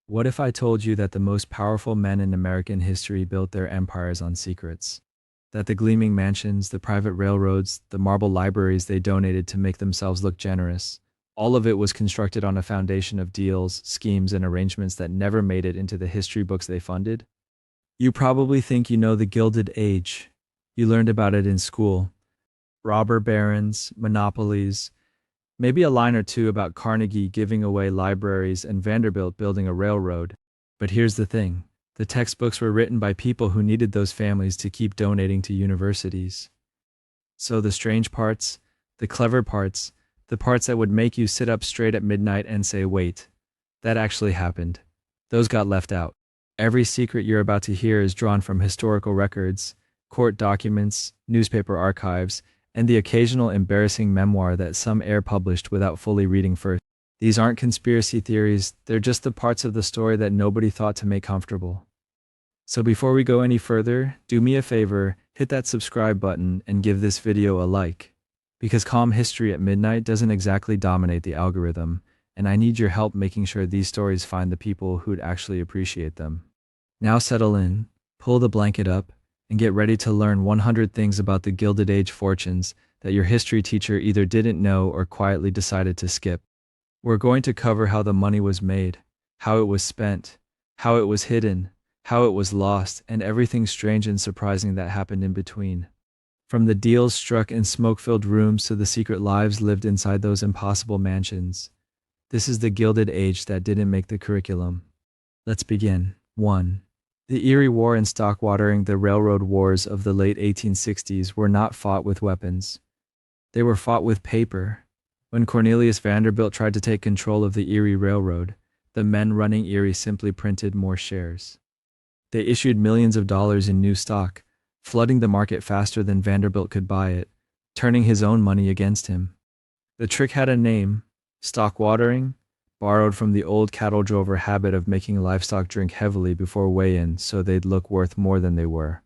What if I told you that the most powerful men in American history built their empires on secrets? That the gleaming mansions, the private railroads, the marble libraries they donated to make themselves look generous, all of it was constructed on a foundation of deals, schemes, and arrangements that never made it into the history books they funded? You probably think you know the Gilded Age. You learned about it in school. Robber barons, monopolies, maybe a line or two about Carnegie giving away libraries and Vanderbilt building a railroad. But here's the thing. The textbooks were written by people who needed those families to keep donating to universities. So the strange parts, the clever parts, the parts that would make you sit up straight at midnight and say, wait, that actually happened. Those got left out. Every secret you're about to hear is drawn from historical records, court documents, newspaper archives, and the occasional embarrassing memoir that some heir published without fully reading first. These aren't conspiracy theories, they're just the parts of the story that nobody thought to make comfortable. So before we go any further, do me a favor, hit that subscribe button and give this video a like. Because calm history at midnight doesn't exactly dominate the algorithm, and I need your help making sure these stories find the people who'd actually appreciate them. Now settle in, pull the blanket up, and get ready to learn 100 things about the Gilded Age fortunes that your history teacher either didn't know or quietly decided to skip. We're going to cover how the money was made, how it was spent, how it was hidden, how it was lost, and everything strange and surprising that happened in between. From the deals struck in smoke-filled rooms to the secret lives lived inside those impossible mansions. This is the Gilded Age that didn't make the curriculum. Let's begin. 1. The Erie War and stock watering, the railroad wars of the late 1860s, were not fought with weapons. They were fought with paper. When Cornelius Vanderbilt tried to take control of the Erie Railroad, the men running Erie simply printed more shares. They issued millions of dollars in new stock, flooding the market faster than Vanderbilt could buy it, turning his own money against him. The trick had a name: stock watering, borrowed from the old cattle drover habit of making livestock drink heavily before weigh-in so they'd look worth more than they were.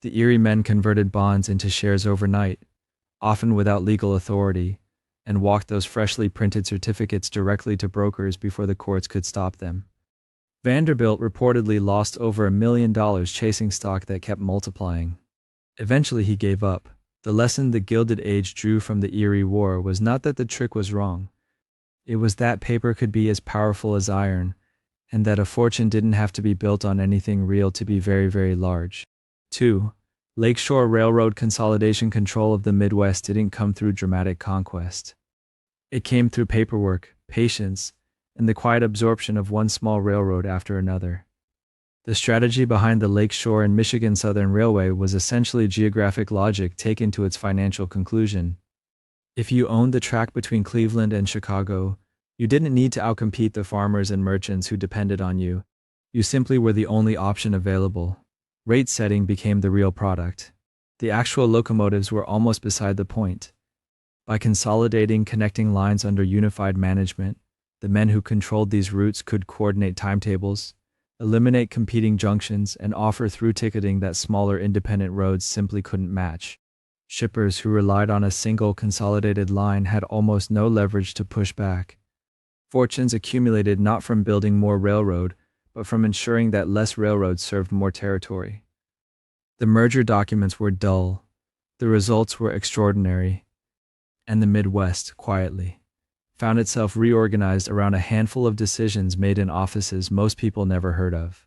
The Erie men converted bonds into shares overnight, often without legal authority, and walked those freshly printed certificates directly to brokers before the courts could stop them. Vanderbilt reportedly lost over $1 million chasing stock that kept multiplying. Eventually he gave up. The lesson the Gilded Age drew from the Erie War was not that the trick was wrong. It was that paper could be as powerful as iron, and that a fortune didn't have to be built on anything real to be very, very large. 2. Lakeshore Railroad consolidation control of the Midwest didn't come through dramatic conquest. It came through paperwork, patience, and the quiet absorption of one small railroad after another. The strategy behind the Lakeshore and Michigan Southern Railway was essentially geographic logic taken to its financial conclusion. If you owned the track between Cleveland and Chicago, you didn't need to outcompete the farmers and merchants who depended on you. You simply were the only option available. Rate setting became the real product. The actual locomotives were almost beside the point. By consolidating connecting lines under unified management, the men who controlled these routes could coordinate timetables, eliminate competing junctions, and offer through ticketing that smaller independent roads simply couldn't match. Shippers who relied on a single consolidated line had almost no leverage to push back. Fortunes accumulated not from building more railroad, but from ensuring that less railroads served more territory. The merger documents were dull, the results were extraordinary, and the Midwest, quietly, found itself reorganized around a handful of decisions made in offices most people never heard of.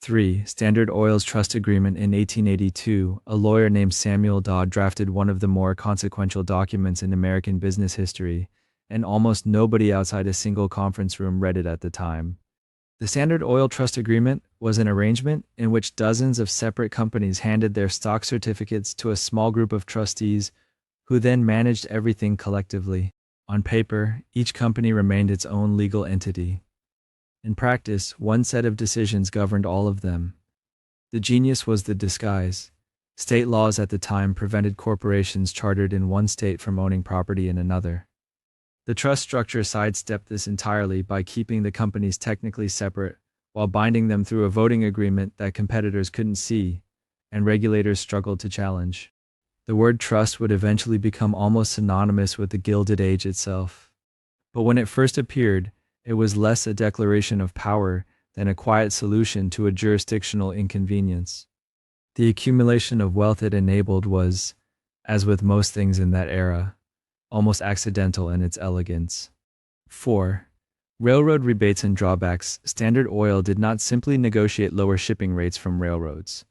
3. Standard Oil's trust agreement in 1882, a lawyer named Samuel Dodd drafted one of the more consequential documents in American business history, and almost nobody outside a single conference room read it at the time. The Standard Oil Trust Agreement was an arrangement in which dozens of separate companies handed their stock certificates to a small group of trustees who then managed everything collectively. On paper, each company remained its own legal entity. In practice, one set of decisions governed all of them. The genius was the disguise. State laws at the time prevented corporations chartered in one state from owning property in another. The trust structure sidestepped this entirely by keeping the companies technically separate while binding them through a voting agreement that competitors couldn't see and regulators struggled to challenge. The word trust would eventually become almost synonymous with the Gilded Age itself. But when it first appeared, It was less a declaration of power than a quiet solution to a jurisdictional inconvenience. The accumulation of wealth it enabled was, as with most things in that era, almost accidental in its elegance. 4. Railroad rebates and drawbacks. Standard Oil did not simply negotiate lower shipping rates from railroads.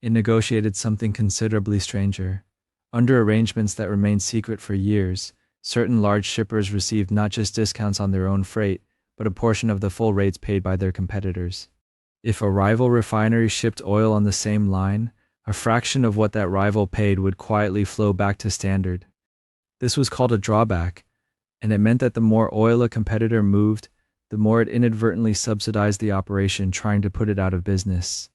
It negotiated something considerably stranger. Under arrangements that remained secret for years, certain large shippers received not just discounts on their own freight, but a portion of the full rates paid by their competitors. If a rival refinery shipped oil on the same line, a fraction of what that rival paid would quietly flow back to Standard. This was called a drawback, and it meant that the more oil a competitor moved, the more it inadvertently subsidized the operation trying to put it out of business.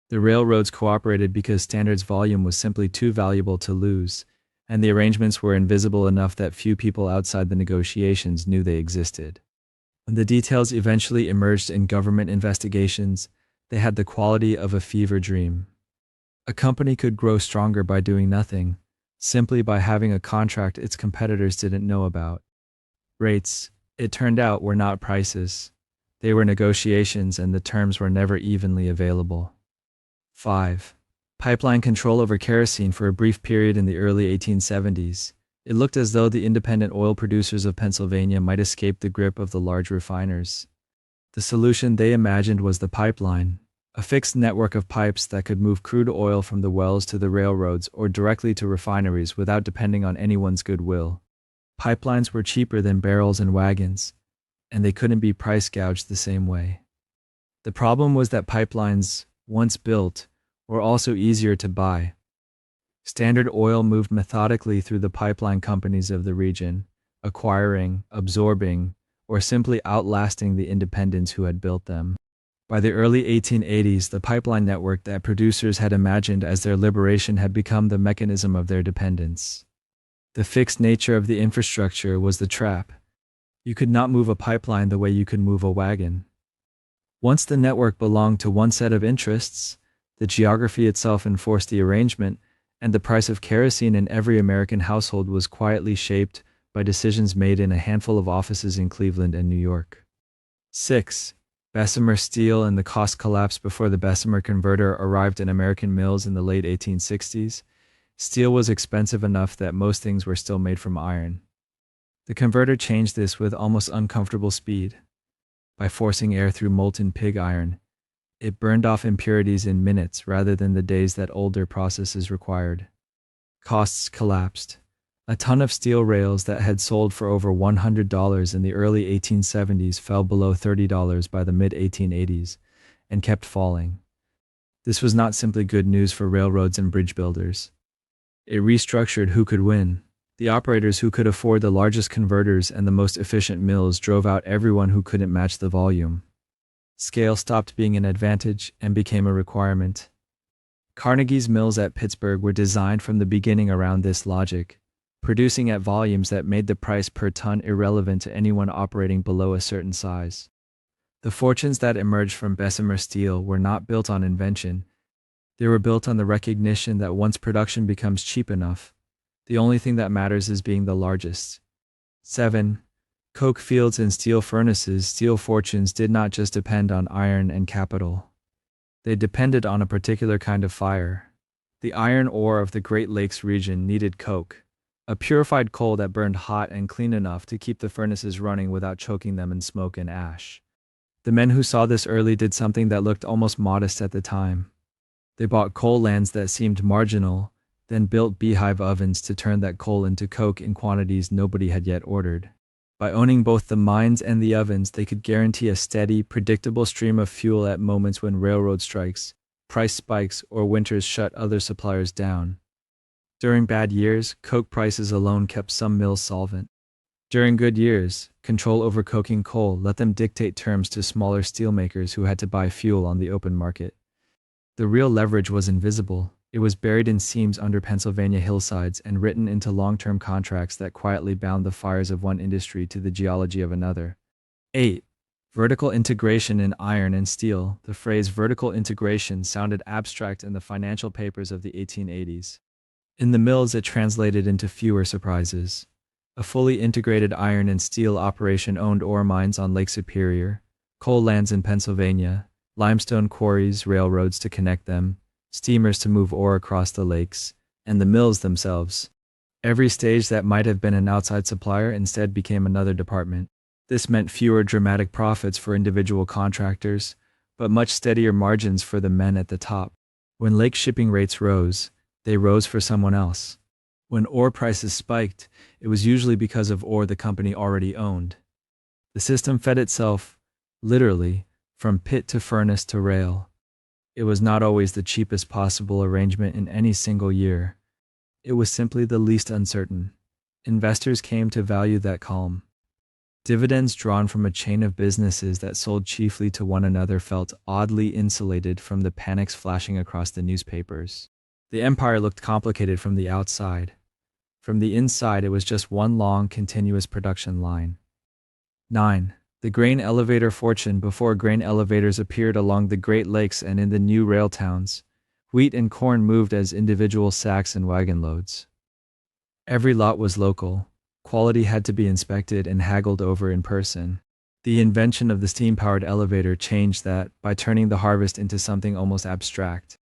The railroads cooperated because Standard's volume was simply too valuable to lose, and the arrangements were invisible enough that few people outside the negotiations knew they existed. When the details eventually emerged in government investigations, they had the quality of a fever dream. A company could grow stronger by doing nothing, simply by having a contract its competitors didn't know about. Rates, it turned out, were not prices. They were negotiations, and the terms were never evenly available. 5. Pipeline control over kerosene. For a brief period in the early 1870s, it looked as though the independent oil producers of Pennsylvania might escape the grip of the large refiners. The solution they imagined was the pipeline, a fixed network of pipes that could move crude oil from the wells to the railroads or directly to refineries without depending on anyone's goodwill. Pipelines were cheaper than barrels and wagons, and they couldn't be price gouged the same way. The problem was that pipelines, once built, were also easier to buy. Standard Oil moved methodically through the pipeline companies of the region, acquiring, absorbing, or simply outlasting the independents who had built them. By the early 1880s, the pipeline network that producers had imagined as their liberation had become the mechanism of their dependence. The fixed nature of the infrastructure was the trap. You could not move a pipeline the way you could move a wagon. Once the network belonged to one set of interests, the geography itself enforced the arrangement, and the price of kerosene in every American household was quietly shaped by decisions made in a handful of offices in Cleveland and New York. 6. Bessemer steel and the cost collapse. Before the Bessemer converter arrived in American mills in the late 1860s, steel was expensive enough that most things were still made from iron. The converter changed this with almost uncomfortable speed. By forcing air through molten pig iron, it burned off impurities in minutes rather than the days that older processes required. Costs collapsed. A ton of steel rails that had sold for over $100 in the early 1870s fell below $30 by the mid-1880s and kept falling. This was not simply good news for railroads and bridge builders. It restructured who could win. The operators who could afford the largest converters and the most efficient mills drove out everyone who couldn't match the volume. Scale stopped being an advantage and became a requirement. Carnegie's mills at Pittsburgh were designed from the beginning around this logic, producing at volumes that made the price per ton irrelevant to anyone operating below a certain size. The fortunes that emerged from Bessemer steel were not built on invention. They were built on the recognition that once production becomes cheap enough, the only thing that matters is being the largest. 7. Coke fields and steel furnaces. Steel fortunes did not just depend on iron and capital. They depended on a particular kind of fire. The iron ore of the Great Lakes region needed coke, a purified coal that burned hot and clean enough to keep the furnaces running without choking them in smoke and ash. The men who saw this early did something that looked almost modest at the time. They bought coal lands that seemed marginal, then built beehive ovens to turn that coal into coke in quantities nobody had yet ordered. By owning both the mines and the ovens, they could guarantee a steady, predictable stream of fuel at moments when railroad strikes, price spikes, or winters shut other suppliers down. During bad years, coke prices alone kept some mills solvent. During good years, control over coking coal let them dictate terms to smaller steelmakers who had to buy fuel on the open market. The real leverage was invisible. It was buried in seams under Pennsylvania hillsides and written into long-term contracts that quietly bound the fires of one industry to the geology of another. 8. Vertical integration in iron and steel. The phrase vertical integration sounded abstract in the financial papers of the 1880s. In the mills, it translated into fewer surprises. A fully integrated iron and steel operation owned ore mines on Lake Superior, coal lands in Pennsylvania, limestone quarries, railroads to connect them, steamers to move ore across the lakes, and the mills themselves. Every stage that might have been an outside supplier instead became another department. This meant fewer dramatic profits for individual contractors, but much steadier margins for the men at the top. When lake shipping rates rose, they rose for someone else. When ore prices spiked, it was usually because of ore the company already owned. The system fed itself, literally, from pit to furnace to rail. It was not always the cheapest possible arrangement in any single year. It was simply the least uncertain. Investors came to value that calm. Dividends drawn from a chain of businesses that sold chiefly to one another felt oddly insulated from the panics flashing across the newspapers. The empire looked complicated from the outside. From the inside, it was just one long, continuous production line. 9. The grain elevator fortune. Before grain elevators appeared along the Great Lakes and in the new rail towns, wheat and corn moved as individual sacks and wagon loads. Every lot was local. Quality had to be inspected and haggled over in person. The invention of the steam-powered elevator changed that by turning the harvest into something almost abstract.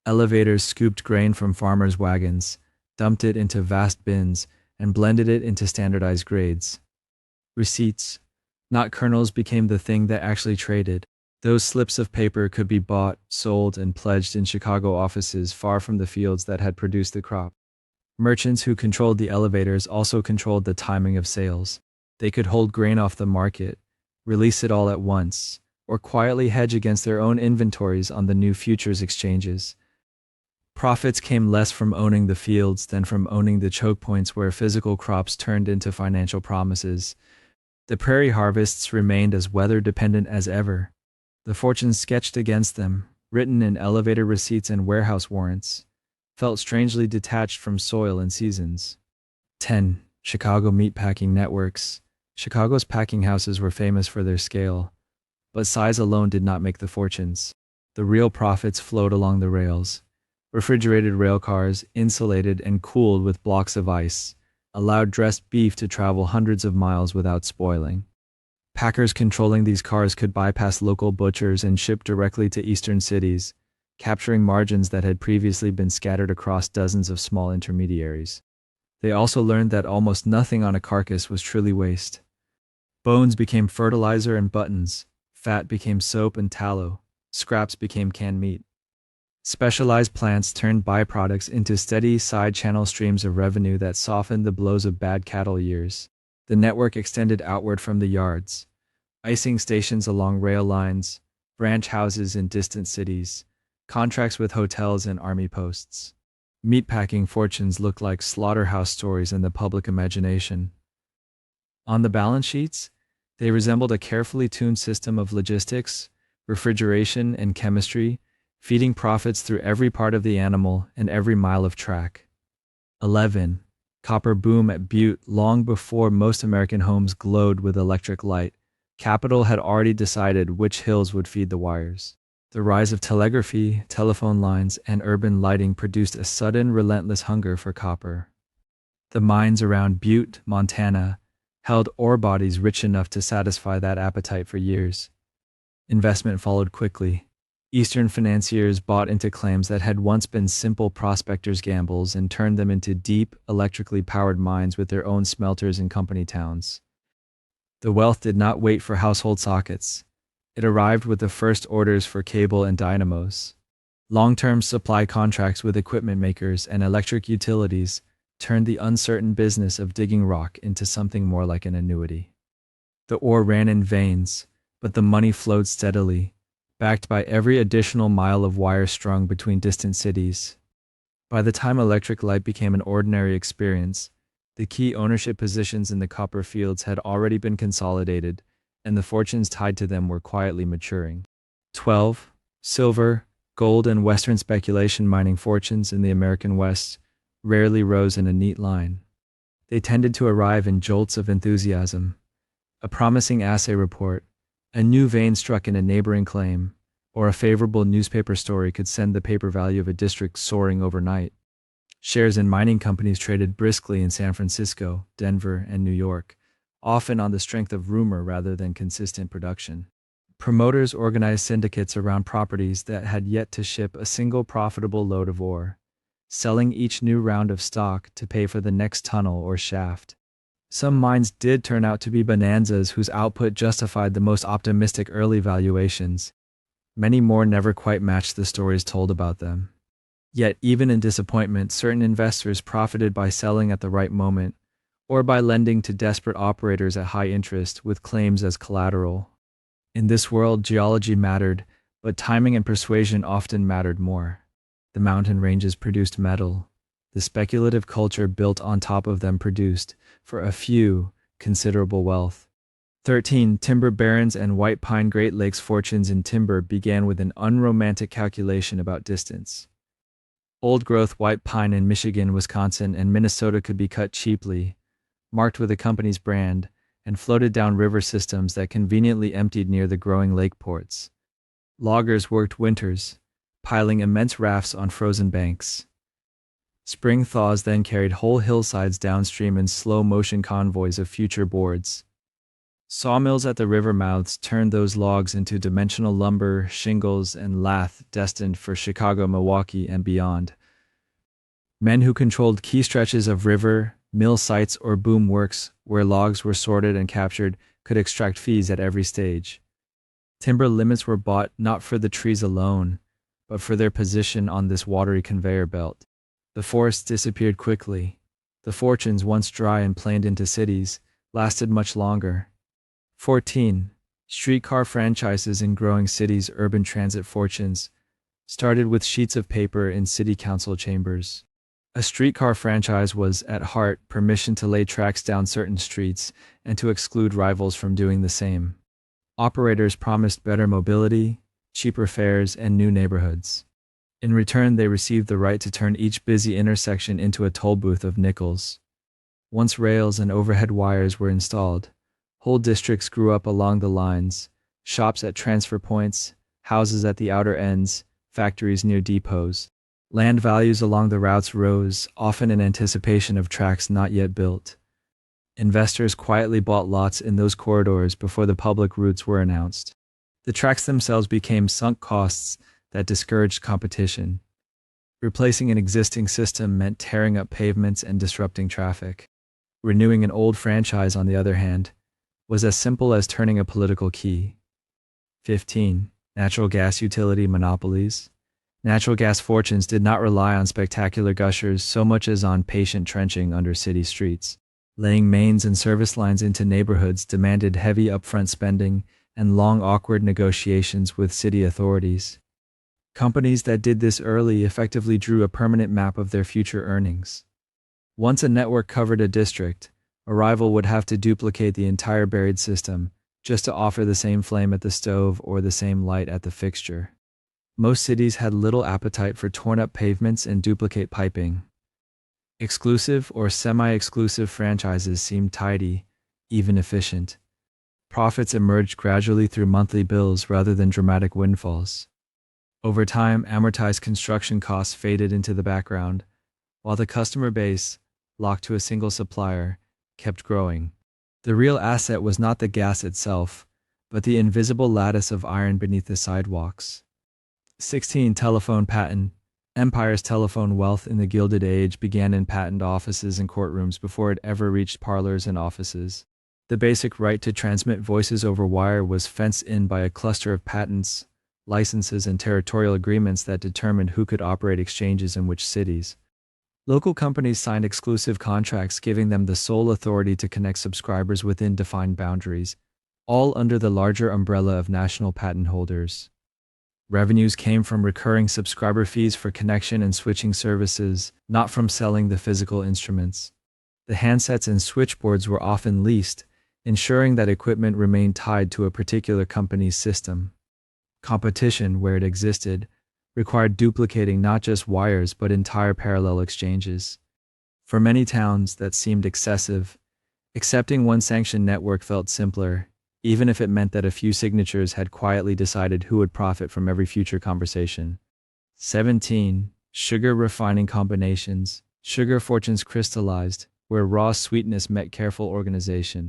Elevators scooped grain from farmers' wagons, dumped it into vast bins, and blended it into standardized grades. Receipts, not kernels, became the thing that actually traded. Those slips of paper could be bought, sold, and pledged in Chicago offices far from the fields that had produced the crop. Merchants who controlled the elevators also controlled the timing of sales. They could hold grain off the market, release it all at once, or quietly hedge against their own inventories on the new futures exchanges. Profits came less from owning the fields than from owning the choke points where physical crops turned into financial promises. The prairie harvests remained as weather-dependent as ever. The fortunes sketched against them, written in elevator receipts and warehouse warrants, felt strangely detached from soil and seasons. 10. Chicago meatpacking networks. Chicago's packing houses were famous for their scale, but size alone did not make the fortunes. The real profits flowed along the rails. Refrigerated rail cars, insulated and cooled with blocks of ice, allowed dressed beef to travel hundreds of miles without spoiling. Packers controlling these cars could bypass local butchers and ship directly to eastern cities, capturing margins that had previously been scattered across dozens of small intermediaries. They also learned that almost nothing on a carcass was truly waste. Bones became fertilizer and buttons, fat became soap and tallow, scraps became canned meat. Specialized plants turned byproducts into steady side-channel streams of revenue that softened the blows of bad cattle years. The network extended outward from the yards, icing stations along rail lines, branch houses in distant cities, contracts with hotels and army posts. Meatpacking fortunes looked like slaughterhouse stories in the public imagination. On the balance sheets, they resembled a carefully tuned system of logistics, refrigeration, and chemistry, feeding profits through every part of the animal and every mile of track. 11. Copper boom at Butte. Long before most American homes glowed with electric light, capital had already decided which hills would feed the wires. The rise of telegraphy, telephone lines, and urban lighting produced a sudden, relentless hunger for copper. The mines around Butte, Montana, held ore bodies rich enough to satisfy that appetite for years. Investment followed quickly. Eastern financiers bought into claims that had once been simple prospectors' gambles and turned them into deep, electrically powered mines with their own smelters in company towns. The wealth did not wait for household sockets. It arrived with the first orders for cable and dynamos. Long-term supply contracts with equipment makers and electric utilities turned the uncertain business of digging rock into something more like an annuity. The ore ran in veins, but the money flowed steadily, backed by every additional mile of wire strung between distant cities. By the time electric light became an ordinary experience, the key ownership positions in the copper fields had already been consolidated, and the fortunes tied to them were quietly maturing. 12. Silver, gold, and Western speculation. Mining fortunes in the American West rarely rose in a neat line. They tended to arrive in jolts of enthusiasm. A promising assay report, a new vein struck in a neighboring claim, or a favorable newspaper story could send the paper value of a district soaring overnight. Shares in mining companies traded briskly in San Francisco, Denver, and New York, often on the strength of rumor rather than consistent production. Promoters organized syndicates around properties that had yet to ship a single profitable load of ore, selling each new round of stock to pay for the next tunnel or shaft. Some mines did turn out to be bonanzas whose output justified the most optimistic early valuations. Many more never quite matched the stories told about them. Yet, even in disappointment, certain investors profited by selling at the right moment, or by lending to desperate operators at high interest with claims as collateral. In this world, geology mattered, but timing and persuasion often mattered more. The mountain ranges produced metal. The speculative culture built on top of them produced, for a few, considerable wealth. 13. Timber barons and white pine Great Lakes fortunes in timber began with an unromantic calculation about distance. Old-growth white pine in Michigan, Wisconsin, and Minnesota could be cut cheaply, marked with a company's brand, and floated down river systems that conveniently emptied near the growing lake ports. Loggers worked winters, piling immense rafts on frozen banks. Spring thaws then carried whole hillsides downstream in slow-motion convoys of future boards. Sawmills at the river mouths turned those logs into dimensional lumber, shingles, and lath destined for Chicago, Milwaukee, and beyond. Men who controlled key stretches of river, mill sites, or boom works where logs were sorted and captured could extract fees at every stage. Timber limits were bought not for the trees alone, but for their position on this watery conveyor belt. The forests disappeared quickly. The fortunes, once dry and planed into cities, lasted much longer. 14. Streetcar franchises in growing cities. Urban transit fortunes started with sheets of paper in city council chambers. A streetcar franchise was, at heart, permission to lay tracks down certain streets and to exclude rivals from doing the same. Operators promised better mobility, cheaper fares, and new neighborhoods. In return, they received the right to turn each busy intersection into a toll booth of nickels. Once rails and overhead wires were installed, whole districts grew up along the lines, shops at transfer points, houses at the outer ends, factories near depots. Land values along the routes rose, often in anticipation of tracks not yet built. Investors quietly bought lots in those corridors before the public routes were announced. The tracks themselves became sunk costs that discouraged competition. Replacing an existing system meant tearing up pavements and disrupting traffic. Renewing an old franchise, on the other hand, was as simple as turning a political key. 15. Natural gas utility monopolies. Natural gas fortunes did not rely on spectacular gushers so much as on patient trenching under city streets. Laying mains and service lines into neighborhoods demanded heavy upfront spending and long, awkward negotiations with city authorities. Companies that did this early effectively drew a permanent map of their future earnings. Once a network covered a district, a rival would have to duplicate the entire buried system just to offer the same flame at the stove or the same light at the fixture. Most cities had little appetite for torn-up pavements and duplicate piping. Exclusive or semi-exclusive franchises seemed tidy, even efficient. Profits emerged gradually through monthly bills rather than dramatic windfalls. Over time, amortized construction costs faded into the background, while the customer base, locked to a single supplier, kept growing. The real asset was not the gas itself, but the invisible lattice of iron beneath the sidewalks. 16. Telephone patent. Empire's telephone wealth in the Gilded Age began in patent offices and courtrooms before it ever reached parlors and offices. The basic right to transmit voices over wire was fenced in by a cluster of patents, licenses, and territorial agreements that determined who could operate exchanges in which cities. Local companies signed exclusive contracts giving them the sole authority to connect subscribers within defined boundaries, all under the larger umbrella of national patent holders. Revenues came from recurring subscriber fees for connection and switching services, not from selling the physical instruments. The handsets and switchboards were often leased, ensuring that equipment remained tied to a particular company's system. Competition, where it existed, required duplicating not just wires but entire parallel exchanges. For many towns, that seemed excessive. Accepting one sanctioned network felt simpler, even if it meant that a few signatures had quietly decided who would profit from every future conversation. 17. Sugar refining combinations. Sugar fortunes crystallized, where raw sweetness met careful organization.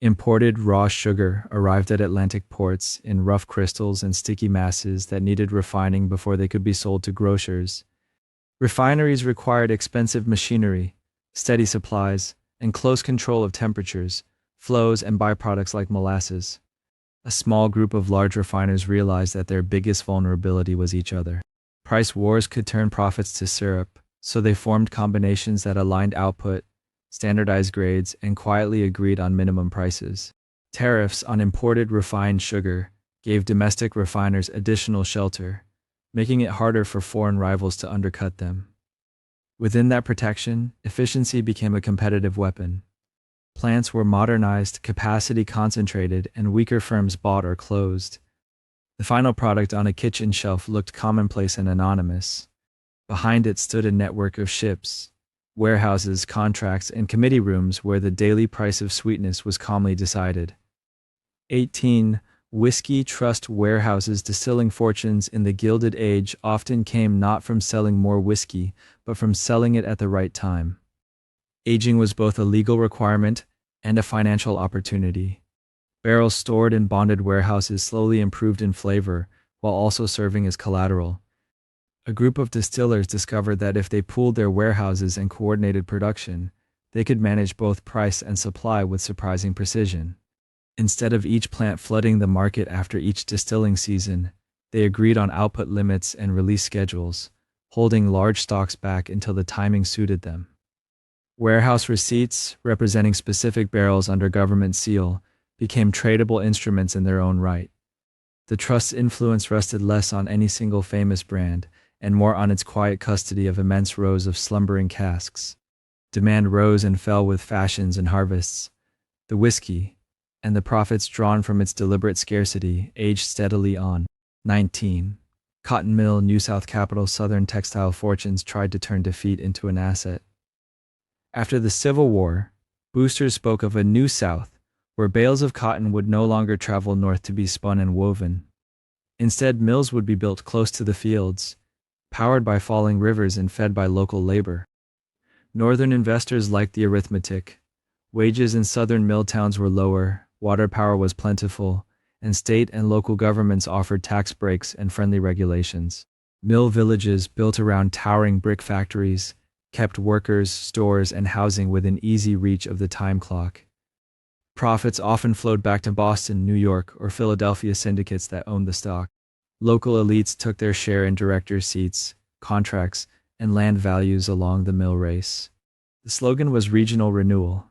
Imported raw sugar arrived at Atlantic ports in rough crystals and sticky masses that needed refining before they could be sold to grocers. Refineries required expensive machinery, steady supplies, and close control of temperatures, flows, and byproducts like molasses. A small group of large refiners realized that their biggest vulnerability was each other. Price wars could turn profits to syrup, so they formed combinations that aligned output, standardized grades, and quietly agreed on minimum prices. Tariffs on imported refined sugar gave domestic refiners additional shelter, making it harder for foreign rivals to undercut them. Within that protection, efficiency became a competitive weapon. Plants were modernized, capacity concentrated, and weaker firms bought or closed. The final product on a kitchen shelf looked commonplace and anonymous. Behind it stood a network of ships, warehouses, contracts, and committee rooms where the daily price of sweetness was calmly decided. 18. Whiskey trust warehouses distilling fortunes in the Gilded Age often came not from selling more whiskey, but from selling it at the right time. Aging was both a legal requirement and a financial opportunity. Barrels stored in bonded warehouses slowly improved in flavor, while also serving as collateral. A group of distillers discovered that if they pooled their warehouses and coordinated production, they could manage both price and supply with surprising precision. Instead of each plant flooding the market after each distilling season, they agreed on output limits and release schedules, holding large stocks back until the timing suited them. Warehouse receipts, representing specific barrels under government seal, became tradable instruments in their own right. The trust's influence rested less on any single famous brand and more on its quiet custody of immense rows of slumbering casks. Demand rose and fell with fashions and harvests. The whiskey, and the profits drawn from its deliberate scarcity, aged steadily on. 19. Cotton Mill, New South capital, Southern textile fortunes tried to turn defeat into an asset. After the Civil War, boosters spoke of a New South, where bales of cotton would no longer travel north to be spun and woven. Instead, mills would be built close to the fields, powered by falling rivers and fed by local labor. Northern investors liked the arithmetic. Wages in southern mill towns were lower, water power was plentiful, and state and local governments offered tax breaks and friendly regulations. Mill villages built around towering brick factories kept workers, stores, and housing within easy reach of the time clock. Profits often flowed back to Boston, New York, or Philadelphia syndicates that owned the stock. Local elites took their share in directors' seats, contracts, and land values along the mill race. The slogan was regional renewal.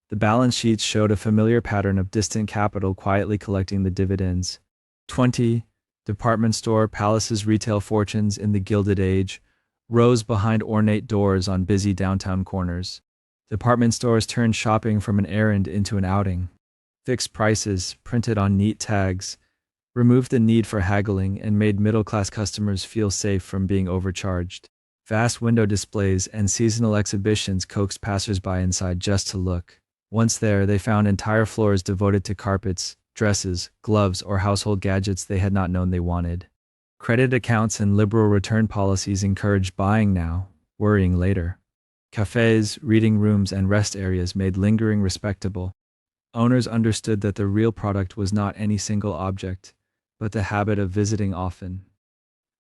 The balance sheets showed a familiar pattern of distant capital quietly collecting the dividends. 20. Department store palaces, retail fortunes in the Gilded Age rose behind ornate doors on busy downtown corners. Department stores turned shopping from an errand into an outing. Fixed prices, printed on neat tags, removed the need for haggling and made middle-class customers feel safe from being overcharged. Vast window displays and seasonal exhibitions coaxed passers-by inside just to look. Once there, they found entire floors devoted to carpets, dresses, gloves, or household gadgets they had not known they wanted. Credit accounts and liberal return policies encouraged buying now, worrying later. Cafes, reading rooms, and rest areas made lingering respectable. Owners understood that the real product was not any single object, but the habit of visiting often.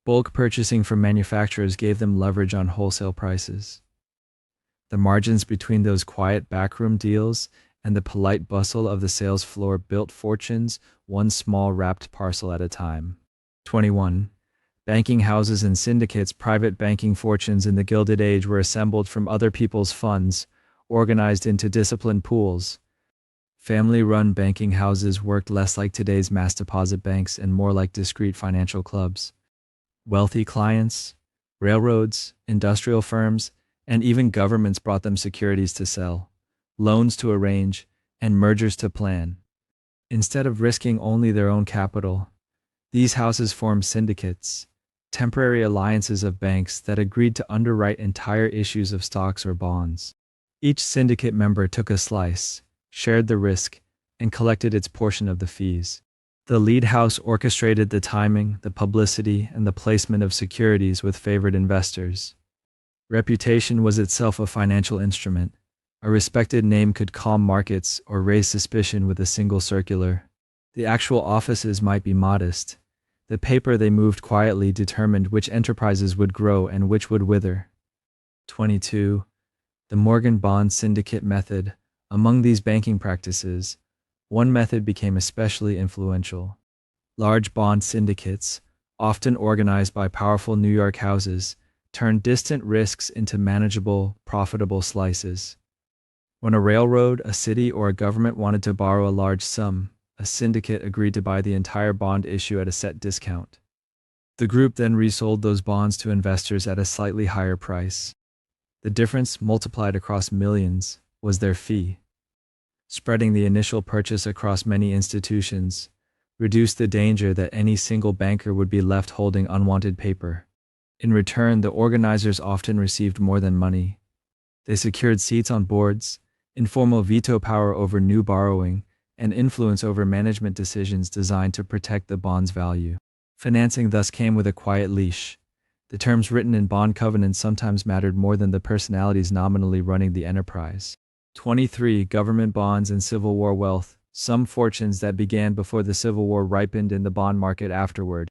Bulk purchasing from manufacturers gave them leverage on wholesale prices. The margins between those quiet backroom deals and the polite bustle of the sales floor built fortunes, one small wrapped parcel at a time. 21. Banking houses and syndicates. Private banking fortunes in the Gilded Age were assembled from other people's funds, organized into disciplined pools. Family-run banking houses worked less like today's mass deposit banks and more like discrete financial clubs. Wealthy clients, railroads, industrial firms, and even governments brought them securities to sell, loans to arrange, and mergers to plan. Instead of risking only their own capital, these houses formed syndicates, temporary alliances of banks that agreed to underwrite entire issues of stocks or bonds. Each syndicate member took a slice, shared the risk, and collected its portion of the fees. The lead house orchestrated the timing, the publicity, and the placement of securities with favored investors. Reputation was itself a financial instrument. A respected name could calm markets or raise suspicion with a single circular. The actual offices might be modest. The paper they moved quietly determined which enterprises would grow and which would wither. 22. The Morgan Bond Syndicate Method. Among these banking practices, one method became especially influential. Large bond syndicates, often organized by powerful New York houses, turned distant risks into manageable, profitable slices. When a railroad, a city, or a government wanted to borrow a large sum, a syndicate agreed to buy the entire bond issue at a set discount. The group then resold those bonds to investors at a slightly higher price. The difference, multiplied across millions, was their fee. Spreading the initial purchase across many institutions reduced the danger that any single banker would be left holding unwanted paper. In return, the organizers often received more than money. They secured seats on boards, informal veto power over new borrowing, and influence over management decisions designed to protect the bond's value. Financing thus came with a quiet leash. The terms written in bond covenants sometimes mattered more than the personalities nominally running the enterprise. 23. Government bonds and Civil War wealth. Some fortunes that began before the Civil War ripened in the bond market afterward.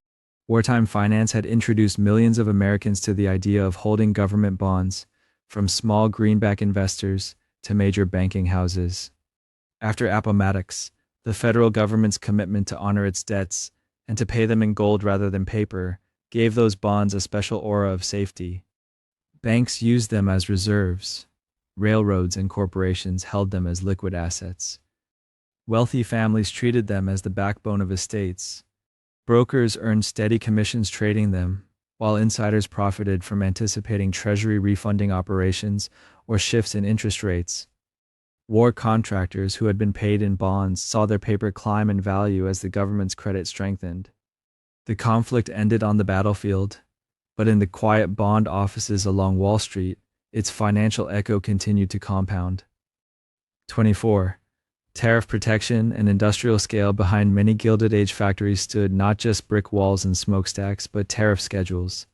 Wartime finance had introduced millions of Americans to the idea of holding government bonds, from small greenback investors to major banking houses. After Appomattox, the federal government's commitment to honor its debts and to pay them in gold rather than paper gave those bonds a special aura of safety. Banks used them as reserves. Railroads and corporations held them as liquid assets. Wealthy families treated them as the backbone of estates. Brokers earned steady commissions trading them, while insiders profited from anticipating Treasury refunding operations or shifts in interest rates. War contractors who had been paid in bonds saw their paper climb in value as the government's credit strengthened. The conflict ended on the battlefield, but in the quiet bond offices along Wall Street, its financial echo continued to compound. 24. Tariff protection and industrial scale. Behind many Gilded Age factories stood not just brick walls and smokestacks, but tariff schedules.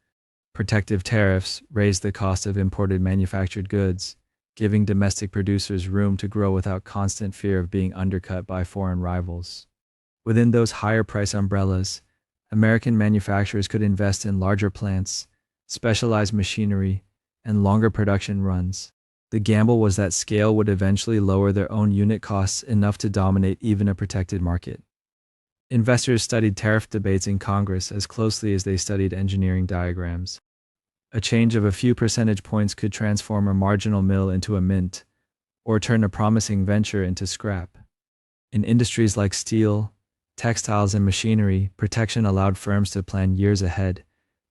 Protective tariffs raised the cost of imported manufactured goods, giving domestic producers room to grow without constant fear of being undercut by foreign rivals. Within those higher price umbrellas, American manufacturers could invest in larger plants, specialized machinery, and longer production runs. The gamble was that scale would eventually lower their own unit costs enough to dominate even a protected market. Investors studied tariff debates in Congress as closely as they studied engineering diagrams. A change of a few percentage points could transform a marginal mill into a mint, or turn a promising venture into scrap. In industries like steel, textiles, and machinery, protection allowed firms to plan years ahead,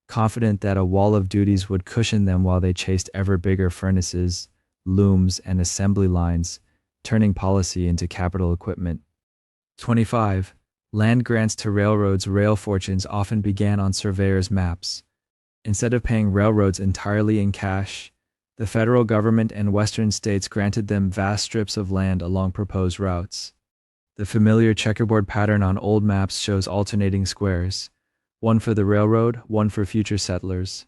confident that a wall of duties would cushion them while they chased ever bigger furnaces, looms, and assembly lines, turning policy into capital equipment. 25. Land grants to railroads. Rail fortunes often began on surveyors' maps. Instead of paying railroads entirely in cash, the federal government and western states granted them vast strips of land along proposed routes. The familiar checkerboard pattern on old maps shows alternating squares, one for the railroad, one for future settlers.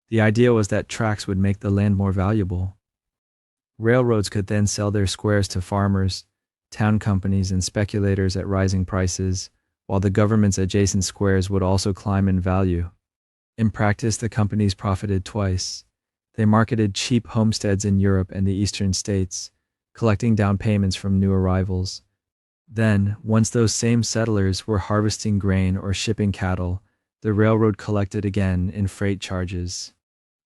The idea was that tracks would make the land more valuable. Railroads could then sell their squares to farmers, town companies, and speculators at rising prices, while the government's adjacent squares would also climb in value. In practice, the companies profited twice. They marketed cheap homesteads in Europe and the eastern states, collecting down payments from new arrivals. Then, once those same settlers were harvesting grain or shipping cattle, the railroad collected again in freight charges.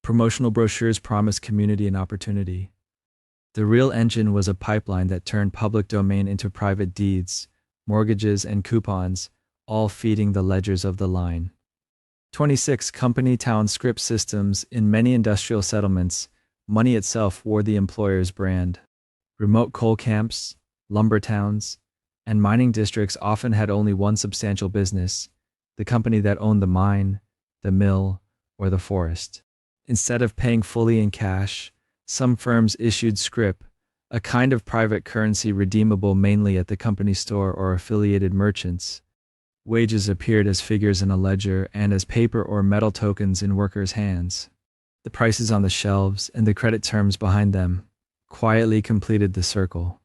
Promotional brochures promised community and opportunity. The real engine was a pipeline that turned public domain into private deeds, mortgages, and coupons, all feeding the ledgers of the line. 26. Company town scrip systems. In many industrial settlements, money itself wore the employer's brand. Remote coal camps, lumber towns, and mining districts often had only one substantial business, the company that owned the mine, the mill, or the forest. Instead of paying fully in cash, some firms issued scrip, a kind of private currency redeemable mainly at the company store or affiliated merchants. Wages appeared as figures in a ledger and as paper or metal tokens in workers' hands. The prices on the shelves and the credit terms behind them quietly completed the circle.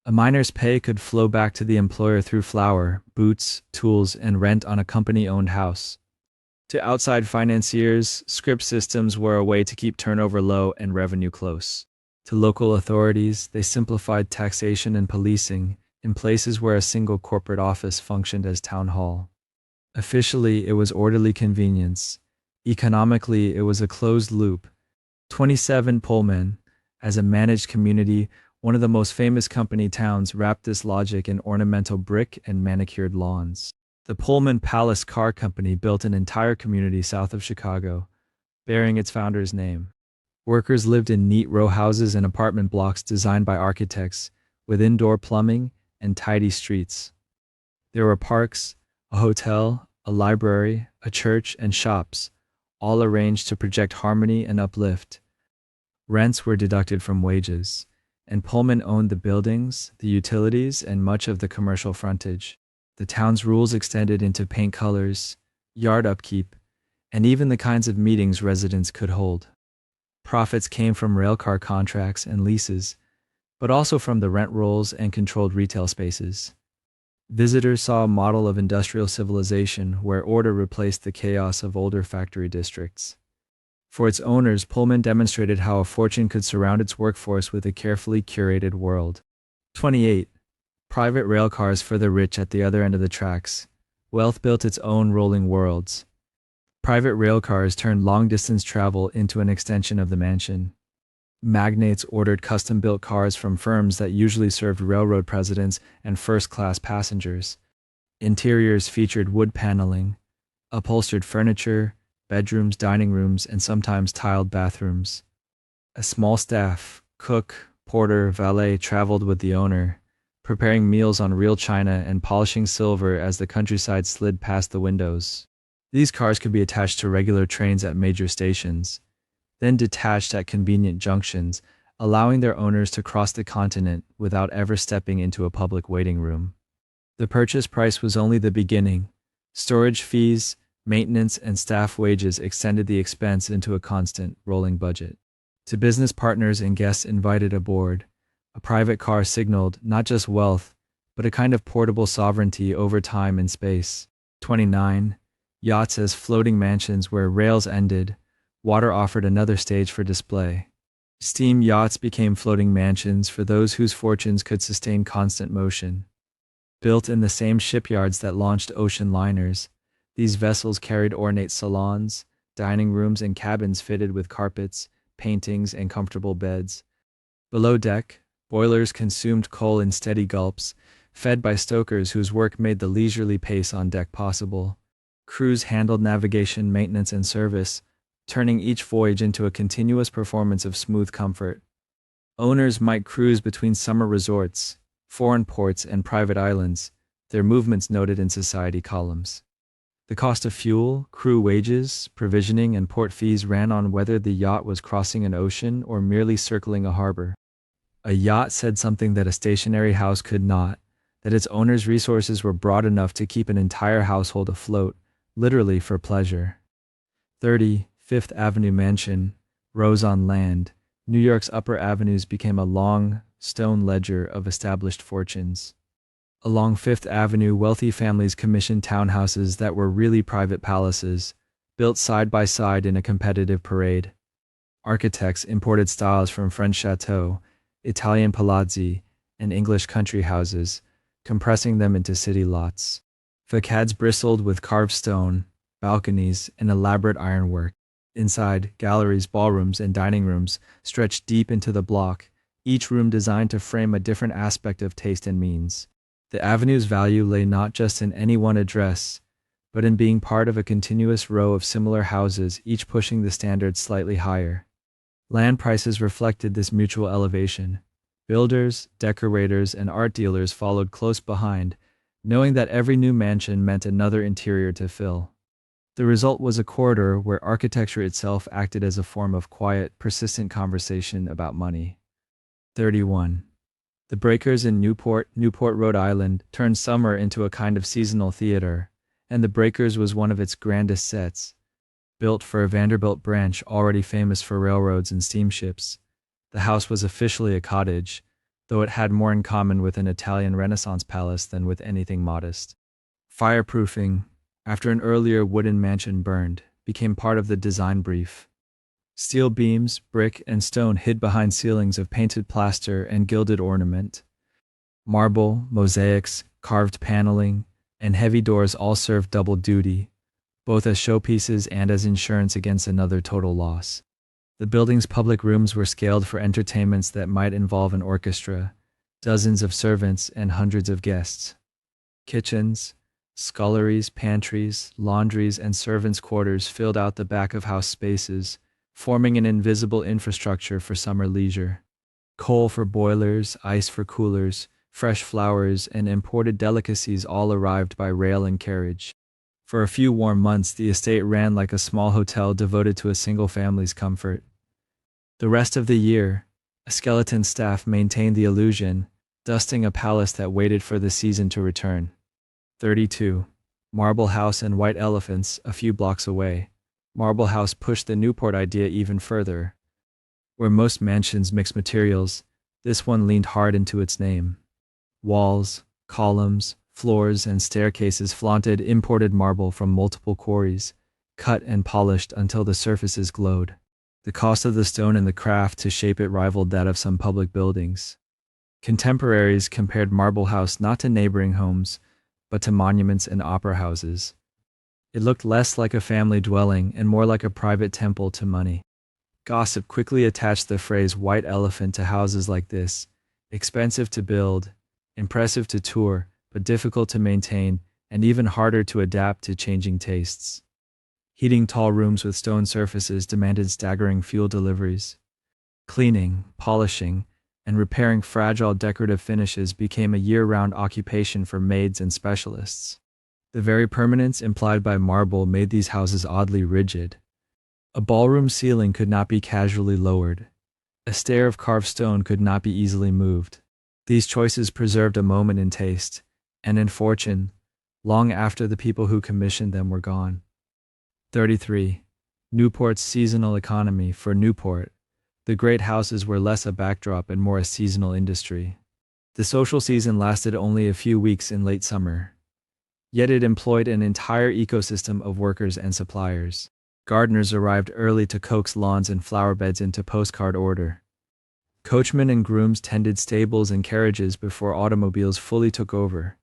A miner's pay could flow back to the employer through flour, boots, tools, and rent on a company-owned house. To outside financiers, script systems were a way to keep turnover low and revenue close. To local authorities, they simplified taxation and policing in places where a single corporate office functioned as town hall. Officially, it was orderly convenience. Economically, it was a closed loop. 27 Pullman, as a managed community, one of the most famous company towns, wrapped this logic in ornamental brick and manicured lawns. The Pullman Palace Car Company built an entire community south of Chicago, bearing its founder's name. Workers lived in neat row houses and apartment blocks designed by architects, with indoor plumbing and tidy streets. There were parks, a hotel, a library, a church, and shops, all arranged to project harmony and uplift. Rents were deducted from wages, and Pullman owned the buildings, the utilities, and much of the commercial frontage. The town's rules extended into paint colors, yard upkeep, and even the kinds of meetings residents could hold. Profits came from railcar contracts and leases, but also from the rent rolls and controlled retail spaces. Visitors saw a model of industrial civilization where order replaced the chaos of older factory districts. For its owners, Pullman demonstrated how a fortune could surround its workforce with a carefully curated world. 28. Private railcars for the rich at the other end of the tracks. Wealth built its own rolling worlds. Private railcars turned long-distance travel into an extension of the mansion. Magnates ordered custom-built cars from firms that usually served railroad presidents and first-class passengers. Interiors featured wood paneling, upholstered furniture, bedrooms, dining rooms, and sometimes tiled bathrooms. A small staff, cook, porter, valet, traveled with the owner, preparing meals on real china and polishing silver as the countryside slid past the windows. These cars could be attached to regular trains at major stations, then detached at convenient junctions, allowing their owners to cross the continent without ever stepping into a public waiting room. The purchase price was only the beginning. Storage fees, maintenance, and staff wages extended the expense into a constant, rolling budget. To business partners and guests invited aboard, a private car signaled not just wealth, but a kind of portable sovereignty over time and space. 29. Yachts as floating mansions where rails ended, water offered another stage for display. Steam yachts became floating mansions for those whose fortunes could sustain constant motion. Built in the same shipyards that launched ocean liners, these vessels carried ornate salons, dining rooms, and cabins fitted with carpets, paintings, and comfortable beds. Below deck, boilers consumed coal in steady gulps, fed by stokers whose work made the leisurely pace on deck possible. Crews handled navigation, maintenance, and service, turning each voyage into a continuous performance of smooth comfort. Owners might cruise between summer resorts, foreign ports, and private islands, their movements noted in society columns. The cost of fuel, crew wages, provisioning, and port fees ran on whether the yacht was crossing an ocean or merely circling a harbor. A yacht said something that a stationary house could not, that its owner's resources were broad enough to keep an entire household afloat, literally for pleasure. 30. Fifth Avenue Mansion rose on land. New York's upper avenues became a long, stone ledger of established fortunes. Along Fifth Avenue, wealthy families commissioned townhouses that were really private palaces, built side by side in a competitive parade. Architects imported styles from French chateaux, Italian palazzi, and English country houses, compressing them into city lots. Facades bristled with carved stone, balconies, and elaborate ironwork. Inside, galleries, ballrooms, and dining rooms stretched deep into the block, each room designed to frame a different aspect of taste and means. The avenue's value lay not just in any one address, but in being part of a continuous row of similar houses, each pushing the standards slightly higher. Land prices reflected this mutual elevation. Builders, decorators, and art dealers followed close behind, knowing that every new mansion meant another interior to fill. The result was a corridor where architecture itself acted as a form of quiet, persistent conversation about money. 31. The breakers in Newport, Rhode Island, turned summer into a kind of seasonal theater, and the Breakers was one of its grandest sets. Built for a Vanderbilt branch already famous for railroads and steamships, the house was officially a cottage, though it had more in common with an Italian Renaissance palace than with anything modest. Fireproofing, after an earlier wooden mansion burned, became part of the design brief. Steel beams, brick, and stone hid behind ceilings of painted plaster and gilded ornament. Marble, mosaics, carved paneling, and heavy doors all served double duty, both as showpieces and as insurance against another total loss. The building's public rooms were scaled for entertainments that might involve an orchestra, dozens of servants, and hundreds of guests. Kitchens, sculleries, pantries, laundries, and servants' quarters filled out the back of house spaces, forming an invisible infrastructure for summer leisure. Coal for boilers, ice for coolers, fresh flowers, and imported delicacies all arrived by rail and carriage. For a few warm months, the estate ran like a small hotel devoted to a single family's comfort. The rest of the year, a skeleton staff maintained the illusion, dusting a palace that waited for the season to return. 32. Marble House and White Elephants, a few blocks away. Marble House pushed the Newport idea even further. Where most mansions mix materials, this one leaned hard into its name. Walls, columns, floors, and staircases flaunted imported marble from multiple quarries, cut and polished until the surfaces glowed. The cost of the stone and the craft to shape it rivaled that of some public buildings. Contemporaries compared Marble House not to neighboring homes, but to monuments and opera houses. It looked less like a family dwelling and more like a private temple to money. Gossip quickly attached the phrase white elephant to houses like this, expensive to build, impressive to tour, but difficult to maintain, and even harder to adapt to changing tastes. Heating tall rooms with stone surfaces demanded staggering fuel deliveries. Cleaning, polishing, and repairing fragile decorative finishes became a year-round occupation for maids and specialists. The very permanence implied by marble made these houses oddly rigid. A ballroom ceiling could not be casually lowered. A stair of carved stone could not be easily moved. These choices preserved a moment in taste, and in fortune, long after the people who commissioned them were gone. 33. Newport's seasonal economy. For Newport, the great houses were less a backdrop and more a seasonal industry. The social season lasted only a few weeks in late summer. Yet it employed an entire ecosystem of workers and suppliers. Gardeners arrived early to coax lawns and flower beds into postcard order. Coachmen and grooms tended stables and carriages before automobiles fully took over.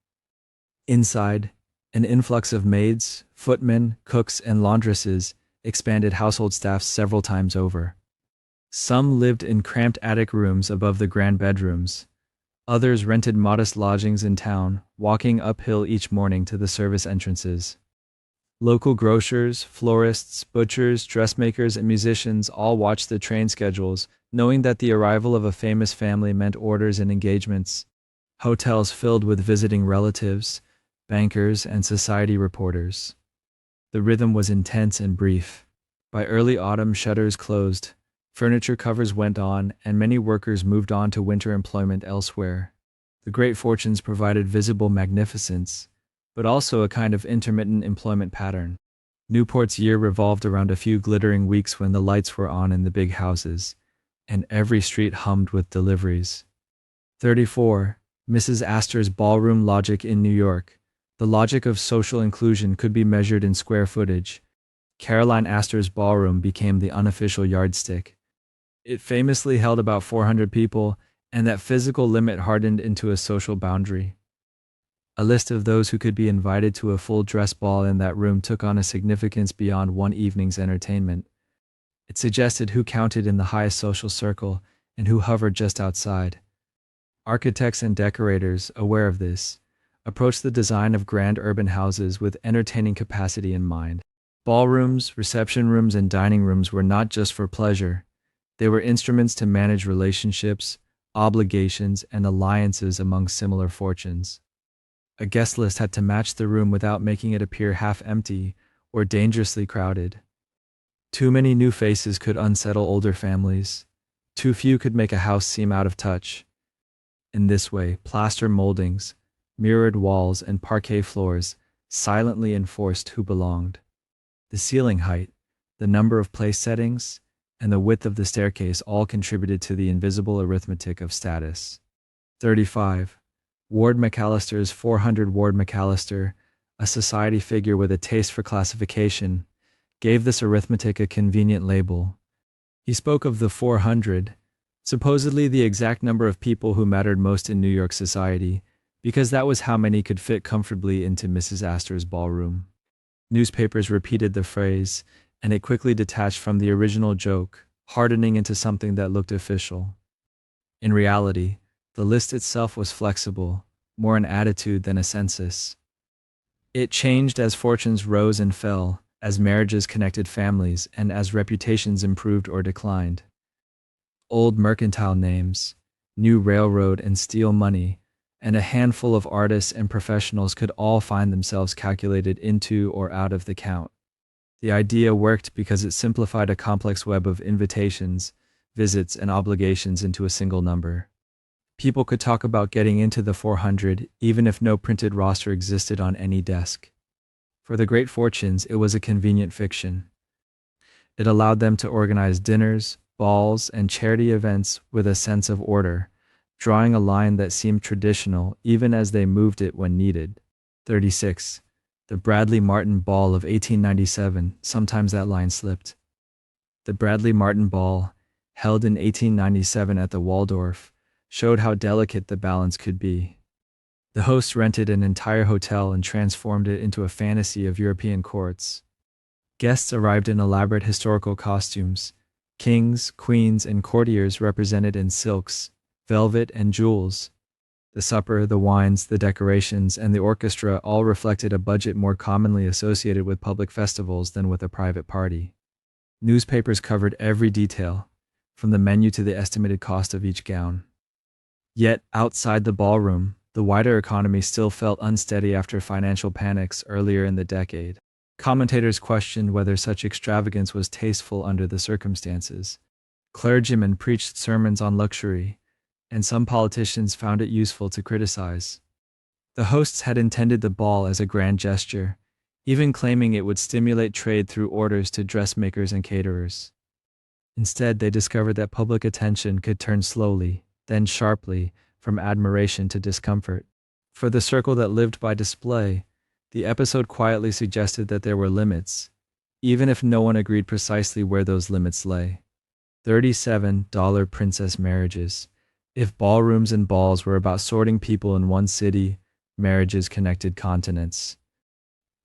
Inside, an influx of maids, footmen, cooks, and laundresses expanded household staffs several times over. Some lived in cramped attic rooms above the grand bedrooms. Others rented modest lodgings in town, walking uphill each morning to the service entrances. Local grocers, florists, butchers, dressmakers, and musicians all watched the train schedules, knowing that the arrival of a famous family meant orders and engagements. Hotels filled with visiting relatives, bankers, and society reporters. The rhythm was intense and brief. By early autumn, shutters closed. Furniture covers went on, and many workers moved on to winter employment elsewhere. The great fortunes provided visible magnificence, but also a kind of intermittent employment pattern. Newport's year revolved around a few glittering weeks when the lights were on in the big houses, and every street hummed with deliveries. 34. Mrs. Astor's ballroom logic in New York. The logic of social inclusion could be measured in square footage. Caroline Astor's ballroom became the unofficial yardstick. It famously held about 400 people, and that physical limit hardened into a social boundary. A list of those who could be invited to a full dress ball in that room took on a significance beyond one evening's entertainment. It suggested who counted in the highest social circle and who hovered just outside. Architects and decorators, aware of this, approached the design of grand urban houses with entertaining capacity in mind. Ballrooms, reception rooms, and dining rooms were not just for pleasure. They were instruments to manage relationships, obligations, and alliances among similar fortunes. A guest list had to match the room without making it appear half empty or dangerously crowded. Too many new faces could unsettle older families. Too few could make a house seem out of touch. In this way, plaster moldings, mirrored walls, and parquet floors silently enforced who belonged. The ceiling height, the number of place settings, and the width of the staircase all contributed to the invisible arithmetic of status. 35. Ward McAllister's 400. Ward McAllister, a society figure with a taste for classification, gave this arithmetic a convenient label. He spoke of the 400, supposedly the exact number of people who mattered most in New York society, because that was how many could fit comfortably into Mrs. Astor's ballroom. Newspapers repeated the phrase, and it quickly detached from the original joke, hardening into something that looked official. In reality, the list itself was flexible, more an attitude than a census. It changed as fortunes rose and fell, as marriages connected families, and as reputations improved or declined. Old mercantile names, new railroad and steel money, and a handful of artists and professionals could all find themselves calculated into or out of the count. The idea worked because it simplified a complex web of invitations, visits, and obligations into a single number. People could talk about getting into the 400 even if no printed roster existed on any desk. For the great fortunes, it was a convenient fiction. It allowed them to organize dinners, balls, and charity events with a sense of order, drawing a line that seemed traditional even as they moved it when needed. 36. The Bradley Martin Ball of 1897, sometimes that line slipped. The Bradley Martin Ball, held in 1897 at the Waldorf, showed how delicate the balance could be. The host rented an entire hotel and transformed it into a fantasy of European courts. Guests arrived in elaborate historical costumes, kings, queens, and courtiers represented in silks, velvet, and jewels. The supper, the wines, the decorations, and the orchestra all reflected a budget more commonly associated with public festivals than with a private party. Newspapers covered every detail, from the menu to the estimated cost of each gown. Yet, outside the ballroom, the wider economy still felt unsteady after financial panics earlier in the decade. Commentators questioned whether such extravagance was tasteful under the circumstances. Clergymen preached sermons on luxury, and some politicians found it useful to criticize. The hosts had intended the ball as a grand gesture, even claiming it would stimulate trade through orders to dressmakers and caterers. Instead, they discovered that public attention could turn slowly, then sharply, from admiration to discomfort. For the circle that lived by display, the episode quietly suggested that there were limits, even if no one agreed precisely where those limits lay. $37 princess marriages. If ballrooms and balls were about sorting people in one city, marriages connected continents.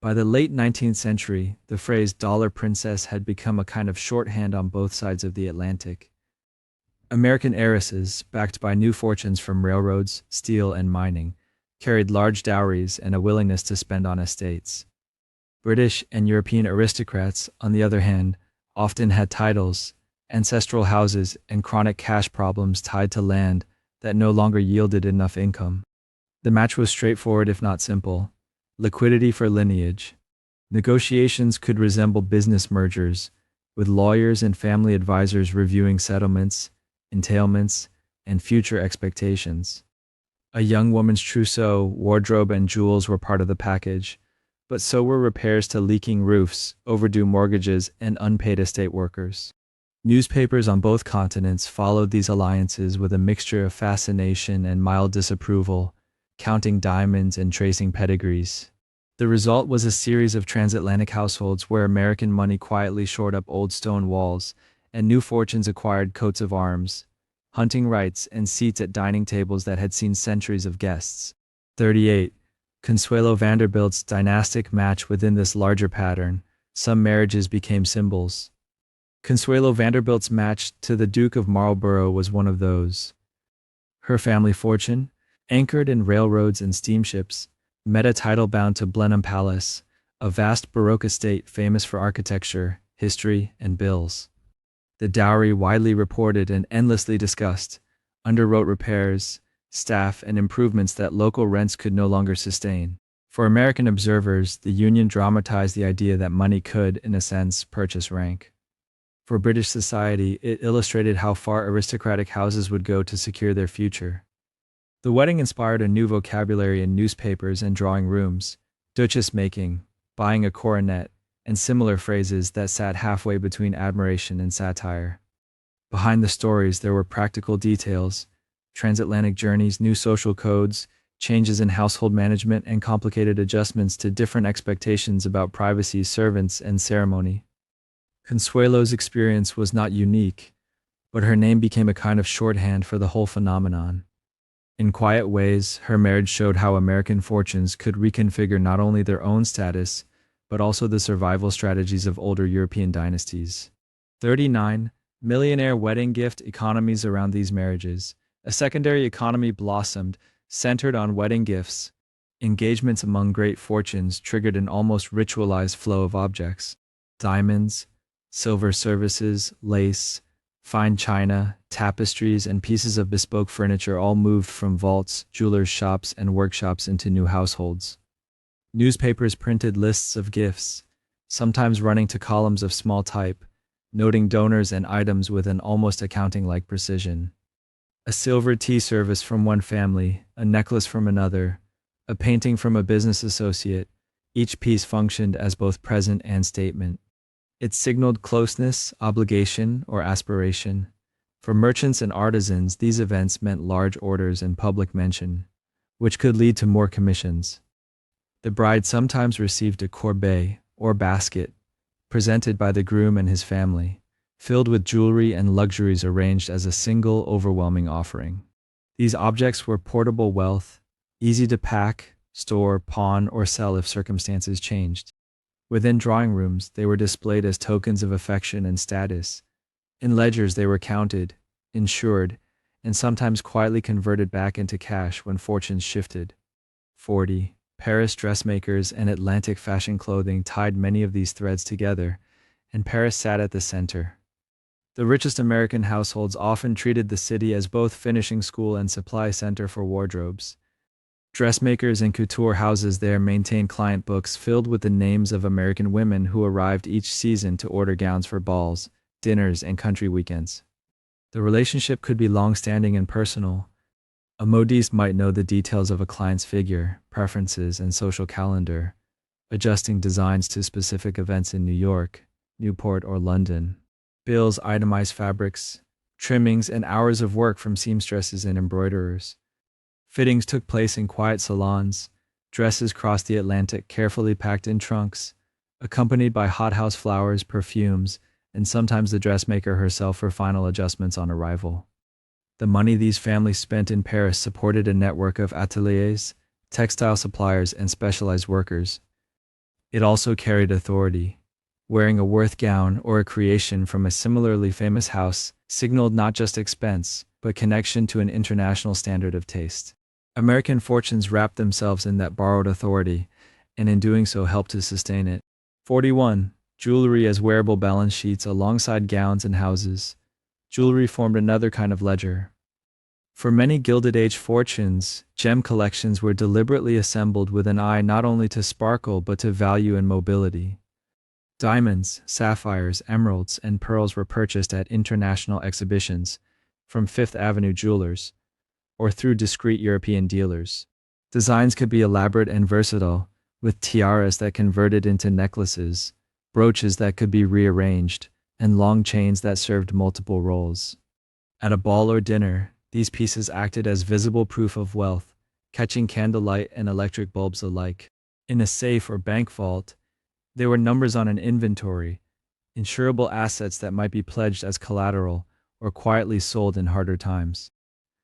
By the late 19th century, the phrase dollar princess had become a kind of shorthand on both sides of the Atlantic. American heiresses, backed by new fortunes from railroads, steel, and mining, carried large dowries and a willingness to spend on estates. British and European aristocrats, on the other hand, often had titles, ancestral houses, and chronic cash problems tied to land that no longer yielded enough income. The match was straightforward if not simple: liquidity for lineage. Negotiations could resemble business mergers, with lawyers and family advisors reviewing settlements, entailments, and future expectations. A young woman's trousseau, wardrobe, and jewels were part of the package, but so were repairs to leaking roofs, overdue mortgages, and unpaid estate workers. Newspapers on both continents followed these alliances with a mixture of fascination and mild disapproval, counting diamonds and tracing pedigrees. The result was a series of transatlantic households where American money quietly shored up old stone walls, and new fortunes acquired coats of arms, hunting rights, and seats at dining tables that had seen centuries of guests. 38. Consuelo Vanderbilt's dynastic match within this larger pattern. Some marriages became symbols. Consuelo Vanderbilt's match to the Duke of Marlborough was one of those. Her family fortune, anchored in railroads and steamships, met a title bound to Blenheim Palace, a vast Baroque estate famous for architecture, history, and bills. The dowry, widely reported and endlessly discussed, underwrote repairs, staff, and improvements that local rents could no longer sustain. For American observers, the union dramatized the idea that money could, in a sense, purchase rank. For British society, it illustrated how far aristocratic houses would go to secure their future. The wedding inspired a new vocabulary in newspapers and drawing rooms: duchess making, buying a coronet, and similar phrases that sat halfway between admiration and satire. Behind the stories, there were practical details: transatlantic journeys, new social codes, changes in household management, and complicated adjustments to different expectations about privacy, servants, and ceremony. Consuelo's experience was not unique, but her name became a kind of shorthand for the whole phenomenon. In quiet ways, her marriage showed how American fortunes could reconfigure not only their own status, but also the survival strategies of older European dynasties. 39. Millionaire wedding gift economies around these marriages. A secondary economy blossomed, centered on wedding gifts. Engagements among great fortunes triggered an almost ritualized flow of objects: diamonds, silver services, lace, fine china, tapestries, and pieces of bespoke furniture all moved from vaults, jewelers' shops, and workshops into new households. Newspapers printed lists of gifts, sometimes running to columns of small type, noting donors and items with an almost accounting-like precision. A silver tea service from one family, a necklace from another, a painting from a business associate, each piece functioned as both present and statement. It signaled closeness, obligation, or aspiration. For merchants and artisans, these events meant large orders and public mention, which could lead to more commissions. The bride sometimes received a corbeille, or basket, presented by the groom and his family, filled with jewelry and luxuries arranged as a single, overwhelming offering. These objects were portable wealth, easy to pack, store, pawn, or sell if circumstances changed. Within drawing rooms, they were displayed as tokens of affection and status. In ledgers, they were counted, insured, and sometimes quietly converted back into cash when fortunes shifted. 40. Paris dressmakers and Atlantic fashion clothing tied many of these threads together, and Paris sat at the center. The richest American households often treated the city as both finishing school and supply center for wardrobes. Dressmakers and couture houses there maintained client books filled with the names of American women who arrived each season to order gowns for balls, dinners, and country weekends. The relationship could be long-standing and personal. A modiste might know the details of a client's figure, preferences, and social calendar, adjusting designs to specific events in New York, Newport, or London. Bills itemized fabrics, trimmings, and hours of work from seamstresses and embroiderers. Fittings took place in quiet salons. Dresses crossed the Atlantic carefully packed in trunks, accompanied by hothouse flowers, perfumes, and sometimes the dressmaker herself for final adjustments on arrival. The money these families spent in Paris supported a network of ateliers, textile suppliers, and specialized workers. It also carried authority. Wearing a Worth gown or a creation from a similarly famous house signaled not just expense, but connection to an international standard of taste. American fortunes wrapped themselves in that borrowed authority, and in doing so helped to sustain it. 41. Jewelry as wearable balance sheets alongside gowns and houses. Jewelry formed another kind of ledger. For many Gilded Age fortunes, gem collections were deliberately assembled with an eye not only to sparkle but to value and mobility. Diamonds, sapphires, emeralds, and pearls were purchased at international exhibitions, from Fifth Avenue jewelers, or through discreet European dealers. Designs could be elaborate and versatile, with tiaras that converted into necklaces, brooches that could be rearranged, and long chains that served multiple roles. At a ball or dinner, these pieces acted as visible proof of wealth, catching candlelight and electric bulbs alike. In a safe or bank vault, there were numbers on an inventory, insurable assets that might be pledged as collateral or quietly sold in harder times.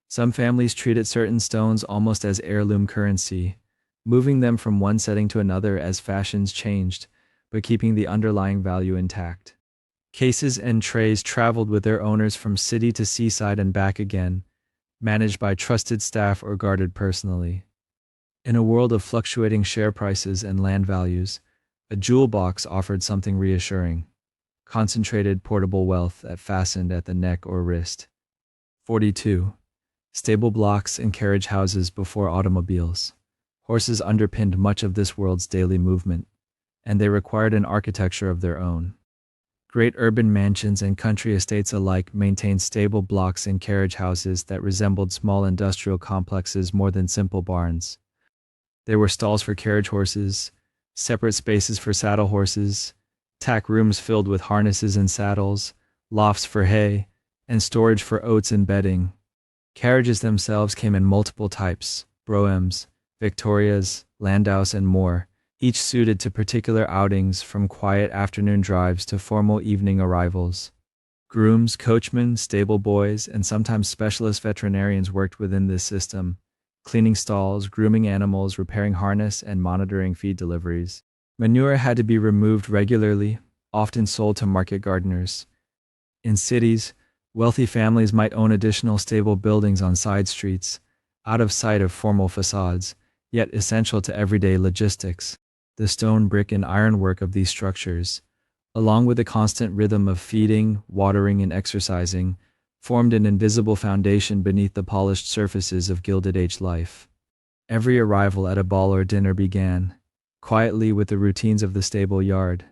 Some families treated certain stones almost as heirloom currency, moving them from one setting to another as fashions changed, but keeping the underlying value intact. Cases and trays traveled with their owners from city to seaside and back again, managed by trusted staff or guarded personally. In a world of fluctuating share prices and land values, a jewel box offered something reassuring: concentrated portable wealth that fastened at the neck or wrist. 42. Stable blocks and carriage houses before automobiles. Horses underpinned much of this world's daily movement, and they required an architecture of their own. Great urban mansions and country estates alike maintained stable blocks and carriage houses that resembled small industrial complexes more than simple barns. There were stalls for carriage horses, separate spaces for saddle horses, tack rooms filled with harnesses and saddles, lofts for hay, and storage for oats and bedding. Carriages themselves came in multiple types: broughams, victorias, landaus, and more, each suited to particular outings, from quiet afternoon drives to formal evening arrivals. Grooms, coachmen, stable boys, and sometimes specialist veterinarians worked within this system, cleaning stalls, grooming animals, repairing harness, and monitoring feed deliveries. Manure had to be removed regularly, often sold to market gardeners. In cities, wealthy families might own additional stable buildings on side streets, out of sight of formal facades, yet essential to everyday logistics. The stone, brick, and ironwork of these structures, along with the constant rhythm of feeding, watering, and exercising, formed an invisible foundation beneath the polished surfaces of Gilded Age life. Every arrival at a ball or dinner began, quietly, with the routines of the stable yard.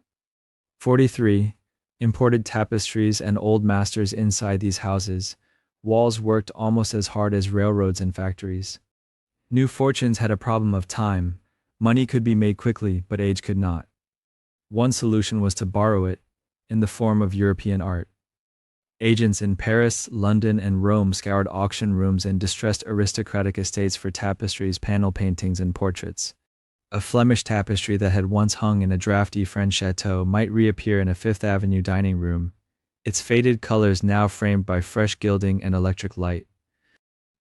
43. Imported tapestries and old masters inside these houses. Walls worked almost as hard as railroads and factories. New fortunes had a problem of time. Money could be made quickly, but age could not. One solution was to borrow it, in the form of European art. Agents in Paris, London, and Rome scoured auction rooms and distressed aristocratic estates for tapestries, panel paintings, and portraits. A Flemish tapestry that had once hung in a drafty French chateau might reappear in a Fifth Avenue dining room, its faded colors now framed by fresh gilding and electric light.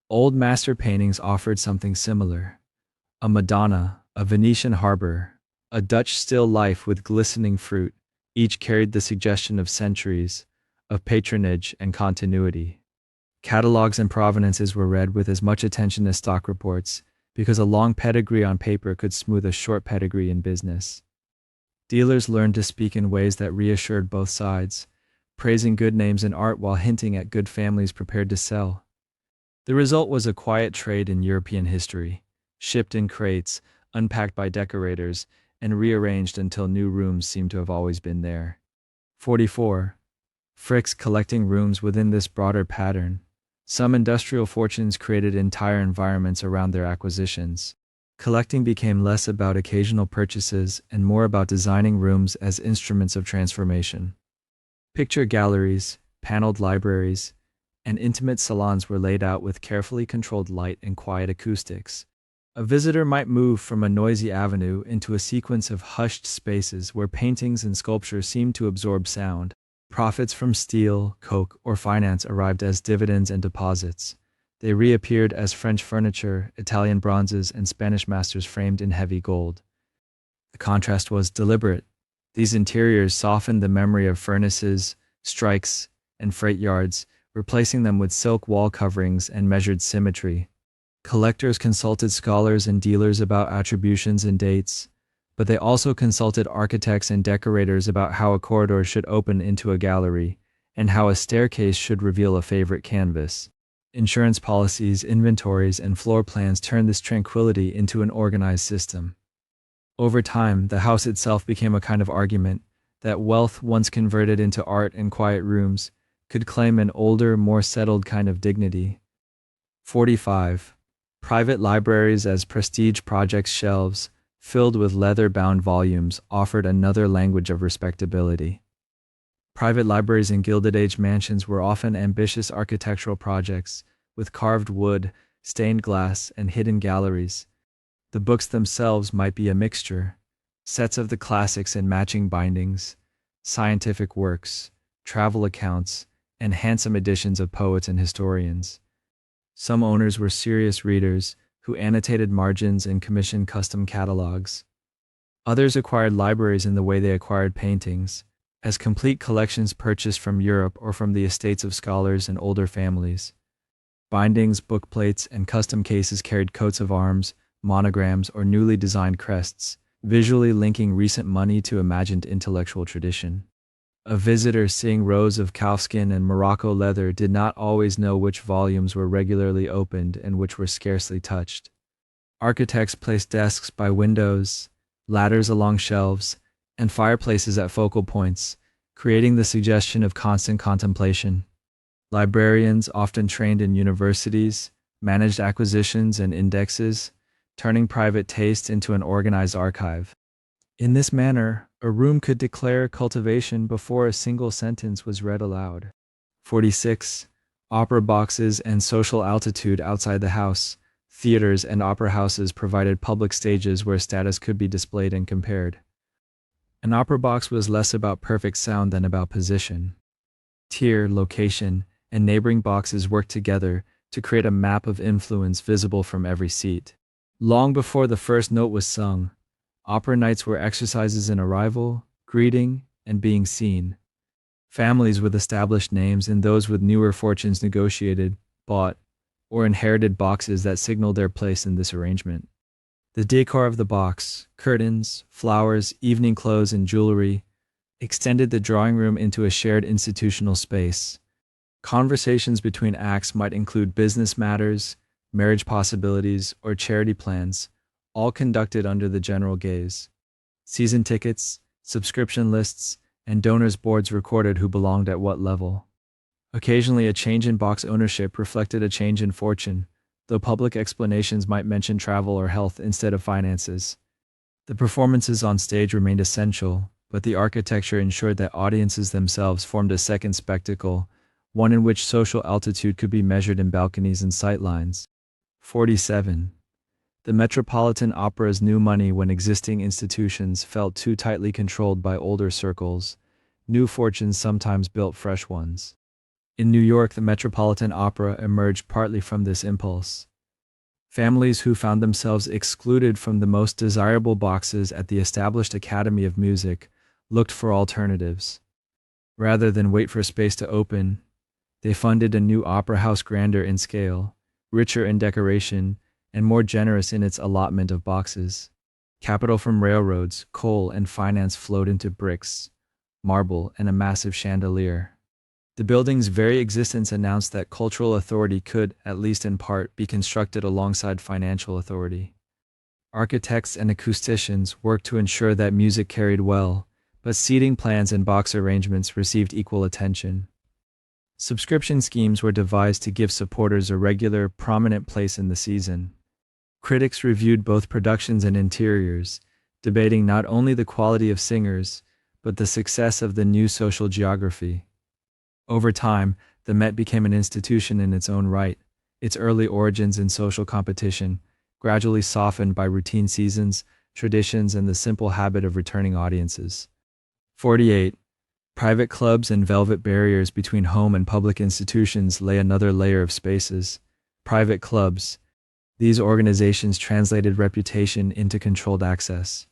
Old master paintings offered something similar: a Madonna, a Venetian harbor, a Dutch still life with glistening fruit. Each carried the suggestion of centuries, of patronage and continuity. Catalogs and provenances were read with as much attention as stock reports, because a long pedigree on paper could smooth a short pedigree in business. Dealers learned to speak in ways that reassured both sides, praising good names in art while hinting at good families prepared to sell. The result was a quiet trade in European history, shipped in crates, unpacked by decorators, and rearranged until new rooms seemed to have always been there. 44. Frick's collecting rooms within this broader pattern. Some industrial fortunes created entire environments around their acquisitions. Collecting became less about occasional purchases and more about designing rooms as instruments of transformation. Picture galleries, paneled libraries, and intimate salons were laid out with carefully controlled light and quiet acoustics. A visitor might move from a noisy avenue into a sequence of hushed spaces where paintings and sculpture seemed to absorb sound. Profits from steel, coke, or finance arrived as dividends and deposits. They reappeared as French furniture, Italian bronzes, and Spanish masters framed in heavy gold. The contrast was deliberate. These interiors softened the memory of furnaces, strikes, and freight yards, replacing them with silk wall coverings and measured symmetry. Collectors consulted scholars and dealers about attributions and dates, but they also consulted architects and decorators about how a corridor should open into a gallery, and how a staircase should reveal a favorite canvas. Insurance policies, inventories, and floor plans turned this tranquility into an organized system. Over time, the house itself became a kind of argument that wealth, once converted into art and quiet rooms, could claim an older, more settled kind of dignity. 45. Private libraries as prestige projects. Shelves, filled with leather-bound volumes, offered another language of respectability. Private libraries in Gilded Age mansions were often ambitious architectural projects, with carved wood, stained glass, and hidden galleries. The books themselves might be a mixture: sets of the classics in matching bindings, scientific works, travel accounts, and handsome editions of poets and historians. Some owners were serious readers who annotated margins and commissioned custom catalogs. Others acquired libraries in the way they acquired paintings, as complete collections purchased from Europe or from the estates of scholars and older families. Bindings, bookplates, and custom cases carried coats of arms, monograms, or newly designed crests, visually linking recent money to imagined intellectual tradition. A visitor seeing rows of calfskin and Morocco leather did not always know which volumes were regularly opened and which were scarcely touched. Architects placed desks by windows, ladders along shelves, and fireplaces at focal points, creating the suggestion of constant contemplation. Librarians, often trained in universities, managed acquisitions and indexes, turning private taste into an organized archive. In this manner, A room could declare cultivation before a single sentence was read aloud. 46. Opera boxes and social altitude outside the house. Theaters and opera houses provided public stages where status could be displayed and compared. An opera box was less about perfect sound than about position. Tier, location, and neighboring boxes worked together to create a map of influence visible from every seat. Long before the first note was sung, opera nights were exercises in arrival, greeting, and being seen. Families with established names and those with newer fortunes negotiated, bought, or inherited boxes that signaled their place in this arrangement. The decor of the box, curtains, flowers, evening clothes, and jewelry, extended the drawing room into a shared institutional space. Conversations between acts might include business matters, marriage possibilities, or charity plans, all conducted under the general gaze. Season tickets, subscription lists, and donors' boards recorded who belonged at what level. Occasionally, a change in box ownership reflected a change in fortune, though public explanations might mention travel or health instead of finances. The performances on stage remained essential, but the architecture ensured that audiences themselves formed a second spectacle, one in which social altitude could be measured in balconies and sightlines. 47. The Metropolitan Opera's new money when existing institutions felt too tightly controlled by older circles. New fortunes sometimes built fresh ones. In New York, the Metropolitan Opera emerged partly from this impulse. Families who found themselves excluded from the most desirable boxes at the established Academy of Music looked for alternatives. Rather than wait for space to open, they funded a new opera house grander in scale, richer in decoration, and more generous in its allotment of boxes. Capital from railroads, coal, and finance flowed into bricks, marble, and a massive chandelier. The building's very existence announced that cultural authority could, at least in part, be constructed alongside financial authority. Architects and acousticians worked to ensure that music carried well, but seating plans and box arrangements received equal attention. Subscription schemes were devised to give supporters a regular, prominent place in the season. Critics reviewed both productions and interiors, debating not only the quality of singers, but the success of the new social geography. Over time, the Met became an institution in its own right, its early origins in social competition, gradually softened by routine seasons, traditions, and the simple habit of returning audiences. 48. Private clubs and velvet barriers between home and public institutions lay another layer of spaces. Private clubs. These organizations translated reputation into controlled access.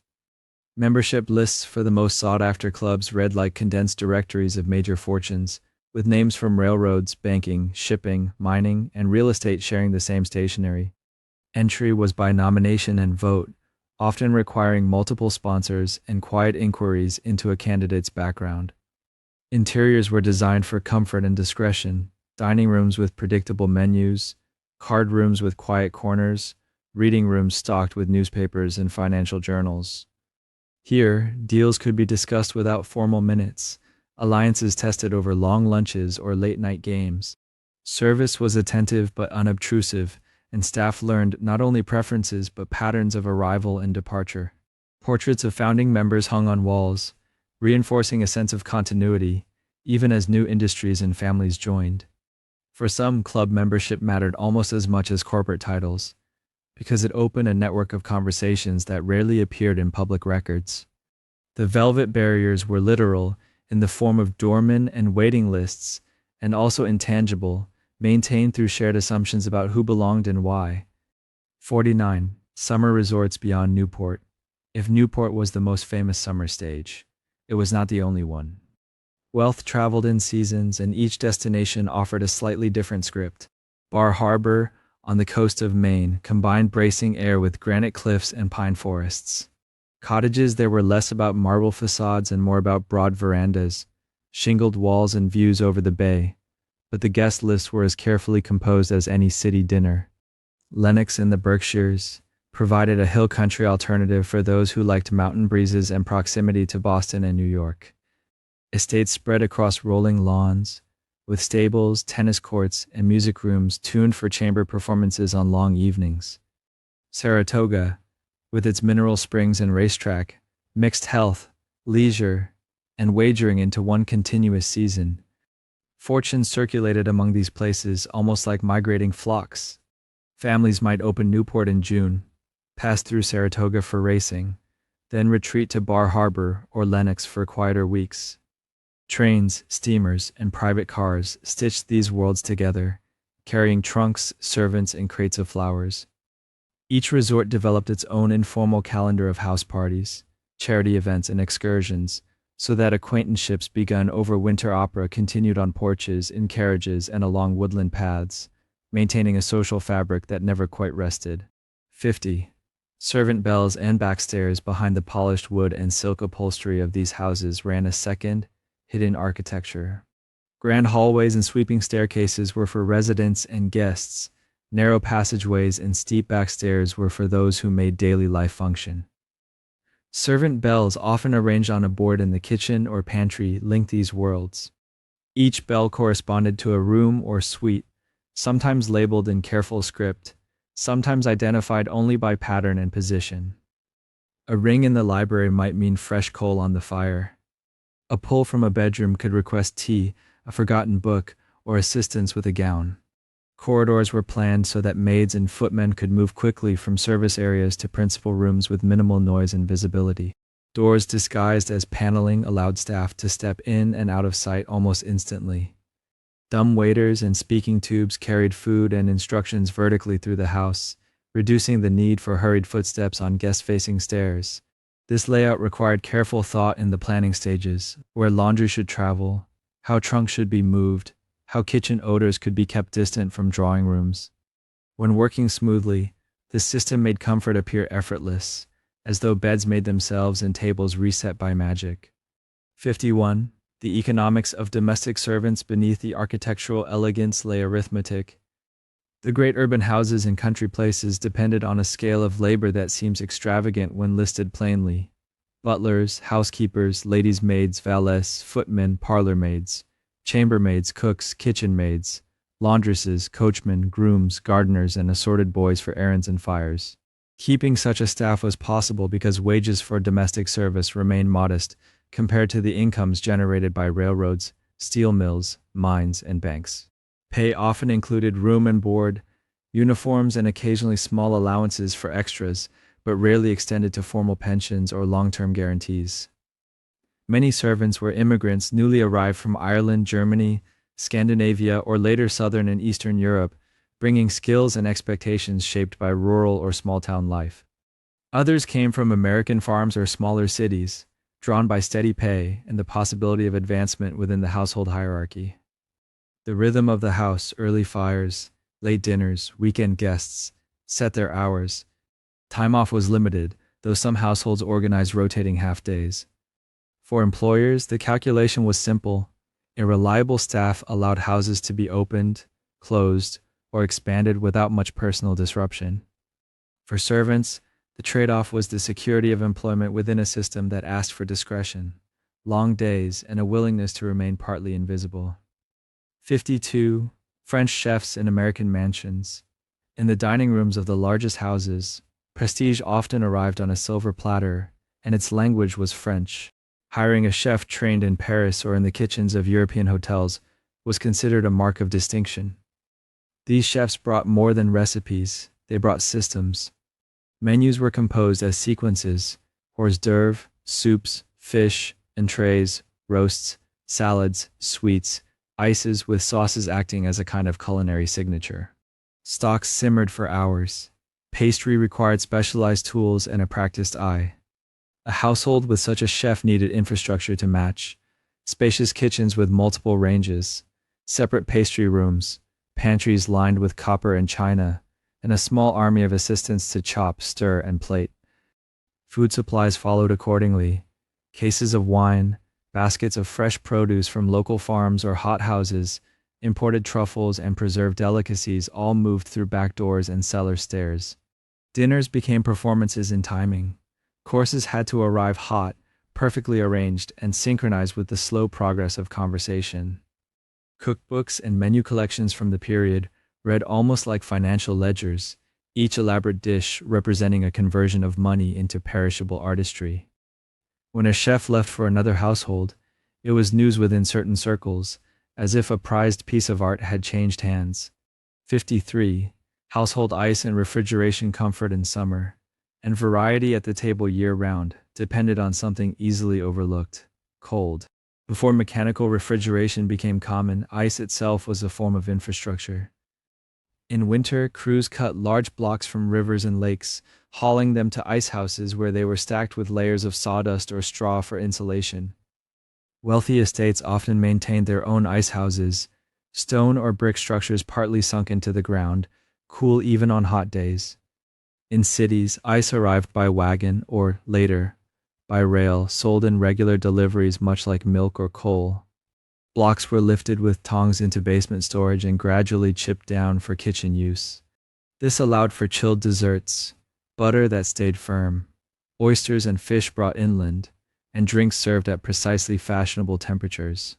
Membership lists for the most sought-after clubs read like condensed directories of major fortunes, with names from railroads, banking, shipping, mining, and real estate sharing the same stationery. Entry was by nomination and vote, often requiring multiple sponsors and quiet inquiries into a candidate's background. Interiors were designed for comfort and discretion, dining rooms with predictable menus, card rooms with quiet corners, reading rooms stocked with newspapers and financial journals. Here, deals could be discussed without formal minutes, alliances tested over long lunches or late-night games. Service was attentive but unobtrusive, and staff learned not only preferences but patterns of arrival and departure. Portraits of founding members hung on walls, reinforcing a sense of continuity, even as new industries and families joined. For some, club membership mattered almost as much as corporate titles, because it opened a network of conversations that rarely appeared in public records. The velvet barriers were literal, in the form of doormen and waiting lists, and also intangible, maintained through shared assumptions about who belonged and why. 49. Summer resorts beyond Newport. If Newport was the most famous summer stage, it was not the only one. Wealth traveled in seasons, and each destination offered a slightly different script. Bar Harbor, on the coast of Maine, combined bracing air with granite cliffs and pine forests. Cottages there were less about marble facades and more about broad verandas, shingled walls and views over the bay, but the guest lists were as carefully composed as any city dinner. Lenox in the Berkshires provided a hill country alternative for those who liked mountain breezes and proximity to Boston and New York. Estates spread across rolling lawns, with stables, tennis courts, and music rooms tuned for chamber performances on long evenings. Saratoga, with its mineral springs and racetrack, mixed health, leisure, and wagering into one continuous season. Fortunes circulated among these places almost like migrating flocks. Families might open Newport in June, pass through Saratoga for racing, then retreat to Bar Harbor or Lenox for quieter weeks. Trains, steamers, and private cars stitched these worlds together, carrying trunks, servants, and crates of flowers. Each resort developed its own informal calendar of house parties, charity events, and excursions, so that acquaintanceships begun over winter opera continued on porches, in carriages, and along woodland paths, maintaining a social fabric that never quite rested. 50. Servant bells and backstairs behind the polished wood and silk upholstery of these houses ran a second, hidden architecture. Grand hallways and sweeping staircases were for residents and guests. Narrow passageways and steep backstairs were for those who made daily life function. Servant bells, often arranged on a board in the kitchen or pantry, linked these worlds. Each bell corresponded to a room or suite, sometimes labeled in careful script, sometimes identified only by pattern and position. A ring in the library might mean fresh coal on the fire. A pull from a bedroom could request tea, a forgotten book, or assistance with a gown. Corridors were planned so that maids and footmen could move quickly from service areas to principal rooms with minimal noise and visibility. Doors disguised as paneling allowed staff to step in and out of sight almost instantly. Dumb waiters and speaking tubes carried food and instructions vertically through the house, reducing the need for hurried footsteps on guest-facing stairs. This layout required careful thought in the planning stages, where laundry should travel, how trunks should be moved, how kitchen odors could be kept distant from drawing rooms. When working smoothly, this system made comfort appear effortless, as though beds made themselves and tables reset by magic. 51. The economics of domestic servants beneath the architectural elegance lay arithmetic. The great urban houses and country places depended on a scale of labor that seems extravagant when listed plainly. Butlers, housekeepers, ladies' maids, valets, footmen, parlor maids, chambermaids, cooks, kitchen maids, laundresses, coachmen, grooms, gardeners, and assorted boys for errands and fires. Keeping such a staff was possible because wages for domestic service remained modest compared to the incomes generated by railroads, steel mills, mines, and banks. Pay often included room and board, uniforms, and occasionally small allowances for extras, but rarely extended to formal pensions or long-term guarantees. Many servants were immigrants newly arrived from Ireland, Germany, Scandinavia, or later Southern and Eastern Europe, bringing skills and expectations shaped by rural or small-town life. Others came from American farms or smaller cities, drawn by steady pay and the possibility of advancement within the household hierarchy. The rhythm of the house, early fires, late dinners, weekend guests, set their hours. Time off was limited, though some households organized rotating half-days. For employers, the calculation was simple. A reliable staff allowed houses to be opened, closed, or expanded without much personal disruption. For servants, the trade-off was the security of employment within a system that asked for discretion, long days, and a willingness to remain partly invisible. 52. French chefs in American mansions. In the dining rooms of the largest houses, prestige often arrived on a silver platter, and its language was French. Hiring a chef trained in Paris or in the kitchens of European hotels was considered a mark of distinction. These chefs brought more than recipes, they brought systems. Menus were composed as sequences: hors d'oeuvre, soups, fish, entrees, roasts, salads, sweets, ices, with sauces acting as a kind of culinary signature. Stocks simmered for hours. Pastry required specialized tools and a practiced eye. A household with such a chef needed infrastructure to match: spacious kitchens with multiple ranges, separate pastry rooms, pantries lined with copper and china, and a small army of assistants to chop, stir, and plate. Food supplies followed accordingly: cases of wine, baskets of fresh produce from local farms or hothouses, imported truffles, and preserved delicacies all moved through back doors and cellar stairs. Dinners became performances in timing. Courses had to arrive hot, perfectly arranged, and synchronized with the slow progress of conversation. Cookbooks and menu collections from the period read almost like financial ledgers, each elaborate dish representing a conversion of money into perishable artistry. When a chef left for another household, it was news within certain circles, as if a prized piece of art had changed hands. 53. Household ice and refrigeration comfort in summer, and variety at the table year-round, depended on something easily overlooked: cold. Before mechanical refrigeration became common, ice itself was a form of infrastructure. In winter, crews cut large blocks from rivers and lakes, hauling them to ice houses where they were stacked with layers of sawdust or straw for insulation. Wealthy estates often maintained their own ice houses, stone or brick structures partly sunk into the ground, cool even on hot days. In cities, ice arrived by wagon or, later, by rail, sold in regular deliveries much like milk or coal. Blocks were lifted with tongs into basement storage and gradually chipped down for kitchen use. This allowed for chilled desserts, butter that stayed firm, oysters and fish brought inland, and drinks served at precisely fashionable temperatures.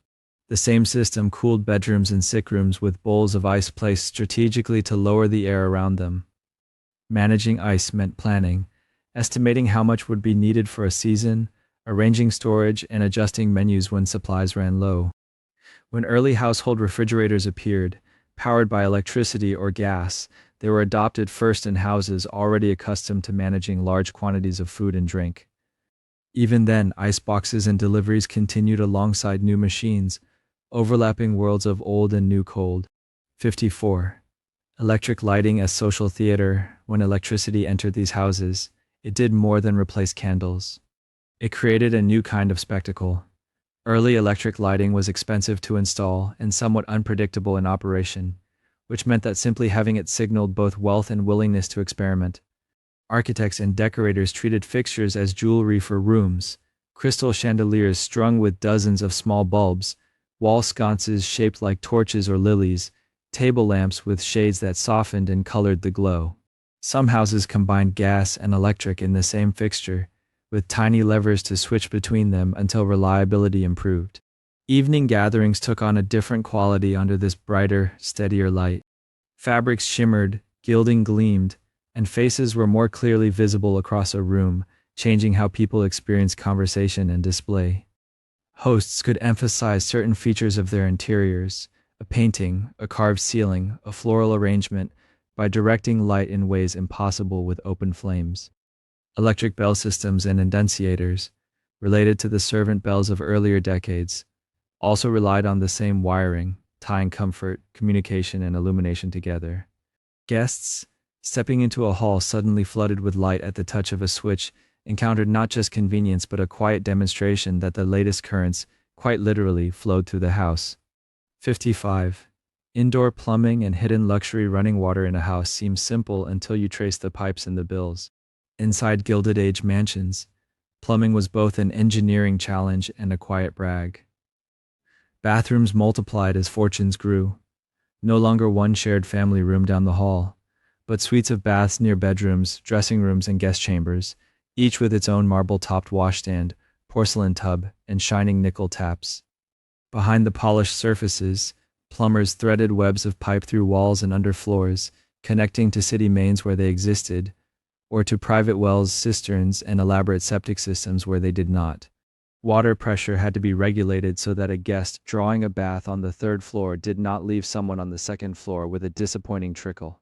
The same system cooled bedrooms and sick rooms with bowls of ice placed strategically to lower the air around them. Managing ice meant planning, estimating how much would be needed for a season, arranging storage, and adjusting menus when supplies ran low. When early household refrigerators appeared, powered by electricity or gas, they were adopted first in houses already accustomed to managing large quantities of food and drink. Even then, ice boxes and deliveries continued alongside new machines, overlapping worlds of old and new cold. 54. Electric lighting as social theater. When electricity entered these houses, it did more than replace candles. It created a new kind of spectacle. Early electric lighting was expensive to install and somewhat unpredictable in operation, which meant that simply having it signaled both wealth and willingness to experiment. Architects and decorators treated fixtures as jewelry for rooms: crystal chandeliers strung with dozens of small bulbs, wall sconces shaped like torches or lilies, table lamps with shades that softened and colored the glow. Some houses combined gas and electric in the same fixture, with tiny levers to switch between them until reliability improved. Evening gatherings took on a different quality under this brighter, steadier light. Fabrics shimmered, gilding gleamed, and faces were more clearly visible across a room, changing how people experienced conversation and display. Hosts could emphasize certain features of their interiors: a painting, a carved ceiling, a floral arrangement, by directing light in ways impossible with open flames. Electric bell systems and annunciators, related to the servant bells of earlier decades, also relied on the same wiring, tying comfort, communication, and illumination together. Guests, stepping into a hall suddenly flooded with light at the touch of a switch, encountered not just convenience but a quiet demonstration that the latest currents, quite literally, flowed through the house. 55. Indoor plumbing and hidden luxury. Running water in a house seems simple until you trace the pipes and the bills. Inside Gilded Age mansions, plumbing was both an engineering challenge and a quiet brag. Bathrooms multiplied as fortunes grew. No longer one shared family room down the hall, but suites of baths near bedrooms, dressing rooms, and guest chambers, each with its own marble-topped washstand, porcelain tub, and shining nickel taps. Behind the polished surfaces, plumbers threaded webs of pipe through walls and under floors, connecting to city mains where they existed, or to private wells, cisterns, and elaborate septic systems where they did not. Water pressure had to be regulated so that a guest drawing a bath on the third floor did not leave someone on the second floor with a disappointing trickle.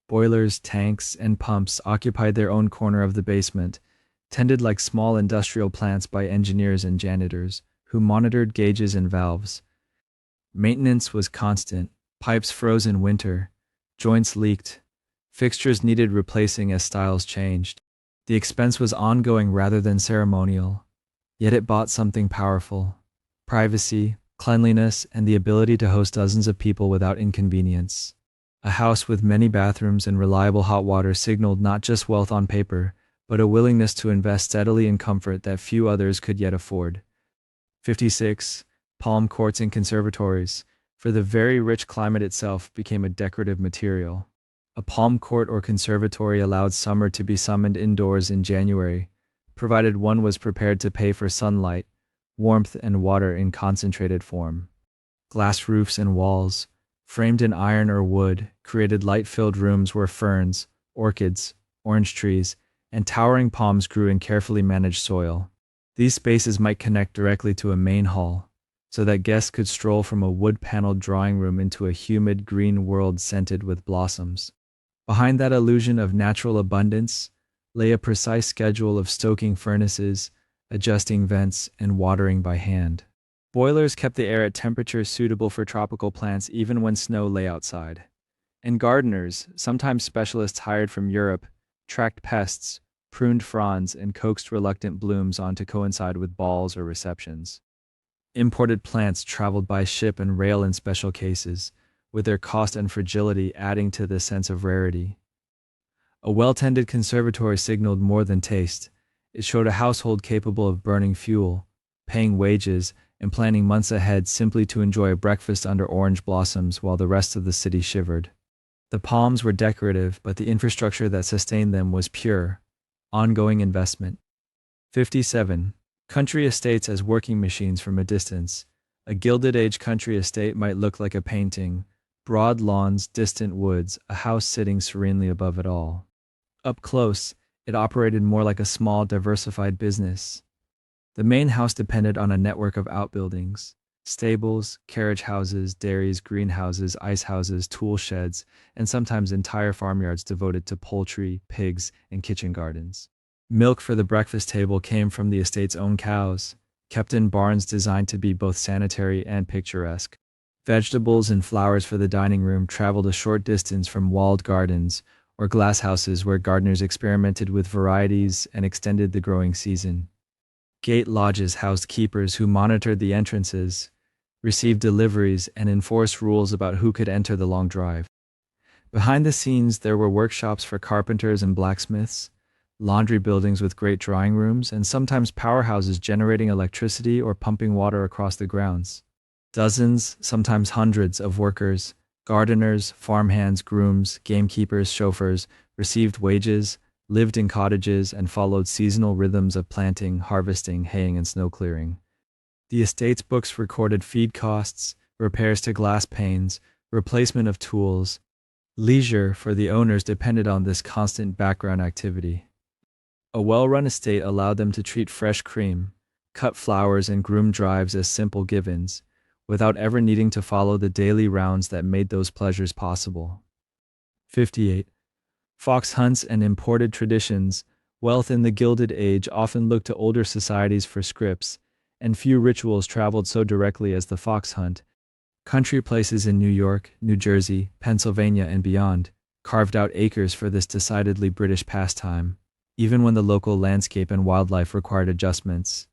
Boilers, tanks, and pumps occupied their own corner of the basement, tended like small industrial plants by engineers and janitors, who monitored gauges and valves. Maintenance was constant. Pipes froze in winter, joints leaked, fixtures needed replacing as styles changed. The expense was ongoing rather than ceremonial, yet it bought something powerful: privacy, cleanliness, and the ability to host dozens of people without inconvenience. A house with many bathrooms and reliable hot water signaled not just wealth on paper, but a willingness to invest steadily in comfort that few others could yet afford. 56. Palm courts and conservatories, for the very rich climate itself, became a decorative material. A palm court or conservatory allowed summer to be summoned indoors in January, provided one was prepared to pay for sunlight, warmth, and water in concentrated form. Glass roofs and walls, framed in iron or wood, created light-filled rooms where ferns, orchids, orange trees, and towering palms grew in carefully managed soil. These spaces might connect directly to a main hall, so that guests could stroll from a wood-paneled drawing room into a humid green world scented with blossoms. Behind that illusion of natural abundance lay a precise schedule of stoking furnaces, adjusting vents, and watering by hand. Boilers kept the air at temperatures suitable for tropical plants even when snow lay outside. And gardeners, sometimes specialists hired from Europe, tracked pests, pruned fronds, and coaxed reluctant blooms on to coincide with balls or receptions. Imported plants traveled by ship and rail in special cases, with their cost and fragility adding to the sense of rarity. A well-tended conservatory signaled more than taste. It showed a household capable of burning fuel, paying wages, and planning months ahead simply to enjoy a breakfast under orange blossoms while the rest of the city shivered. The palms were decorative, but the infrastructure that sustained them was pure, ongoing investment. 57. Country estates as working machines from a distance. A Gilded Age country estate might look like a painting: broad lawns, distant woods, a house sitting serenely above it all. Up close, it operated more like a small, diversified business. The main house depended on a network of outbuildings: stables, carriage houses, dairies, greenhouses, ice houses, tool sheds, and sometimes entire farmyards devoted to poultry, pigs, and kitchen gardens. Milk for the breakfast table came from the estate's own cows, kept in barns designed to be both sanitary and picturesque. Vegetables and flowers for the dining room traveled a short distance from walled gardens or glass houses where gardeners experimented with varieties and extended the growing season. Gate lodges housed keepers who monitored the entrances, received deliveries, and enforced rules about who could enter the long drive. Behind the scenes, there were workshops for carpenters and blacksmiths, laundry buildings with great drawing rooms, and sometimes powerhouses generating electricity or pumping water across the grounds. Dozens, sometimes hundreds, of workers, gardeners, farmhands, grooms, gamekeepers, chauffeurs, received wages, lived in cottages, and followed seasonal rhythms of planting, harvesting, haying, and snow clearing. The estate's books recorded feed costs, repairs to glass panes, replacement of tools. Leisure for the owners depended on this constant background activity. A well-run estate allowed them to treat fresh cream, cut flowers, and groom drives as simple givens, without ever needing to follow the daily rounds that made those pleasures possible. 58. Fox hunts and imported traditions. Wealth in the Gilded Age often looked to older societies for scripts, and few rituals traveled so directly as the fox hunt. Country places in New York, New Jersey, Pennsylvania, and beyond carved out acres for this decidedly British pastime, even when the local landscape and wildlife required adjustments.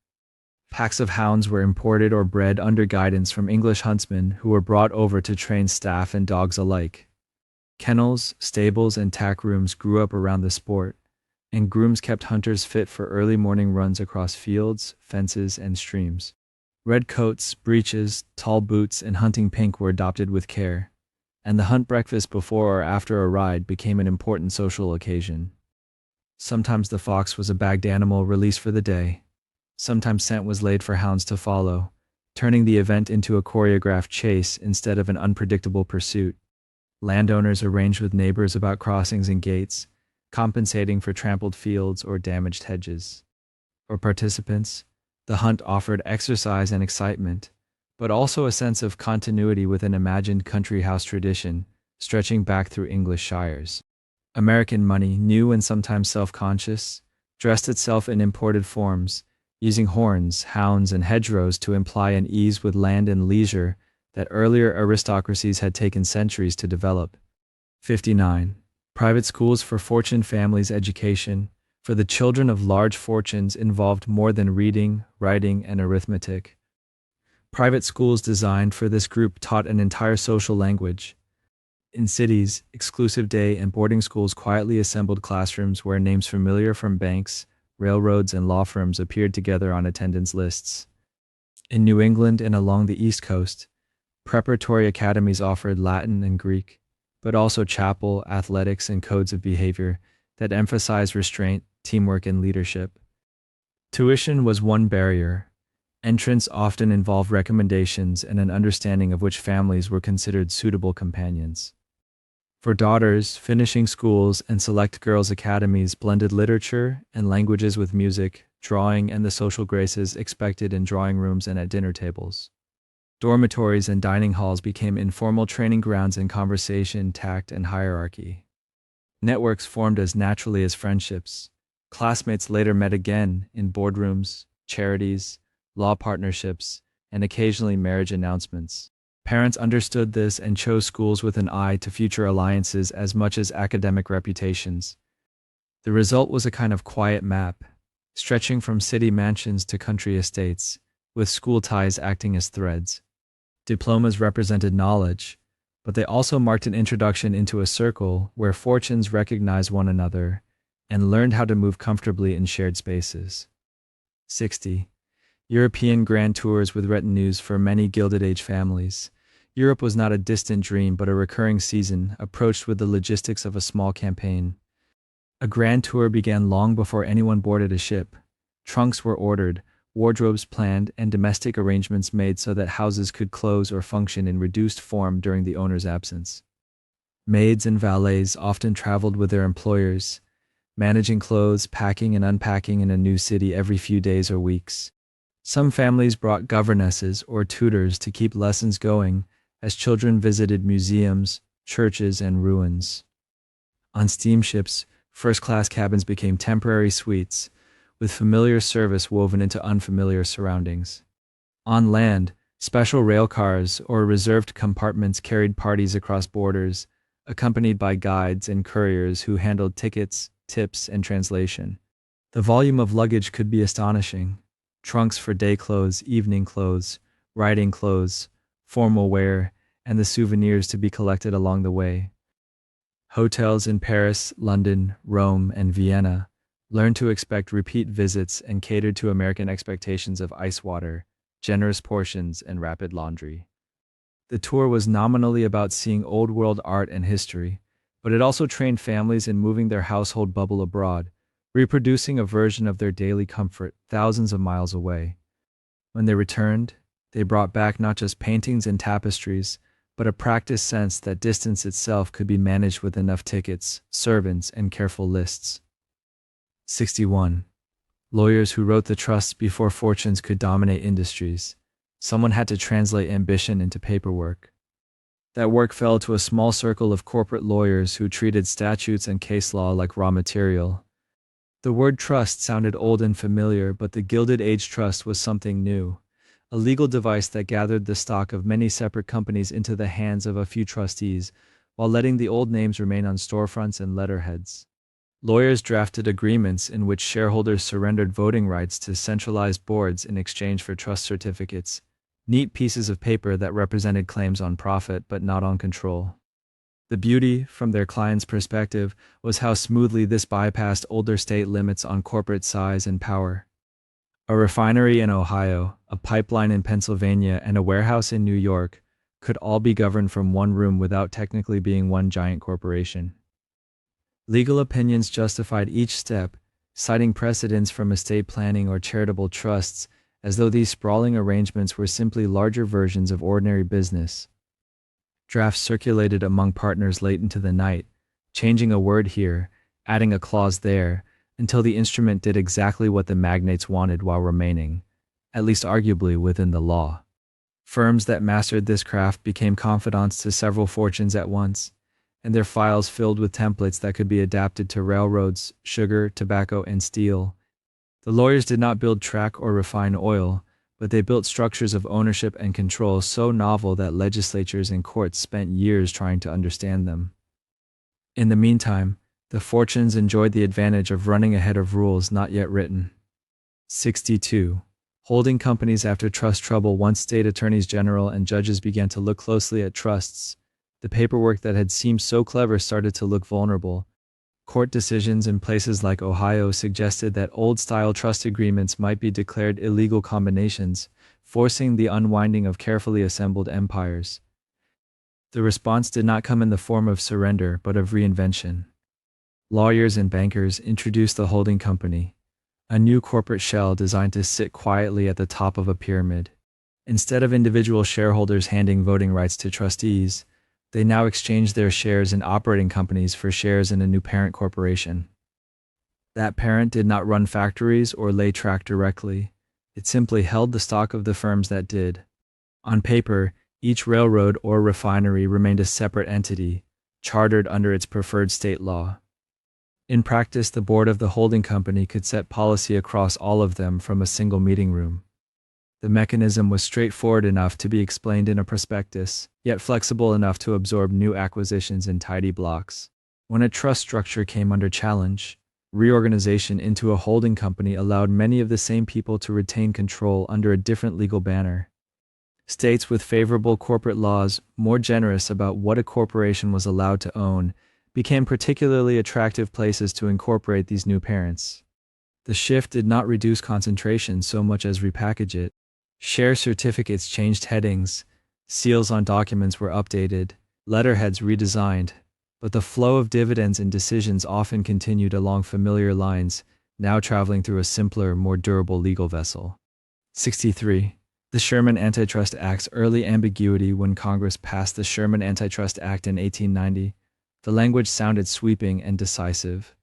Packs of hounds were imported or bred under guidance from English huntsmen who were brought over to train staff and dogs alike. Kennels, stables, and tack rooms grew up around the sport, and grooms kept hunters fit for early morning runs across fields, fences, and streams. Red coats, breeches, tall boots, and hunting pink were adopted with care, and the hunt breakfast before or after a ride became an important social occasion. Sometimes the fox was a bagged animal released for the day. Sometimes scent was laid for hounds to follow, turning the event into a choreographed chase instead of an unpredictable pursuit. Landowners arranged with neighbors about crossings and gates, compensating for trampled fields or damaged hedges. For participants, the hunt offered exercise and excitement, but also a sense of continuity with an imagined country house tradition stretching back through English shires. American money, new and sometimes self-conscious, dressed itself in imported forms, using horns, hounds, and hedgerows to imply an ease with land and leisure that earlier aristocracies had taken centuries to develop. 59. Private schools for fortune families' education for the children of large fortunes involved more than reading, writing, and arithmetic. Private schools designed for this group taught an entire social language. In cities, exclusive day and boarding schools quietly assembled classrooms where names familiar from banks, railroads, and law firms appeared together on attendance lists. In New England and along the East Coast, preparatory academies offered Latin and Greek, but also chapel, athletics, and codes of behavior that emphasized restraint, teamwork, and leadership. Tuition was one barrier. Entrance often involved recommendations and an understanding of which families were considered suitable companions. For daughters, finishing schools and select girls' academies blended literature and languages with music, drawing, and the social graces expected in drawing rooms and at dinner tables. Dormitories and dining halls became informal training grounds in conversation, tact, and hierarchy. Networks formed as naturally as friendships. Classmates later met again in boardrooms, charities, law partnerships, and occasionally marriage announcements. Parents understood this and chose schools with an eye to future alliances as much as academic reputations. The result was a kind of quiet map, stretching from city mansions to country estates, with school ties acting as threads. Diplomas represented knowledge, but they also marked an introduction into a circle where fortunes recognized one another and learned how to move comfortably in shared spaces. 60. European grand tours with retinues for many Gilded Age families. Europe was not a distant dream but a recurring season, approached with the logistics of a small campaign. A grand tour began long before anyone boarded a ship. Trunks were ordered, wardrobes planned, and domestic arrangements made so that houses could close or function in reduced form during the owner's absence. Maids and valets often traveled with their employers, managing clothes, packing and unpacking in a new city every few days or weeks. Some families brought governesses or tutors to keep lessons going as children visited museums, churches, and ruins. On steamships, first-class cabins became temporary suites, with familiar service woven into unfamiliar surroundings. On land, special rail cars or reserved compartments carried parties across borders, accompanied by guides and couriers who handled tickets, tips, and translation. The volume of luggage could be astonishing. Trunks for day clothes, evening clothes, riding clothes, formal wear, and the souvenirs to be collected along the way. Hotels in Paris, London, Rome, and Vienna learned to expect repeat visits and catered to American expectations of ice water, generous portions, and rapid laundry. The tour was nominally about seeing old world art and history, but it also trained families in moving their household bubble abroad, reproducing a version of their daily comfort thousands of miles away. When they returned, they brought back not just paintings and tapestries, but a practiced sense that distance itself could be managed with enough tickets, servants, and careful lists. 61. Lawyers who wrote the trusts before fortunes could dominate industries. Someone had to translate ambition into paperwork. That work fell to a small circle of corporate lawyers who treated statutes and case law like raw material. The word trust sounded old and familiar, but the Gilded Age trust was something new, a legal device that gathered the stock of many separate companies into the hands of a few trustees, while letting the old names remain on storefronts and letterheads. Lawyers drafted agreements in which shareholders surrendered voting rights to centralized boards in exchange for trust certificates, neat pieces of paper that represented claims on profit but not on control. The beauty, from their client's perspective, was how smoothly this bypassed older state limits on corporate size and power. A refinery in Ohio, a pipeline in Pennsylvania, and a warehouse in New York could all be governed from one room without technically being one giant corporation. Legal opinions justified each step, citing precedents from estate planning or charitable trusts, as though these sprawling arrangements were simply larger versions of ordinary business. Drafts circulated among partners late into the night, changing a word here, adding a clause there, until the instrument did exactly what the magnates wanted while remaining, at least arguably, within the law. Firms that mastered this craft became confidants to several fortunes at once, and their files filled with templates that could be adapted to railroads, sugar, tobacco, and steel. The lawyers did not build track or refine oil, but they built structures of ownership and control so novel that legislatures and courts spent years trying to understand them. In the meantime, the fortunes enjoyed the advantage of running ahead of rules not yet written. 62. Holding companies after trust trouble. Once state attorneys general and judges began to look closely at trusts, the paperwork that had seemed so clever started to look vulnerable. Court decisions in places like Ohio suggested that old-style trust agreements might be declared illegal combinations, forcing the unwinding of carefully assembled empires. The response did not come in the form of surrender, but of reinvention. Lawyers and bankers introduced the holding company, a new corporate shell designed to sit quietly at the top of a pyramid. Instead of individual shareholders handing voting rights to trustees, they now exchanged their shares in operating companies for shares in a new parent corporation. That parent did not run factories or lay track directly. It simply held the stock of the firms that did. On paper, each railroad or refinery remained a separate entity, chartered under its preferred state law. In practice, the board of the holding company could set policy across all of them from a single meeting room. The mechanism was straightforward enough to be explained in a prospectus, yet flexible enough to absorb new acquisitions in tidy blocks. When a trust structure came under challenge, reorganization into a holding company allowed many of the same people to retain control under a different legal banner. States with favorable corporate laws, more generous about what a corporation was allowed to own, became particularly attractive places to incorporate these new parents. The shift did not reduce concentration so much as repackage it. Share certificates changed headings, seals on documents were updated, letterheads redesigned, but the flow of dividends and decisions often continued along familiar lines, now traveling through a simpler, more durable legal vessel. 63. The Sherman Antitrust Act's early ambiguity. When Congress passed the Sherman Antitrust Act in 1890, the language sounded sweeping and decisive.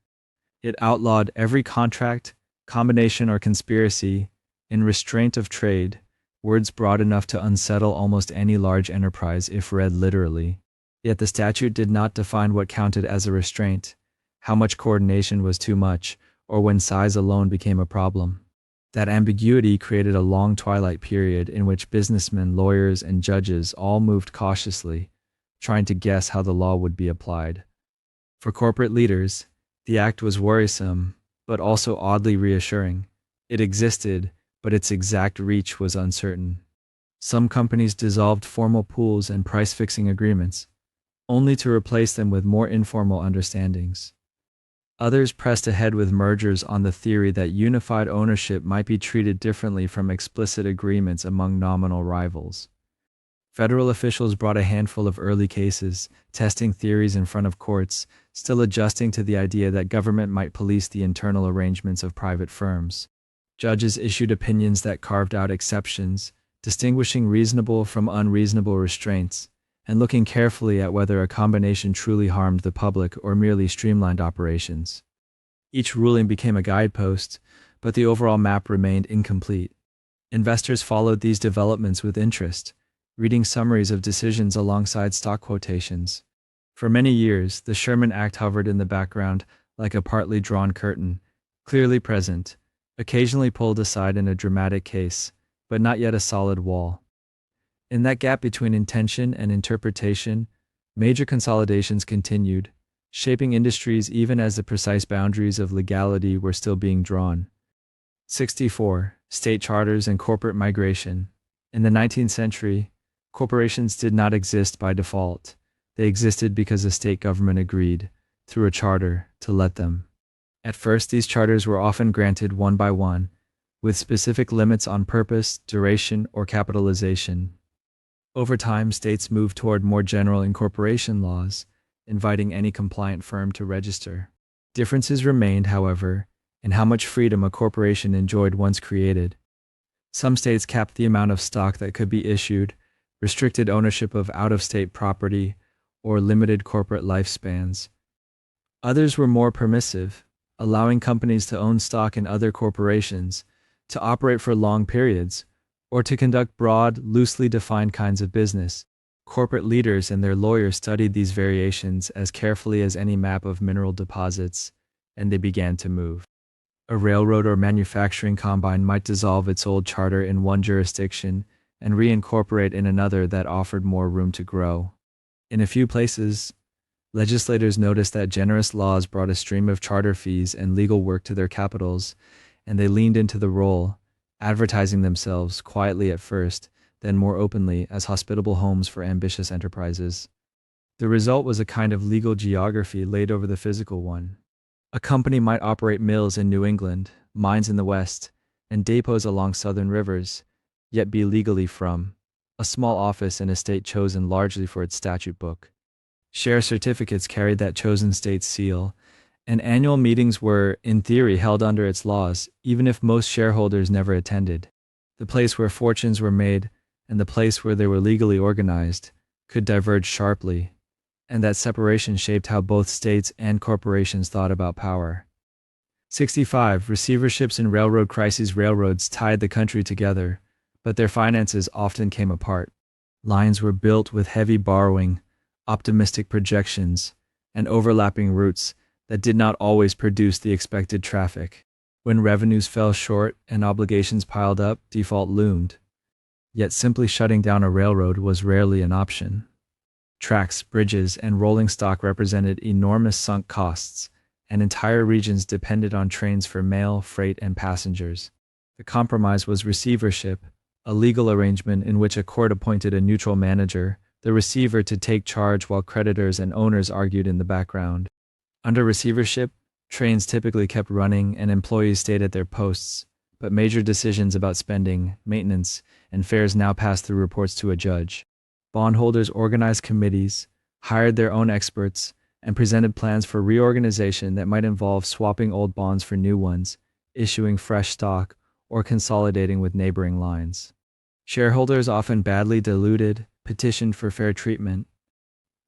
It outlawed every contract, combination, or conspiracy in restraint of trade, words broad enough to unsettle almost any large enterprise if read literally. Yet the statute did not define what counted as a restraint, how much coordination was too much, or when size alone became a problem. That ambiguity created a long twilight period in which businessmen, lawyers, and judges all moved cautiously, trying to guess how the law would be applied. For corporate leaders, the act was worrisome, but also oddly reassuring. It existed, but its exact reach was uncertain. Some companies dissolved formal pools and price-fixing agreements, only to replace them with more informal understandings. Others pressed ahead with mergers on the theory that unified ownership might be treated differently from explicit agreements among nominal rivals. Federal officials brought a handful of early cases, testing theories in front of courts, still adjusting to the idea that government might police the internal arrangements of private firms. Judges issued opinions that carved out exceptions, distinguishing reasonable from unreasonable restraints, and looking carefully at whether a combination truly harmed the public or merely streamlined operations. Each ruling became a guidepost, but the overall map remained incomplete. Investors followed these developments with interest, reading summaries of decisions alongside stock quotations. For many years, the Sherman Act hovered in the background like a partly drawn curtain, clearly present, occasionally pulled aside in a dramatic case, but not yet a solid wall. In that gap between intention and interpretation, major consolidations continued, shaping industries even as the precise boundaries of legality were still being drawn. 64. State charters and corporate migration. In the 19th century, corporations did not exist by default. They existed because the state government agreed, through a charter, to let them. At first, these charters were often granted one by one, with specific limits on purpose, duration, or capitalization. Over time, states moved toward more general incorporation laws, inviting any compliant firm to register. Differences remained, however, in how much freedom a corporation enjoyed once created. Some states capped the amount of stock that could be issued, restricted ownership of out-of-state property, or limited corporate lifespans. Others were more permissive, allowing companies to own stock in other corporations, to operate for long periods, or to conduct broad, loosely defined kinds of business. Corporate leaders and their lawyers studied these variations as carefully as any map of mineral deposits, and they began to move. A railroad or manufacturing combine might dissolve its old charter in one jurisdiction and reincorporate in another that offered more room to grow. In a few places, legislators noticed that generous laws brought a stream of charter fees and legal work to their capitals, and they leaned into the role, advertising themselves, quietly at first, then more openly, as hospitable homes for ambitious enterprises. The result was a kind of legal geography laid over the physical one. A company might operate mills in New England, mines in the West, and depots along southern rivers, yet be legally from a small office in a state chosen largely for its statute book. Share certificates carried that chosen state's seal, and annual meetings were, in theory, held under its laws, even if most shareholders never attended. The place where fortunes were made, and the place where they were legally organized, could diverge sharply, and that separation shaped how both states and corporations thought about power. 65. Receiverships in railroad crises. Railroads tied the country together, but their finances often came apart. Lines were built with heavy borrowing, optimistic projections, and overlapping routes that did not always produce the expected traffic. When revenues fell short and obligations piled up, default loomed. Yet simply shutting down a railroad was rarely an option. Tracks, bridges, and rolling stock represented enormous sunk costs, and entire regions depended on trains for mail, freight, and passengers. The compromise was receivership, a legal arrangement in which a court appointed a neutral manager, the receiver, to take charge while creditors and owners argued in the background. Under receivership, trains typically kept running and employees stayed at their posts, but major decisions about spending, maintenance, and fares now passed through reports to a judge. Bondholders organized committees, hired their own experts, and presented plans for reorganization that might involve swapping old bonds for new ones, issuing fresh stock, or consolidating with neighboring lines. Shareholders, often badly diluted, petitioned for fair treatment.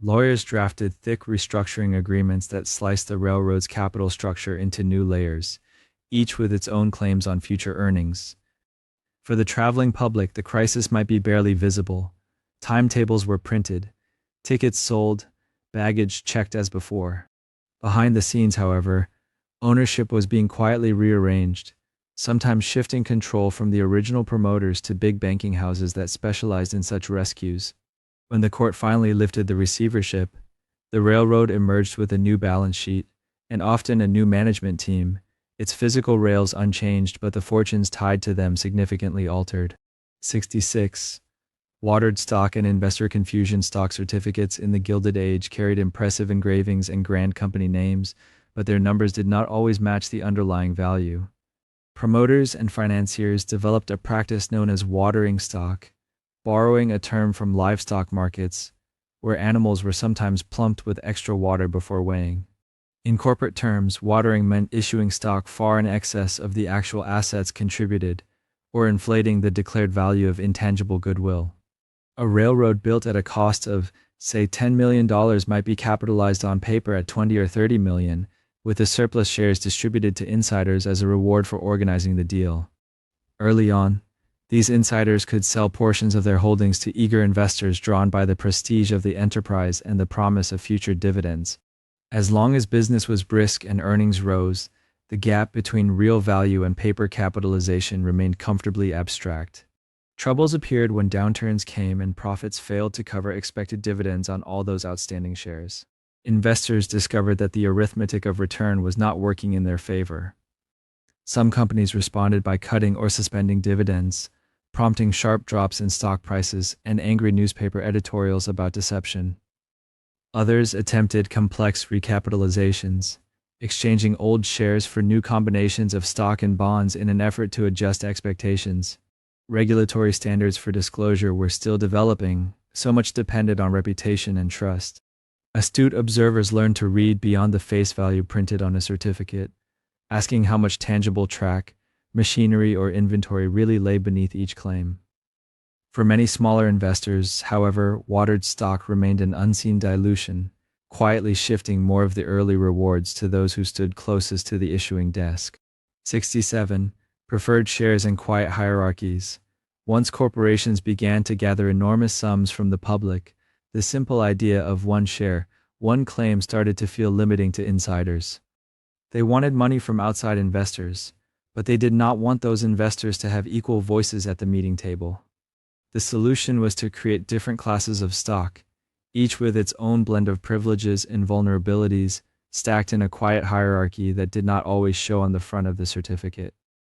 Lawyers drafted thick restructuring agreements that sliced the railroad's capital structure into new layers, each with its own claims on future earnings. For the traveling public, the crisis might be barely visible. Timetables were printed, tickets sold, baggage checked as before. Behind the scenes, however, ownership was being quietly rearranged, sometimes shifting control from the original promoters to big banking houses that specialized in such rescues. When the court finally lifted the receivership, the railroad emerged with a new balance sheet, and often a new management team, its physical rails unchanged but the fortunes tied to them significantly altered. 66. Watered stock and investor confusion. Stock certificates in the Gilded Age carried impressive engravings and grand company names, but their numbers did not always match the underlying value. Promoters and financiers developed a practice known as watering stock, borrowing a term from livestock markets, where animals were sometimes plumped with extra water before weighing. In corporate terms, watering meant issuing stock far in excess of the actual assets contributed, or inflating the declared value of intangible goodwill. A railroad built at a cost of, say, $10 million might be capitalized on paper at $20 or $30 million, with the surplus shares distributed to insiders as a reward for organizing the deal. Early on, these insiders could sell portions of their holdings to eager investors drawn by the prestige of the enterprise and the promise of future dividends. As long as business was brisk and earnings rose, the gap between real value and paper capitalization remained comfortably abstract. Troubles appeared when downturns came and profits failed to cover expected dividends on all those outstanding shares. Investors discovered that the arithmetic of return was not working in their favor. Some companies responded by cutting or suspending dividends, prompting sharp drops in stock prices and angry newspaper editorials about deception. Others attempted complex recapitalizations, exchanging old shares for new combinations of stock and bonds in an effort to adjust expectations. Regulatory standards for disclosure were still developing, so much depended on reputation and trust. Astute observers learned to read beyond the face value printed on a certificate, asking how much tangible track, machinery, or inventory really lay beneath each claim. For many smaller investors, however, watered stock remained an unseen dilution, quietly shifting more of the early rewards to those who stood closest to the issuing desk. 67. Preferred shares and quiet hierarchies. Once corporations began to gather enormous sums from the public, the simple idea of one share, one claim started to feel limiting to insiders. They wanted money from outside investors, but they did not want those investors to have equal voices at the meeting table. The solution was to create different classes of stock, each with its own blend of privileges and vulnerabilities, stacked in a quiet hierarchy that did not always show on the front of the certificate.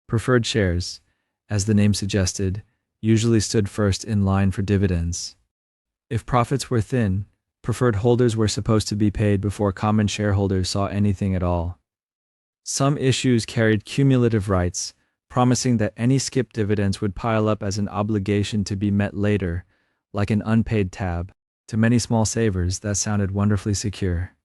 Preferred shares, as the name suggested, usually stood first in line for dividends. If profits were thin, preferred holders were supposed to be paid before common shareholders saw anything at all. Some issues carried cumulative rights, promising that any skipped dividends would pile up as an obligation to be met later, like an unpaid tab. To many small savers, that sounded wonderfully secure.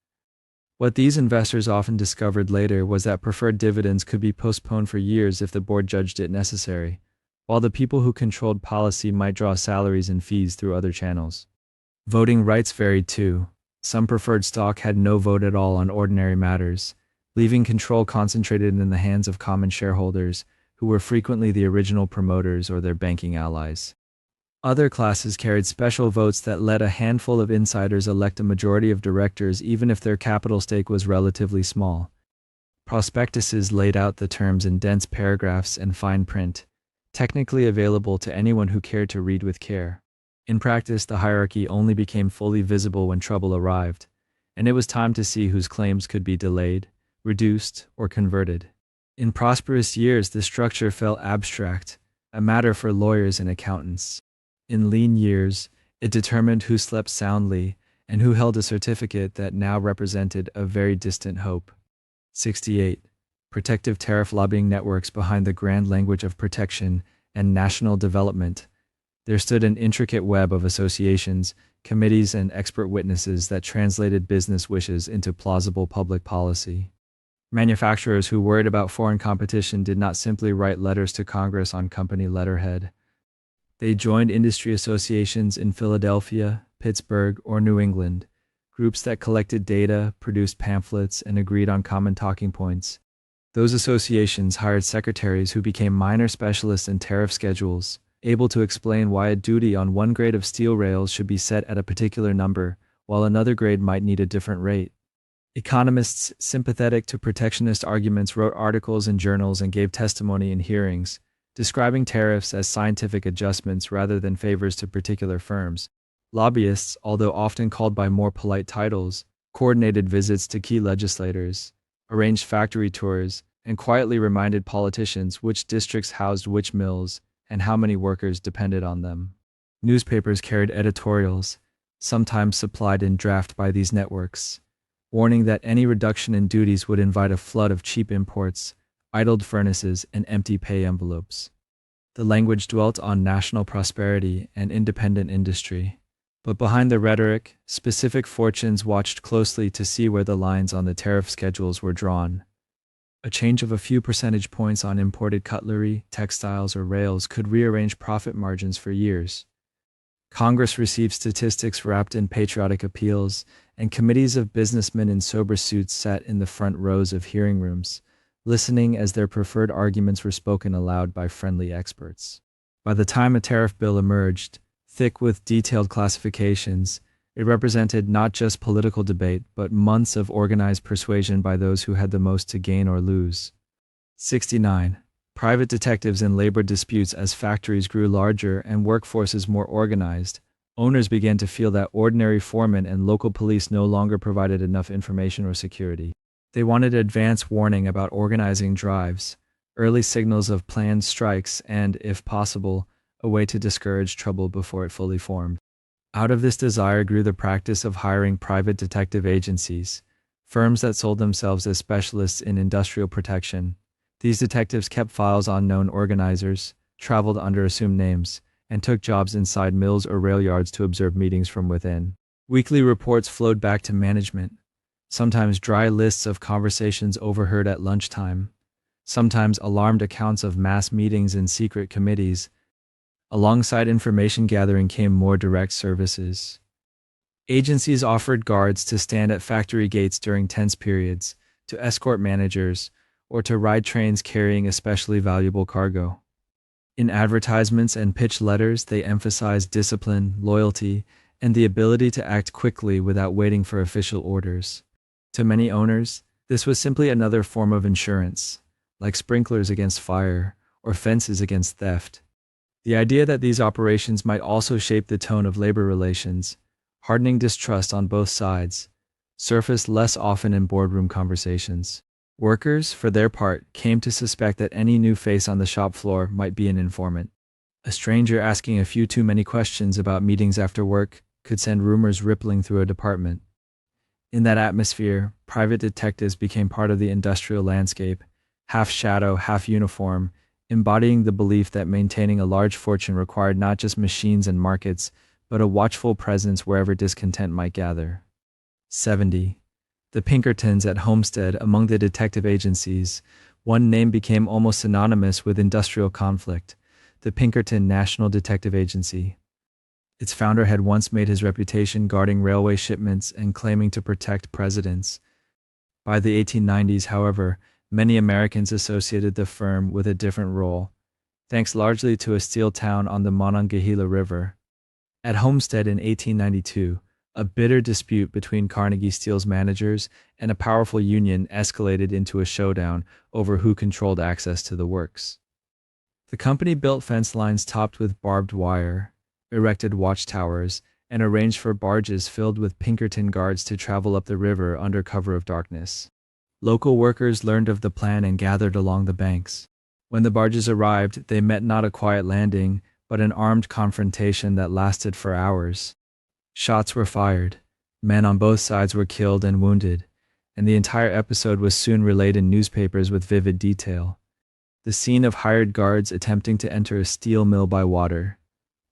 What these investors often discovered later was that preferred dividends could be postponed for years if the board judged it necessary, while the people who controlled policy might draw salaries and fees through other channels. Voting rights varied too. Some preferred stock had no vote at all on ordinary matters, leaving control concentrated in the hands of common shareholders, who were frequently the original promoters or their banking allies. Other classes carried special votes that let a handful of insiders elect a majority of directors even if their capital stake was relatively small. Prospectuses laid out the terms in dense paragraphs and fine print, technically available to anyone who cared to read with care. In practice, the hierarchy only became fully visible when trouble arrived, and it was time to see whose claims could be delayed, reduced, or converted. In prosperous years, the structure felt abstract, a matter for lawyers and accountants. In lean years, it determined who slept soundly and who held a certificate that now represented a very distant hope. 68. Protective tariff lobbying networks behind the grand language of protection and national development. There stood an intricate web of associations, committees, and expert witnesses that translated business wishes into plausible public policy. Manufacturers who worried about foreign competition did not simply write letters to Congress on company letterhead. They joined industry associations in Philadelphia, Pittsburgh, or New England, groups that collected data, produced pamphlets, and agreed on common talking points. Those associations hired secretaries who became minor specialists in tariff schedules, able to explain why a duty on one grade of steel rails should be set at a particular number, while another grade might need a different rate. Economists sympathetic to protectionist arguments wrote articles in journals and gave testimony in hearings, describing tariffs as scientific adjustments rather than favors to particular firms. Lobbyists, although often called by more polite titles, coordinated visits to key legislators, arranged factory tours, and quietly reminded politicians which districts housed which mills and how many workers depended on them. Newspapers carried editorials, sometimes supplied in draft by these networks, warning that any reduction in duties would invite a flood of cheap imports, idled furnaces, and empty pay envelopes. The language dwelt on national prosperity and independent industry. But behind the rhetoric, specific fortunes watched closely to see where the lines on the tariff schedules were drawn. A change of a few percentage points on imported cutlery, textiles, or rails could rearrange profit margins for years. Congress received statistics wrapped in patriotic appeals, and committees of businessmen in sober suits sat in the front rows of hearing rooms, listening as their preferred arguments were spoken aloud by friendly experts. By the time a tariff bill emerged, thick with detailed classifications, it represented not just political debate, but months of organized persuasion by those who had the most to gain or lose. 69. Private detectives in labor disputes. As factories grew larger and workforces more organized, owners began to feel that ordinary foremen and local police no longer provided enough information or security. They wanted advance warning about organizing drives, early signals of planned strikes, and, if possible, a way to discourage trouble before it fully formed. Out of this desire grew the practice of hiring private detective agencies, firms that sold themselves as specialists in industrial protection. These detectives kept files on known organizers, traveled under assumed names, and took jobs inside mills or rail yards to observe meetings from within. Weekly reports flowed back to management, sometimes dry lists of conversations overheard at lunchtime, sometimes alarmed accounts of mass meetings in secret committees. Alongside information gathering came more direct services. Agencies offered guards to stand at factory gates during tense periods, to escort managers, or to ride trains carrying especially valuable cargo. In advertisements and pitch letters, they emphasized discipline, loyalty, and the ability to act quickly without waiting for official orders. To many owners, this was simply another form of insurance, like sprinklers against fire or fences against theft. The idea that these operations might also shape the tone of labor relations, hardening distrust on both sides, surfaced less often in boardroom conversations. Workers, for their part, came to suspect that any new face on the shop floor might be an informant. A stranger asking a few too many questions about meetings after work could send rumors rippling through a department. In that atmosphere, private detectives became part of the industrial landscape, half shadow, half uniform, embodying the belief that maintaining a large fortune required not just machines and markets, but a watchful presence wherever discontent might gather. 70. The Pinkertons at Homestead. Among the detective agencies, one name became almost synonymous with industrial conflict: the Pinkerton National Detective Agency. Its founder had once made his reputation guarding railway shipments and claiming to protect presidents. By the 1890s, however, many Americans associated the firm with a different role, thanks largely to a steel town on the Monongahela River. At Homestead in 1892, a bitter dispute between Carnegie Steel's managers and a powerful union escalated into a showdown over who controlled access to the works. The company built fence lines topped with barbed wire, erected watchtowers, and arranged for barges filled with Pinkerton guards to travel up the river under cover of darkness. Local workers learned of the plan and gathered along the banks. When the barges arrived, they met not a quiet landing, but an armed confrontation that lasted for hours. Shots were fired, men on both sides were killed and wounded, and the entire episode was soon relayed in newspapers with vivid detail. The scene of hired guards attempting to enter a steel mill by water,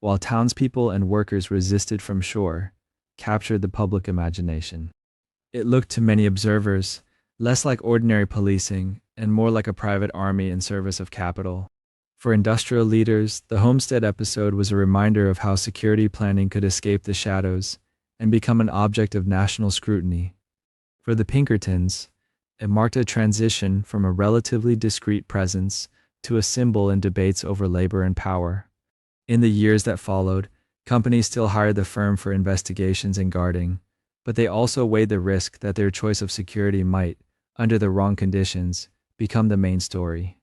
while townspeople and workers resisted from shore, captured the public imagination. It looked to many observers less like ordinary policing and more like a private army in service of capital. For industrial leaders, the Homestead episode was a reminder of how security planning could escape the shadows and become an object of national scrutiny. For the Pinkertons, it marked a transition from a relatively discreet presence to a symbol in debates over labor and power. In the years that followed, companies still hired the firm for investigations and guarding, but they also weighed the risk that their choice of security might, under the wrong conditions, become the main story.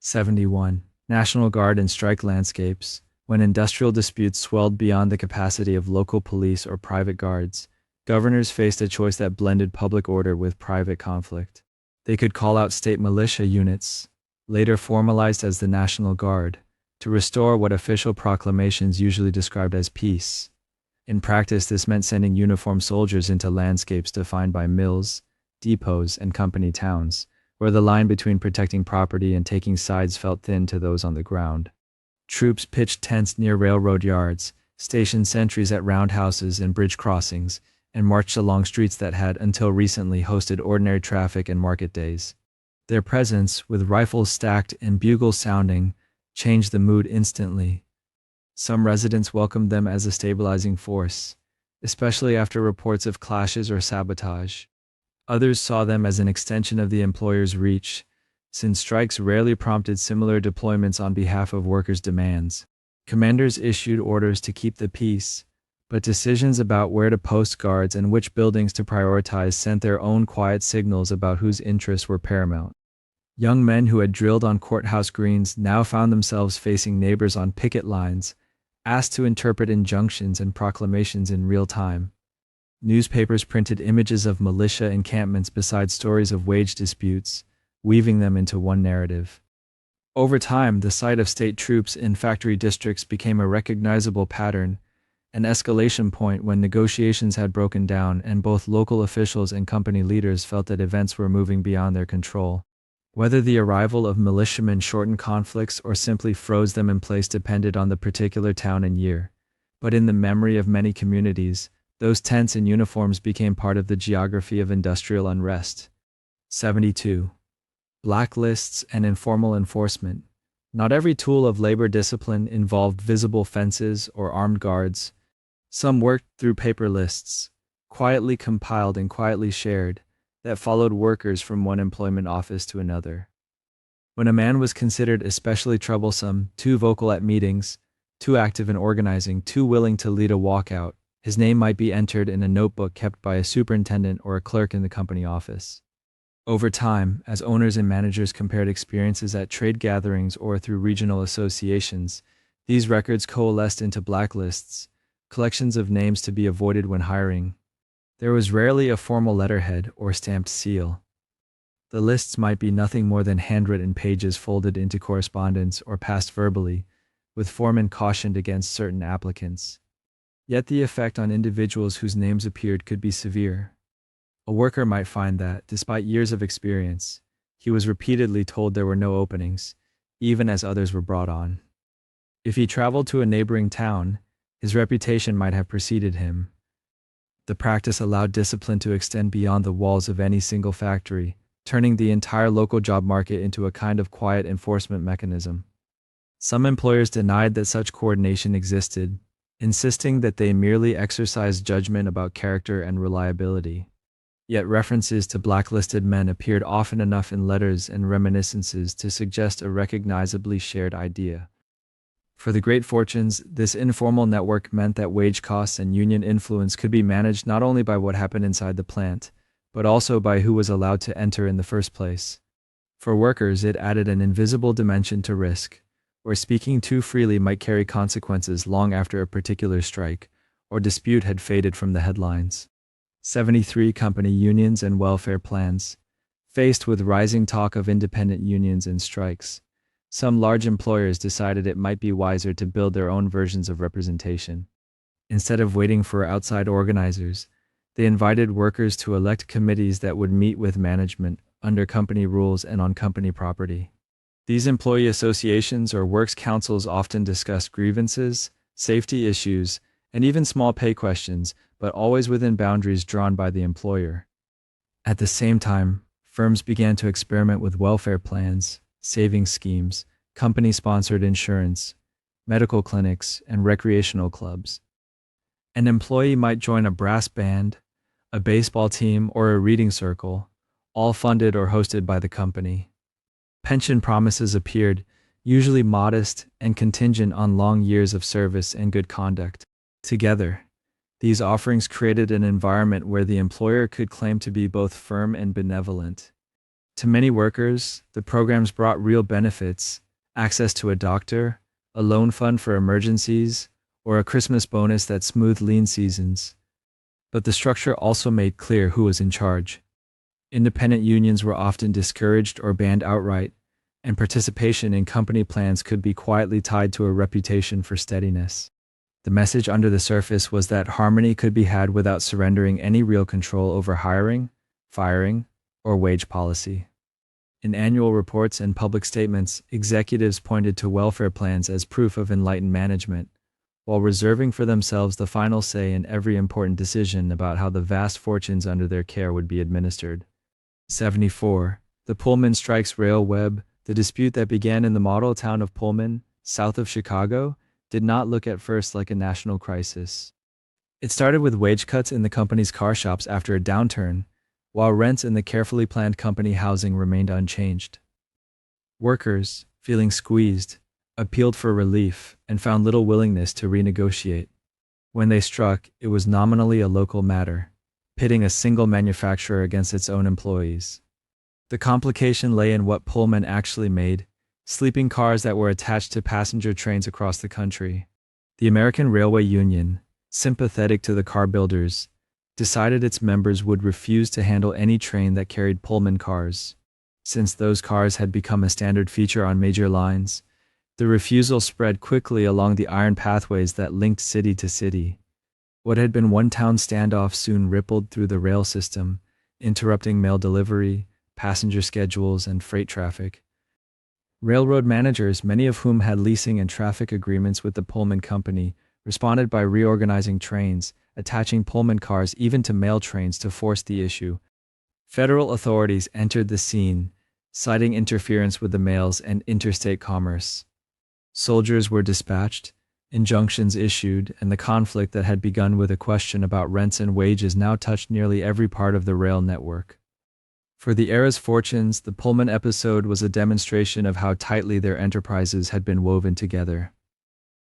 71. National Guard and strike landscapes. When industrial disputes swelled beyond the capacity of local police or private guards, governors faced a choice that blended public order with private conflict. They could call out state militia units, later formalized as the National Guard, to restore what official proclamations usually described as peace. In practice, this meant sending uniformed soldiers into landscapes defined by mills, depots, and company towns, where the line between protecting property and taking sides felt thin to those on the ground. Troops pitched tents near railroad yards, stationed sentries at roundhouses and bridge crossings, and marched along streets that had, until recently, hosted ordinary traffic and market days. Their presence, with rifles stacked and bugles sounding, changed the mood instantly. Some residents welcomed them as a stabilizing force, especially after reports of clashes or sabotage. Others saw them as an extension of the employer's reach, since strikes rarely prompted similar deployments on behalf of workers' demands. Commanders issued orders to keep the peace, but decisions about where to post guards and which buildings to prioritize sent their own quiet signals about whose interests were paramount. Young men who had drilled on courthouse greens now found themselves facing neighbors on picket lines, asked to interpret injunctions and proclamations in real time. Newspapers printed images of militia encampments beside stories of wage disputes, weaving them into one narrative. Over time, the sight of state troops in factory districts became a recognizable pattern, an escalation point when negotiations had broken down and both local officials and company leaders felt that events were moving beyond their control. Whether the arrival of militiamen shortened conflicts or simply froze them in place depended on the particular town and year. But in the memory of many communities, those tents and uniforms became part of the geography of industrial unrest. 72. Blacklists and informal enforcement. Not every tool of labor discipline involved visible fences or armed guards. Some worked through paper lists, quietly compiled and quietly shared, that followed workers from one employment office to another. When a man was considered especially troublesome, too vocal at meetings, too active in organizing, too willing to lead a walkout, his name might be entered in a notebook kept by a superintendent or a clerk in the company office. Over time, as owners and managers compared experiences at trade gatherings or through regional associations, these records coalesced into blacklists, collections of names to be avoided when hiring. There was rarely a formal letterhead or stamped seal. The lists might be nothing more than handwritten pages folded into correspondence or passed verbally, with foremen cautioned against certain applicants. Yet the effect on individuals whose names appeared could be severe. A worker might find that, despite years of experience, he was repeatedly told there were no openings, even as others were brought on. If he traveled to a neighboring town, his reputation might have preceded him. The practice allowed discipline to extend beyond the walls of any single factory, turning the entire local job market into a kind of quiet enforcement mechanism. Some employers denied that such coordination existed, insisting that they merely exercised judgment about character and reliability. Yet references to blacklisted men appeared often enough in letters and reminiscences to suggest a recognizably shared idea. For the great fortunes, this informal network meant that wage costs and union influence could be managed not only by what happened inside the plant, but also by who was allowed to enter in the first place. For workers, it added an invisible dimension to risk, where speaking too freely might carry consequences long after a particular strike or dispute had faded from the headlines. 73 company unions and welfare plans. Faced with rising talk of independent unions and strikes, some large employers decided it might be wiser to build their own versions of representation. Instead of waiting for outside organizers, they invited workers to elect committees that would meet with management under company rules and on company property. These employee associations or works councils often discussed grievances, safety issues, and even small pay questions, but always within boundaries drawn by the employer. At the same time, firms began to experiment with welfare plans, savings schemes, company-sponsored insurance, medical clinics, and recreational clubs. An employee might join a brass band, a baseball team, or a reading circle, all funded or hosted by the company. Pension promises appeared, usually modest and contingent on long years of service and good conduct. Together, these offerings created an environment where the employer could claim to be both firm and benevolent. To many workers, the programs brought real benefits: access to a doctor, a loan fund for emergencies, or a Christmas bonus that smoothed lean seasons. But the structure also made clear who was in charge. Independent unions were often discouraged or banned outright, and participation in company plans could be quietly tied to a reputation for steadiness. The message under the surface was that harmony could be had without surrendering any real control over hiring, firing, or wage policy. In annual reports and public statements, executives pointed to welfare plans as proof of enlightened management, while reserving for themselves the final say in every important decision about how the vast fortunes under their care would be administered. 74. The Pullman strikes rail web. The dispute that began in the model town of Pullman, south of Chicago, did not look at first like a national crisis. It started with wage cuts in the company's car shops after a downturn, while rents in the carefully planned company housing remained unchanged. Workers, feeling squeezed, appealed for relief and found little willingness to renegotiate. When they struck, it was nominally a local matter, pitting a single manufacturer against its own employees. The complication lay in what Pullman actually made: sleeping cars that were attached to passenger trains across the country. The American Railway Union, sympathetic to the car builders, decided its members would refuse to handle any train that carried Pullman cars. Since those cars had become a standard feature on major lines, the refusal spread quickly along the iron pathways that linked city to city. What had been one town standoff soon rippled through the rail system, interrupting mail delivery, passenger schedules, and freight traffic. Railroad managers, many of whom had leasing and traffic agreements with the Pullman Company, responded by reorganizing trains, attaching Pullman cars even to mail trains to force the issue. Federal authorities entered the scene, citing interference with the mails and interstate commerce. Soldiers were dispatched, injunctions issued, and the conflict that had begun with a question about rents and wages now touched nearly every part of the rail network. For the era's fortunes, the Pullman episode was a demonstration of how tightly their enterprises had been woven together.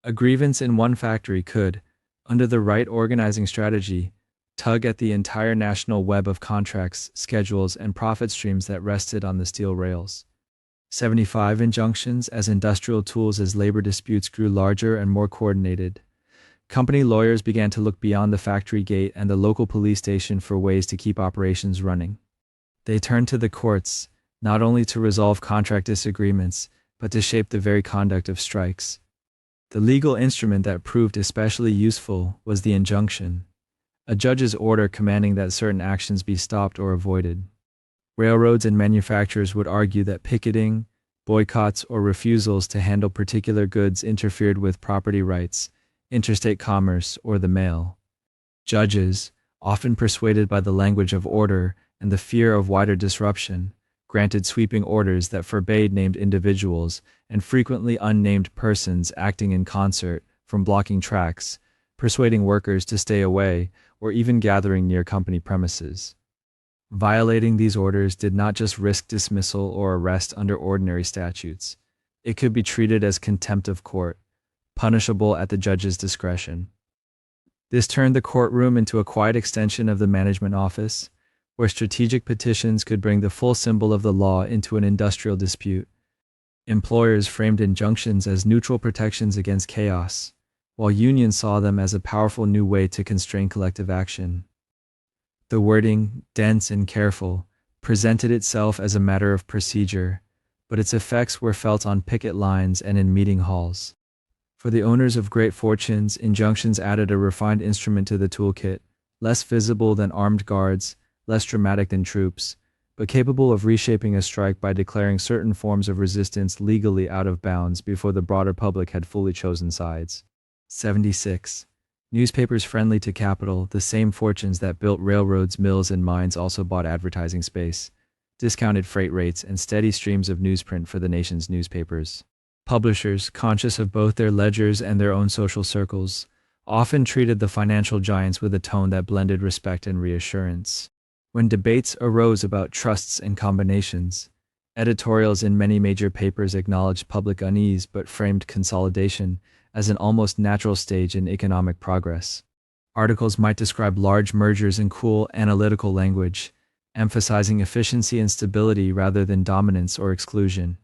A grievance in one factory could, under the right organizing strategy, tug at the entire national web of contracts, schedules, and profit streams that rested on the steel rails. 75 injunctions as industrial tools as labor disputes grew larger and more coordinated. Company lawyers began to look beyond the factory gate and the local police station for ways to keep operations running. They turned to the courts, not only to resolve contract disagreements, but to shape the very conduct of strikes. The legal instrument that proved especially useful was the injunction, a judge's order commanding that certain actions be stopped or avoided. Railroads and manufacturers would argue that picketing, boycotts, or refusals to handle particular goods interfered with property rights, interstate commerce, or the mail. Judges, often persuaded by the language of order and the fear of wider disruption, granted sweeping orders that forbade named individuals and frequently unnamed persons acting in concert from blocking tracks, persuading workers to stay away, or even gathering near company premises. Violating these orders did not just risk dismissal or arrest under ordinary statutes. It could be treated as contempt of court, punishable at the judge's discretion. This turned the courtroom into a quiet extension of the management office, where strategic petitions could bring the full symbol of the law into an industrial dispute. Employers framed injunctions as neutral protections against chaos, while unions saw them as a powerful new way to constrain collective action. The wording, dense and careful, presented itself as a matter of procedure, but its effects were felt on picket lines and in meeting halls. For the owners of great fortunes, injunctions added a refined instrument to the toolkit, less visible than armed guards, less dramatic than troops, but capable of reshaping a strike by declaring certain forms of resistance legally out of bounds before the broader public had fully chosen sides. 76. Newspapers friendly to capital, the same fortunes that built railroads, mills, and mines also bought advertising space, discounted freight rates, and steady streams of newsprint for the nation's newspapers. Publishers, conscious of both their ledgers and their own social circles, often treated the financial giants with a tone that blended respect and reassurance. When debates arose about trusts and combinations, editorials in many major papers acknowledged public unease but framed consolidation as an almost natural stage in economic progress. Articles might describe large mergers in cool, analytical language, emphasizing efficiency and stability rather than dominance or exclusion.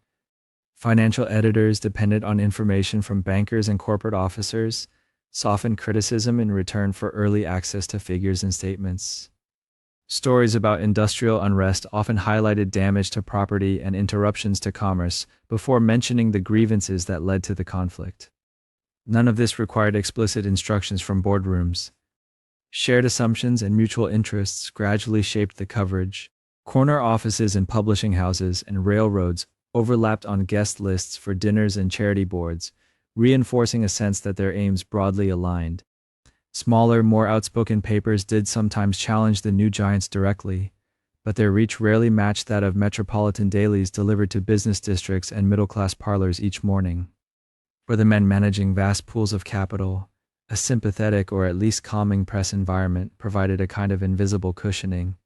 Financial editors, dependent on information from bankers and corporate officers, softened criticism in return for early access to figures and statements. Stories about industrial unrest often highlighted damage to property and interruptions to commerce before mentioning the grievances that led to the conflict. None of this required explicit instructions from boardrooms. Shared assumptions and mutual interests gradually shaped the coverage. Corner offices in publishing houses and railroads overlapped on guest lists for dinners and charity boards, reinforcing a sense that their aims broadly aligned. Smaller, more outspoken papers did sometimes challenge the new giants directly, but their reach rarely matched that of metropolitan dailies delivered to business districts and middle-class parlors each morning. For the men managing vast pools of capital, a sympathetic or at least calming press environment provided a kind of invisible cushioning.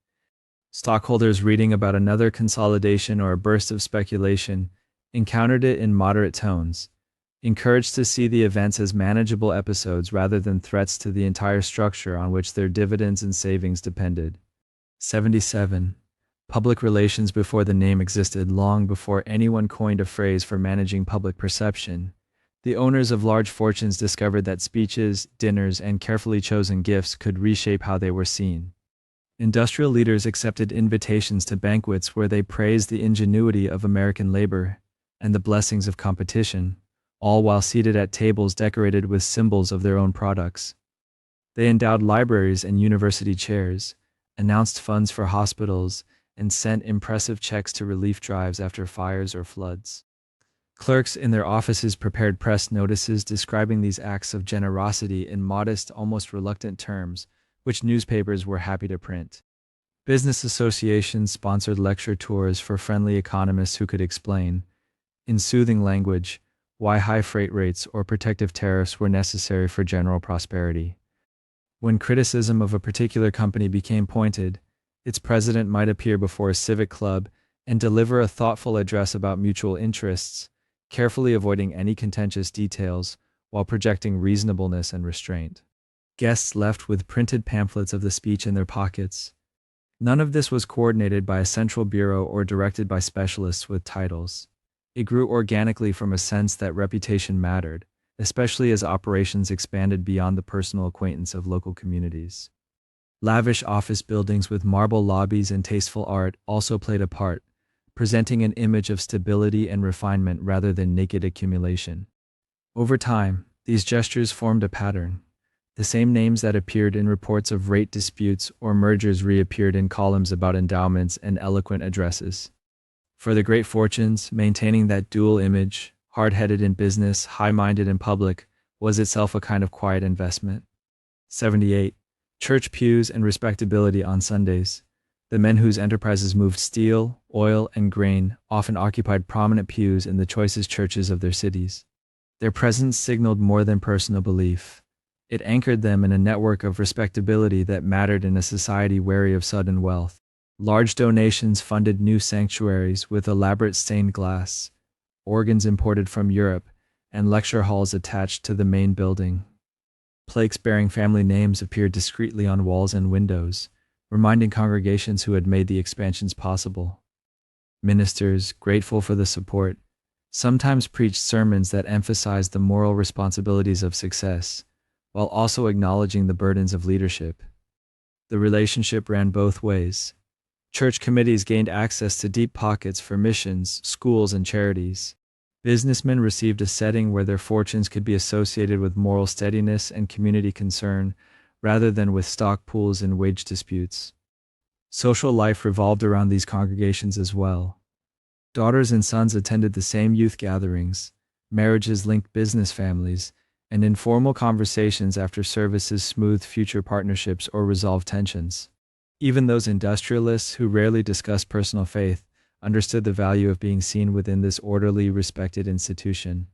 Stockholders reading about another consolidation or a burst of speculation encountered it in moderate tones, encouraged to see the events as manageable episodes rather than threats to the entire structure on which their dividends and savings depended. 77. Public relations before the name existed long before anyone coined a phrase for managing public perception. The owners of large fortunes discovered that speeches, dinners, and carefully chosen gifts could reshape how they were seen. Industrial leaders accepted invitations to banquets where they praised the ingenuity of American labor and the blessings of competition, all while seated at tables decorated with symbols of their own products. They endowed libraries and university chairs, announced funds for hospitals, and sent impressive checks to relief drives after fires or floods. Clerks in their offices prepared press notices describing these acts of generosity in modest, almost reluctant terms, which newspapers were happy to print. Business associations sponsored lecture tours for friendly economists who could explain, in soothing language, why high freight rates or protective tariffs were necessary for general prosperity. When criticism of a particular company became pointed, its president might appear before a civic club and deliver a thoughtful address about mutual interests, carefully avoiding any contentious details while projecting reasonableness and restraint. Guests left with printed pamphlets of the speech in their pockets. None of this was coordinated by a central bureau or directed by specialists with titles. It grew organically from a sense that reputation mattered, especially as operations expanded beyond the personal acquaintance of local communities. Lavish office buildings with marble lobbies and tasteful art also played a part, presenting an image of stability and refinement rather than naked accumulation. Over time, these gestures formed a pattern. The same names that appeared in reports of rate disputes or mergers reappeared in columns about endowments and eloquent addresses. For the great fortunes, maintaining that dual image, hard-headed in business, high-minded in public, was itself a kind of quiet investment. 78. Church pews and respectability on Sundays. The men whose enterprises moved steel, oil, and grain often occupied prominent pews in the choicest churches of their cities. Their presence signaled more than personal belief. It anchored them in a network of respectability that mattered in a society wary of sudden wealth. Large donations funded new sanctuaries with elaborate stained glass, organs imported from Europe, and lecture halls attached to the main building. Plaques bearing family names appeared discreetly on walls and windows, reminding congregations who had made the expansions possible. Ministers, grateful for the support, sometimes preached sermons that emphasized the moral responsibilities of success, while also acknowledging the burdens of leadership. The relationship ran both ways. Church committees gained access to deep pockets for missions, schools, and charities. Businessmen received a setting where their fortunes could be associated with moral steadiness and community concern, rather than with stock pools and wage disputes. Social life revolved around these congregations as well. Daughters and sons attended the same youth gatherings, marriages linked business families, and informal conversations after services smoothed future partnerships or resolved tensions. Even those industrialists who rarely discussed personal faith understood the value of being seen within this orderly, respected institution.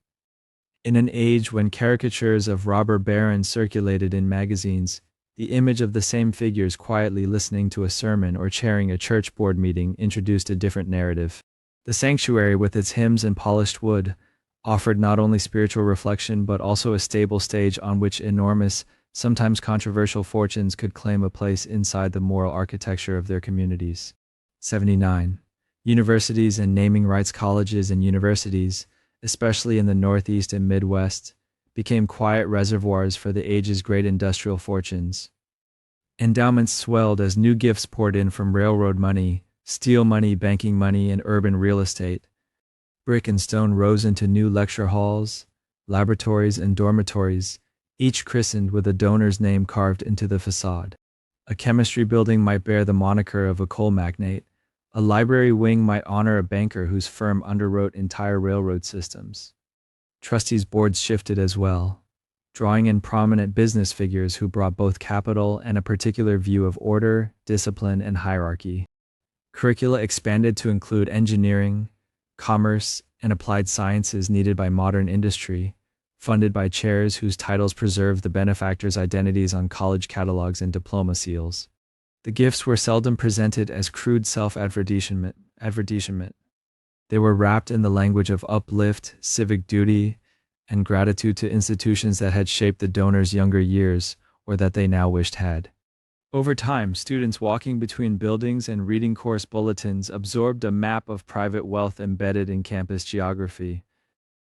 In an age when caricatures of robber barons circulated in magazines, the image of the same figures quietly listening to a sermon or chairing a church board meeting introduced a different narrative. The sanctuary, with its hymns and polished wood, offered not only spiritual reflection but also a stable stage on which enormous, sometimes controversial fortunes could claim a place inside the moral architecture of their communities. 79. Universities and naming rights. Colleges and universities, especially in the Northeast and Midwest, became quiet reservoirs for the age's great industrial fortunes. Endowments swelled as new gifts poured in from railroad money, steel money, banking money, and urban real estate. Brick and stone rose into new lecture halls, laboratories, and dormitories, each christened with a donor's name carved into the facade. A chemistry building might bear the moniker of a coal magnate. A library wing might honor a banker whose firm underwrote entire railroad systems. Trustees' boards shifted as well, drawing in prominent business figures who brought both capital and a particular view of order, discipline, and hierarchy. Curricula expanded to include engineering, commerce, and applied sciences needed by modern industry, funded by chairs whose titles preserved the benefactors' identities on college catalogs and diploma seals. The gifts were seldom presented as crude self-advertisement. They were wrapped in the language of uplift, civic duty, and gratitude to institutions that had shaped the donor's younger years or that they now wished had. Over time, students walking between buildings and reading course bulletins absorbed a map of private wealth embedded in campus geography.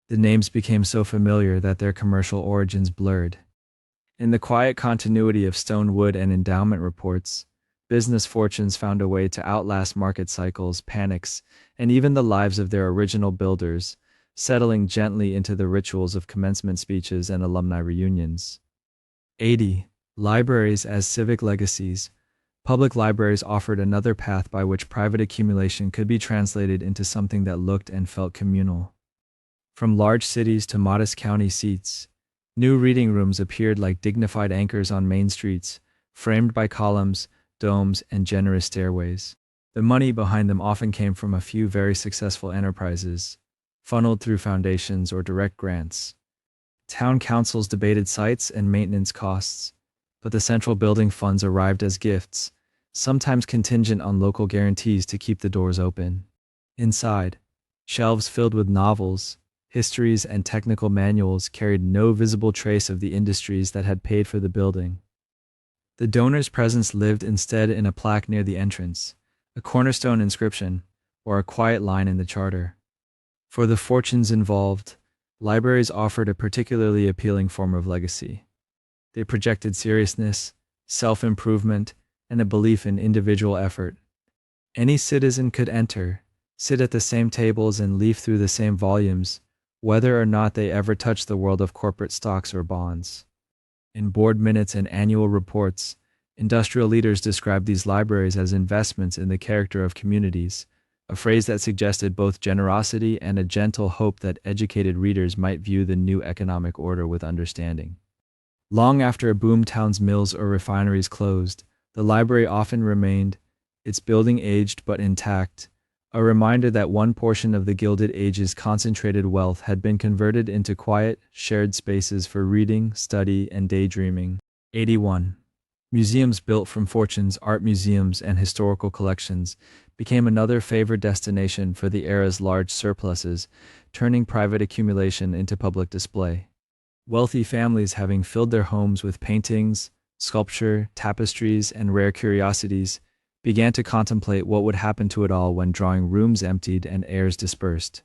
The names became so familiar that their commercial origins blurred. In the quiet continuity of stone, wood, and endowment reports, business fortunes found a way to outlast market cycles, panics, and even the lives of their original builders, settling gently into the rituals of commencement speeches and alumni reunions. 80. Libraries as civic legacies. Public libraries offered another path by which private accumulation could be translated into something that looked and felt communal. From large cities to modest county seats, new reading rooms appeared like dignified anchors on main streets, framed by columns, domes, and generous stairways. The money behind them often came from a few very successful enterprises, funneled through foundations or direct grants. Town councils debated sites and maintenance costs, but the central building funds arrived as gifts, sometimes contingent on local guarantees to keep the doors open. Inside, shelves filled with novels, histories, and technical manuals carried no visible trace of the industries that had paid for the building. The donor's presence lived instead in a plaque near the entrance, a cornerstone inscription, or a quiet line in the charter. For the fortunes involved, libraries offered a particularly appealing form of legacy. They projected seriousness, self-improvement, and a belief in individual effort. Any citizen could enter, sit at the same tables, and leaf through the same volumes, whether or not they ever touched the world of corporate stocks or bonds. In board minutes and annual reports, industrial leaders described these libraries as investments in the character of communities, a phrase that suggested both generosity and a gentle hope that educated readers might view the new economic order with understanding. Long after a boomtown's mills or refineries closed, the library often remained, its building aged but intact, a reminder that one portion of the Gilded Age's concentrated wealth had been converted into quiet, shared spaces for reading, study, and daydreaming. 81. Museums built from fortunes, art museums, and historical collections became another favored destination for the era's large surpluses, turning private accumulation into public display. Wealthy families, having filled their homes with paintings, sculpture, tapestries, and rare curiosities, began to contemplate what would happen to it all when drawing rooms emptied and heirs dispersed.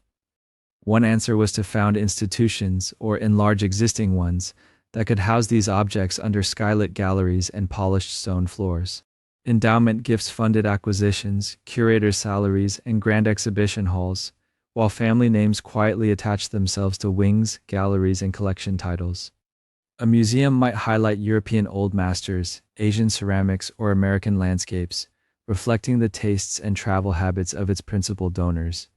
One answer was to found institutions, or enlarge existing ones, that could house these objects under skylit galleries and polished stone floors. Endowment gifts funded acquisitions, curators' salaries, and grand exhibition halls, while family names quietly attached themselves to wings, galleries, and collection titles. A museum might highlight European old masters, Asian ceramics, or American landscapes, reflecting the tastes and travel habits of its principal donors.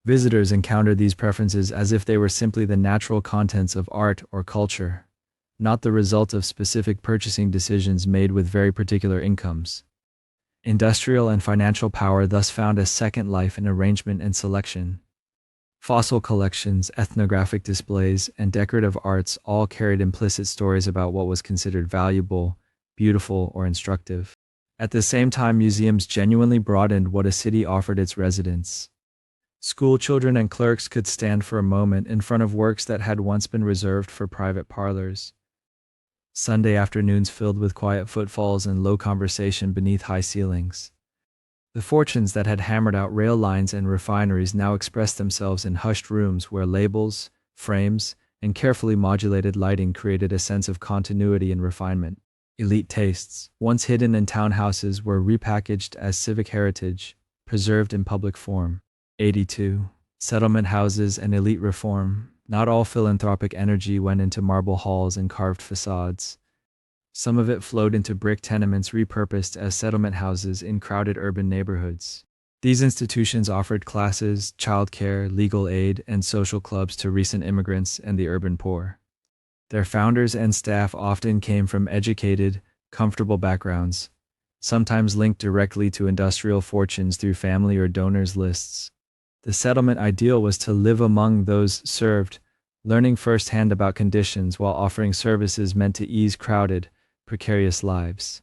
Visitors encountered these preferences as if they were simply the natural contents of art or culture, not the result of specific purchasing decisions made with very particular incomes. Industrial and financial power thus found a second life in arrangement and selection. Fossil collections, ethnographic displays, and decorative arts all carried implicit stories about what was considered valuable, beautiful, or instructive. At the same time, museums genuinely broadened what a city offered its residents. School children and clerks could stand for a moment in front of works that had once been reserved for private parlors. Sunday afternoons filled with quiet footfalls and low conversation beneath high ceilings. The fortunes that had hammered out rail lines and refineries now expressed themselves in hushed rooms where labels, frames, and carefully modulated lighting created a sense of continuity and refinement. Elite tastes, once hidden in townhouses, were repackaged as civic heritage, preserved in public form. 82. Settlement houses and elite reform. Not all philanthropic energy went into marble halls and carved facades. Some of it flowed into brick tenements repurposed as settlement houses in crowded urban neighborhoods. These institutions offered classes, childcare, legal aid, and social clubs to recent immigrants and the urban poor. Their founders and staff often came from educated, comfortable backgrounds, sometimes linked directly to industrial fortunes through family or donors lists. The settlement ideal was to live among those served, learning firsthand about conditions while offering services meant to ease crowded, precarious lives.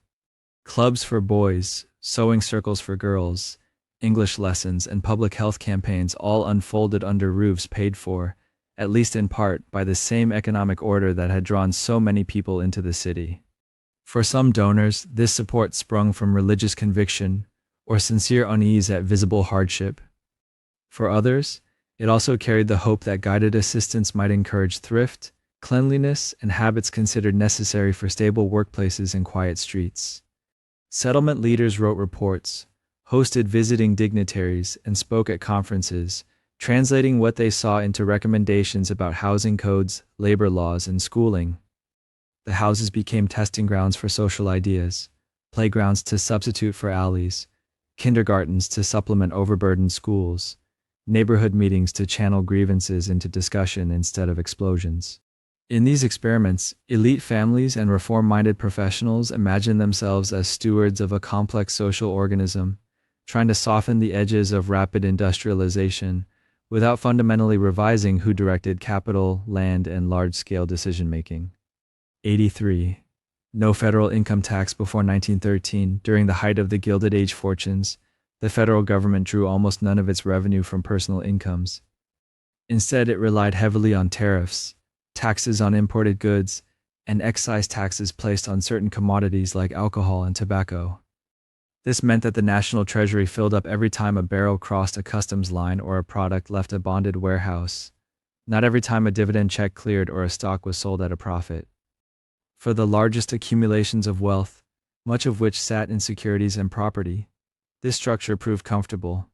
Clubs for boys, sewing circles for girls, English lessons, and public health campaigns all unfolded under roofs paid for, at least in part, by the same economic order that had drawn so many people into the city. For some donors, this support sprung from religious conviction or sincere unease at visible hardship. For others, it also carried the hope that guided assistance might encourage thrift, cleanliness, and habits considered necessary for stable workplaces and quiet streets. Settlement leaders wrote reports, hosted visiting dignitaries, and spoke at conferences, translating what they saw into recommendations about housing codes, labor laws, and schooling. The houses became testing grounds for social ideas, playgrounds to substitute for alleys, kindergartens to supplement overburdened schools, neighborhood meetings to channel grievances into discussion instead of explosions. In these experiments, elite families and reform-minded professionals imagined themselves as stewards of a complex social organism, trying to soften the edges of rapid industrialization without fundamentally revising who directed capital, land, and large-scale decision-making. 83. No federal income tax before 1913. During the height of the Gilded Age fortunes, the federal government drew almost none of its revenue from personal incomes. Instead, it relied heavily on tariffs, taxes on imported goods, and excise taxes placed on certain commodities like alcohol and tobacco. This meant that the national treasury filled up every time a barrel crossed a customs line or a product left a bonded warehouse, not every time a dividend check cleared or a stock was sold at a profit. For the largest accumulations of wealth, much of which sat in securities and property, this structure proved comfortable.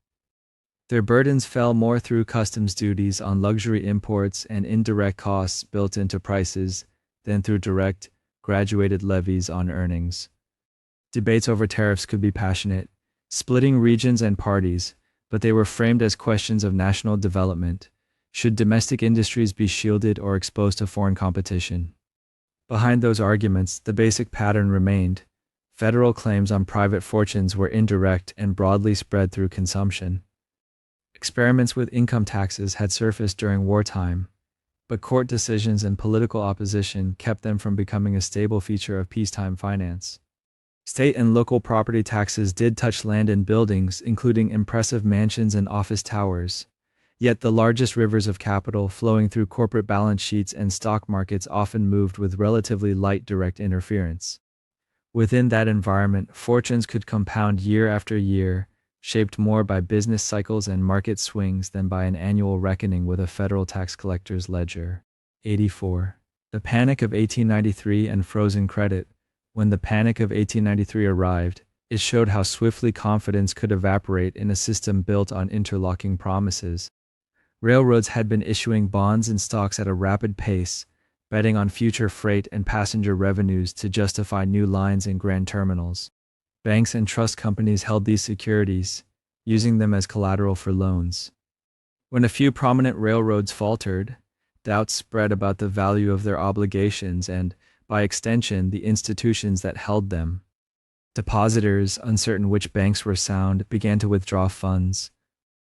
Their burdens fell more through customs duties on luxury imports and indirect costs built into prices than through direct, graduated levies on earnings. Debates over tariffs could be passionate, splitting regions and parties, but they were framed as questions of national development. Should domestic industries be shielded or exposed to foreign competition? Behind those arguments, the basic pattern remained. Federal claims on private fortunes were indirect and broadly spread through consumption. Experiments with income taxes had surfaced during wartime, but court decisions and political opposition kept them from becoming a stable feature of peacetime finance. State and local property taxes did touch land and buildings, including impressive mansions and office towers. Yet the largest rivers of capital flowing through corporate balance sheets and stock markets often moved with relatively light direct interference. Within that environment, fortunes could compound year after year, shaped more by business cycles and market swings than by an annual reckoning with a federal tax collector's ledger. 84. The Panic of 1893 and Frozen Credit. When the Panic of 1893 arrived, it showed how swiftly confidence could evaporate in a system built on interlocking promises. Railroads had been issuing bonds and stocks at a rapid pace, betting on future freight and passenger revenues to justify new lines and grand terminals. Banks and trust companies held these securities, using them as collateral for loans. When a few prominent railroads faltered, doubts spread about the value of their obligations and, by extension, the institutions that held them. Depositors, uncertain which banks were sound, began to withdraw funds.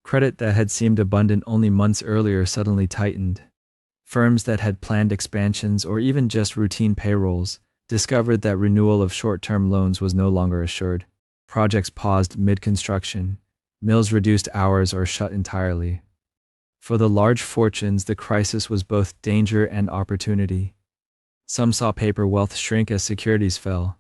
Credit that had seemed abundant only months earlier suddenly tightened. Firms that had planned expansions or even just routine payrolls discovered that renewal of short-term loans was no longer assured. Projects paused mid-construction. Mills reduced hours or shut entirely. For the large fortunes, the crisis was both danger and opportunity. Some saw paper wealth shrink as securities fell.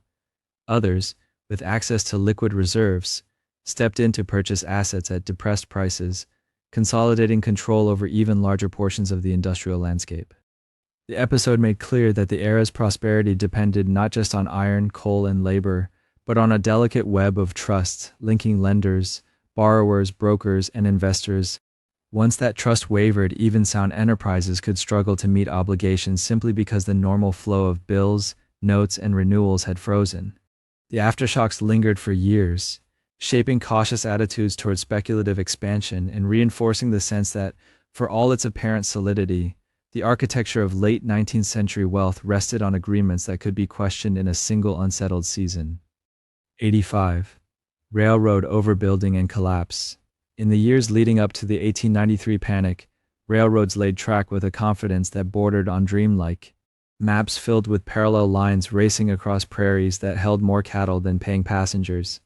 Others, with access to liquid reserves, stepped in to purchase assets at depressed prices, consolidating control over even larger portions of the industrial landscape. The episode made clear that the era's prosperity depended not just on iron, coal, and labor, but on a delicate web of trust linking lenders, borrowers, brokers, and investors. Once that trust wavered, even sound enterprises could struggle to meet obligations simply because the normal flow of bills, notes, and renewals had frozen. The aftershocks lingered for years, shaping cautious attitudes toward speculative expansion and reinforcing the sense that, for all its apparent solidity, the architecture of late 19th century wealth rested on agreements that could be questioned in a single unsettled season. 85. Railroad overbuilding and collapse. In the years leading up to the 1893 panic, railroads laid track with a confidence that bordered on dreamlike. Maps filled with parallel lines racing across prairies that held more cattle than paying passengers,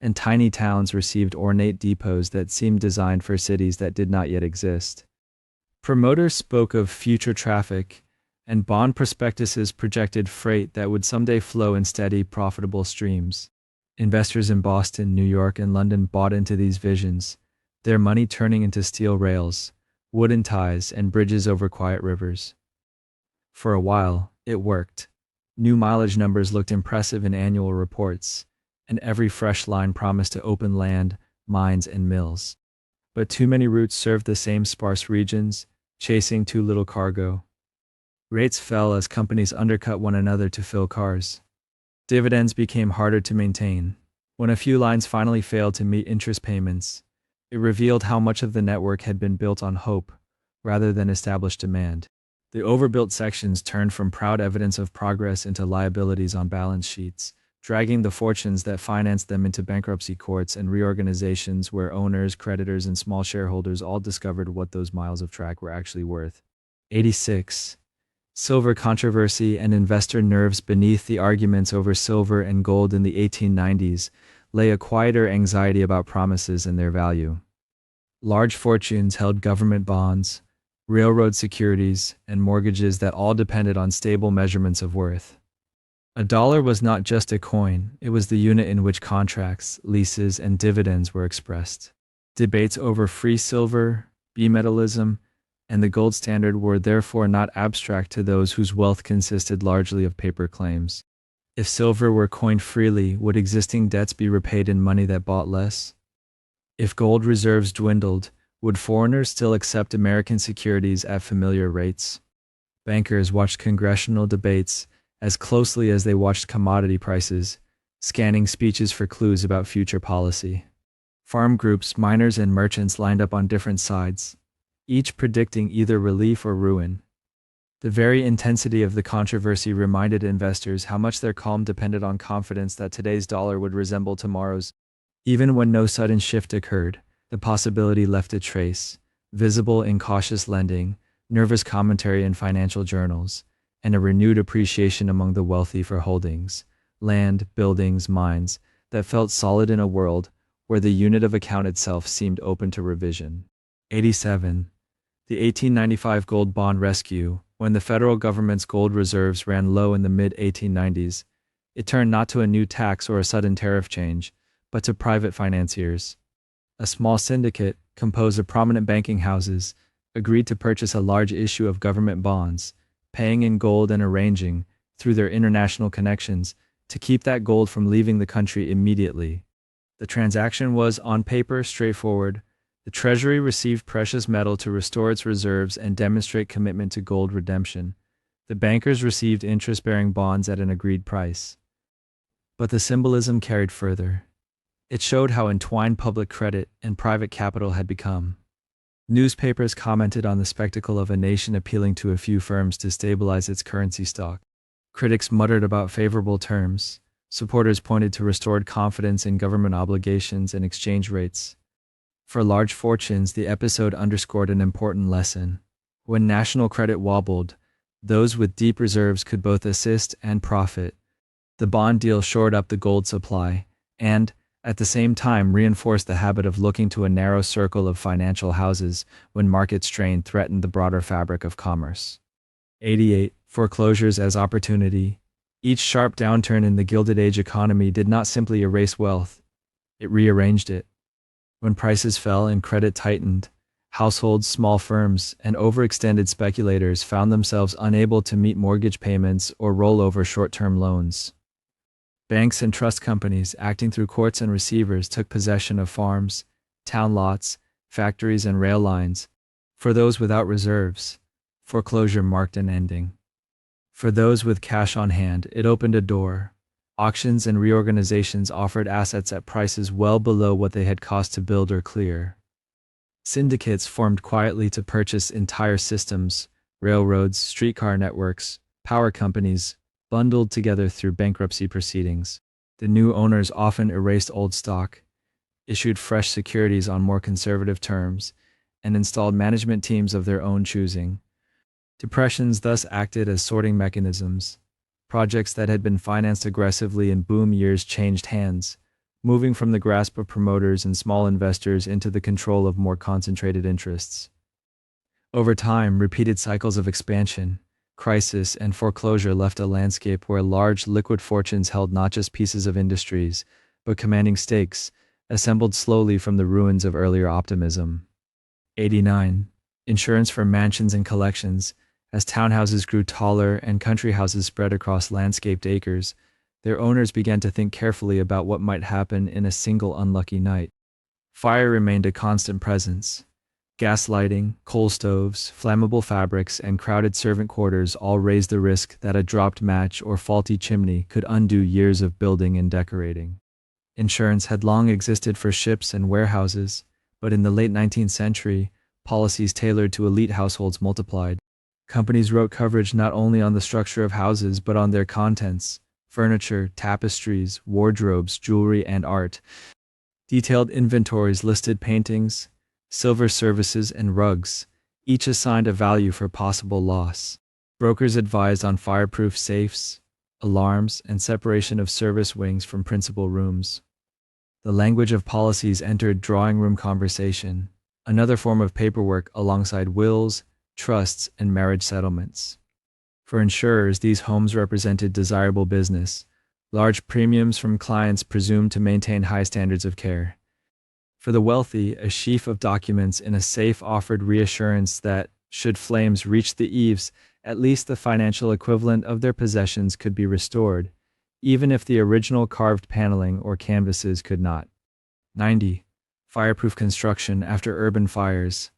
and tiny towns received ornate depots that seemed designed for cities that did not yet exist. Promoters spoke of future traffic, and bond prospectuses projected freight that would someday flow in steady, profitable streams. Investors in Boston, New York, and London bought into these visions, their money turning into steel rails, wooden ties, and bridges over quiet rivers. For a while, it worked. New mileage numbers looked impressive in annual reports, and every fresh line promised to open land, mines, and mills. But too many routes served the same sparse regions, chasing too little cargo. Rates fell as companies undercut one another to fill cars. Dividends became harder to maintain. When a few lines finally failed to meet interest payments, it revealed how much of the network had been built on hope, rather than established demand. The overbuilt sections turned from proud evidence of progress into liabilities on balance sheets, dragging the fortunes that financed them into bankruptcy courts and reorganizations where owners, creditors, and small shareholders all discovered what those miles of track were actually worth. 86. Silver controversy and investor nerves. Beneath the arguments over silver and gold in the 1890s lay a quieter anxiety about promises and their value. Large fortunes held government bonds, railroad securities, and mortgages that all depended on stable measurements of worth. A dollar was not just a coin, it was the unit in which contracts, leases, and dividends were expressed. Debates over free silver, bimetallism, and the gold standard were therefore not abstract to those whose wealth consisted largely of paper claims. If silver were coined freely, would existing debts be repaid in money that bought less? If gold reserves dwindled, would foreigners still accept American securities at familiar rates? Bankers watched congressional debates as closely as they watched commodity prices, scanning speeches for clues about future policy. Farm groups, miners, and merchants lined up on different sides, each predicting either relief or ruin. The very intensity of the controversy reminded investors how much their calm depended on confidence that today's dollar would resemble tomorrow's. Even when no sudden shift occurred, the possibility left a trace, visible in cautious lending, nervous commentary in financial journals, and a renewed appreciation among the wealthy for holdings, land, buildings, mines, that felt solid in a world where the unit of account itself seemed open to revision. 87. The 1895 gold bond rescue. When the federal government's gold reserves ran low in the mid-1890s, it turned not to a new tax or a sudden tariff change, but to private financiers. A small syndicate, composed of prominent banking houses, agreed to purchase a large issue of government bonds, paying in gold and arranging, through their international connections, to keep that gold from leaving the country immediately. The transaction was, on paper, straightforward. The Treasury received precious metal to restore its reserves and demonstrate commitment to gold redemption. The bankers received interest-bearing bonds at an agreed price. But the symbolism carried further. It showed how entwined public credit and private capital had become. Newspapers commented on the spectacle of a nation appealing to a few firms to stabilize its currency stock. Critics muttered about favorable terms. Supporters pointed to restored confidence in government obligations and exchange rates. For large fortunes, the episode underscored an important lesson. When national credit wobbled, those with deep reserves could both assist and profit. The bond deal shored up the gold supply and, at the same time, reinforced the habit of looking to a narrow circle of financial houses when market strain threatened the broader fabric of commerce. 88. Foreclosures as opportunity. Each sharp downturn in the Gilded Age economy did not simply erase wealth, it rearranged it. When prices fell and credit tightened, households, small firms, and overextended speculators found themselves unable to meet mortgage payments or roll over short-term loans. Banks and trust companies, acting through courts and receivers, took possession of farms, town lots, factories, and rail lines. For those without reserves, foreclosure marked an ending. For those with cash on hand, it opened a door. Auctions and reorganizations offered assets at prices well below what they had cost to build or clear. Syndicates formed quietly to purchase entire systems, railroads, streetcar networks, power companies, bundled together through bankruptcy proceedings. The new owners often erased old stock, issued fresh securities on more conservative terms, and installed management teams of their own choosing. Depressions thus acted as sorting mechanisms. Projects that had been financed aggressively in boom years changed hands, moving from the grasp of promoters and small investors into the control of more concentrated interests. Over time, repeated cycles of expansion, crisis, and foreclosure left a landscape where large liquid fortunes held not just pieces of industries, but commanding stakes, assembled slowly from the ruins of earlier optimism. 89. Insurance for mansions and collections. As townhouses grew taller and country houses spread across landscaped acres, their owners began to think carefully about what might happen in a single unlucky night. Fire remained a constant presence. Gas lighting, coal stoves, flammable fabrics, and crowded servant quarters all raised the risk that a dropped match or faulty chimney could undo years of building and decorating. Insurance had long existed for ships and warehouses, but in the late 19th century, policies tailored to elite households multiplied. Companies wrote coverage not only on the structure of houses but on their contents: furniture, tapestries, wardrobes, jewelry, and art. Detailed inventories listed paintings, silver services, and rugs, each assigned a value for possible loss. Brokers advised on fireproof safes, alarms, and separation of service wings from principal rooms. The language of policies entered drawing room conversation, another form of paperwork alongside wills, trusts, and marriage settlements. For insurers, these homes represented desirable business, large premiums from clients presumed to maintain high standards of care. For the wealthy, a sheaf of documents in a safe offered reassurance that, should flames reach the eaves, at least the financial equivalent of their possessions could be restored, even if the original carved paneling or canvases could not. 90. Fireproof construction after urban fires.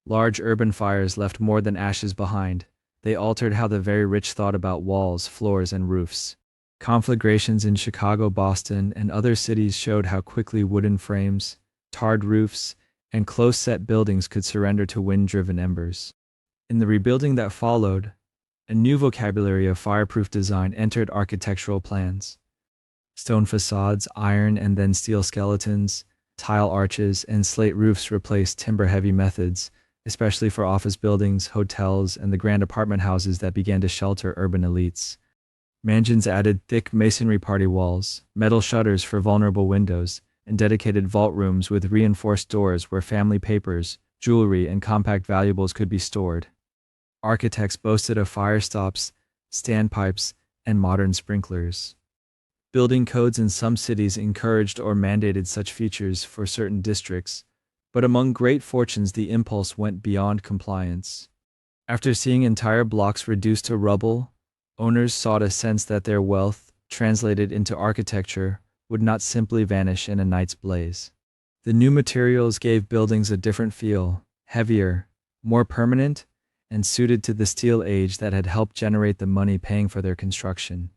Large urban fires left more than ashes behind. They altered how the very rich thought about walls, floors, and roofs. Conflagrations in Chicago, Boston, and other cities showed how quickly wooden frames, tarred roofs, and close-set buildings could surrender to wind-driven embers. In the rebuilding that followed, a new vocabulary of fireproof design entered architectural plans. Stone facades, iron and then steel skeletons, tile arches, and slate roofs replaced timber-heavy methods, especially for office buildings, hotels, and the grand apartment houses that began to shelter urban elites. Mansions added thick masonry party walls, metal shutters for vulnerable windows, and dedicated vault rooms with reinforced doors where family papers, jewelry, and compact valuables could be stored. Architects boasted of fire stops, standpipes, and modern sprinklers. Building codes in some cities encouraged or mandated such features for certain districts, but among great fortunes the impulse went beyond compliance. After seeing entire blocks reduced to rubble, owners sought a sense that their wealth, translated into architecture, would not simply vanish in a night's blaze. The new materials gave buildings a different feel, heavier, more permanent, and suited to the steel age that had helped generate the money paying for their construction.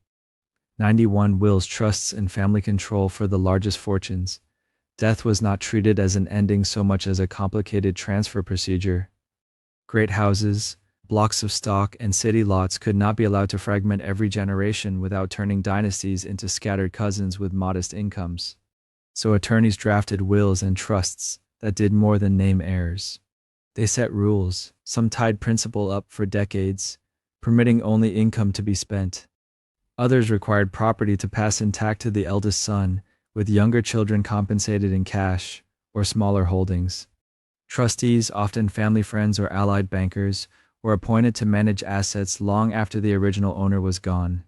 91 wills, trusts, and family control for the largest fortunes. Death was not treated as an ending so much as a complicated transfer procedure. Great houses, blocks of stock, and city lots could not be allowed to fragment every generation without turning dynasties into scattered cousins with modest incomes. So attorneys drafted wills and trusts that did more than name heirs. They set rules, some tied principal up for decades, permitting only income to be spent. Others required property to pass intact to the eldest son, with younger children compensated in cash or smaller holdings. Trustees, often family friends or allied bankers, were appointed to manage assets long after the original owner was gone,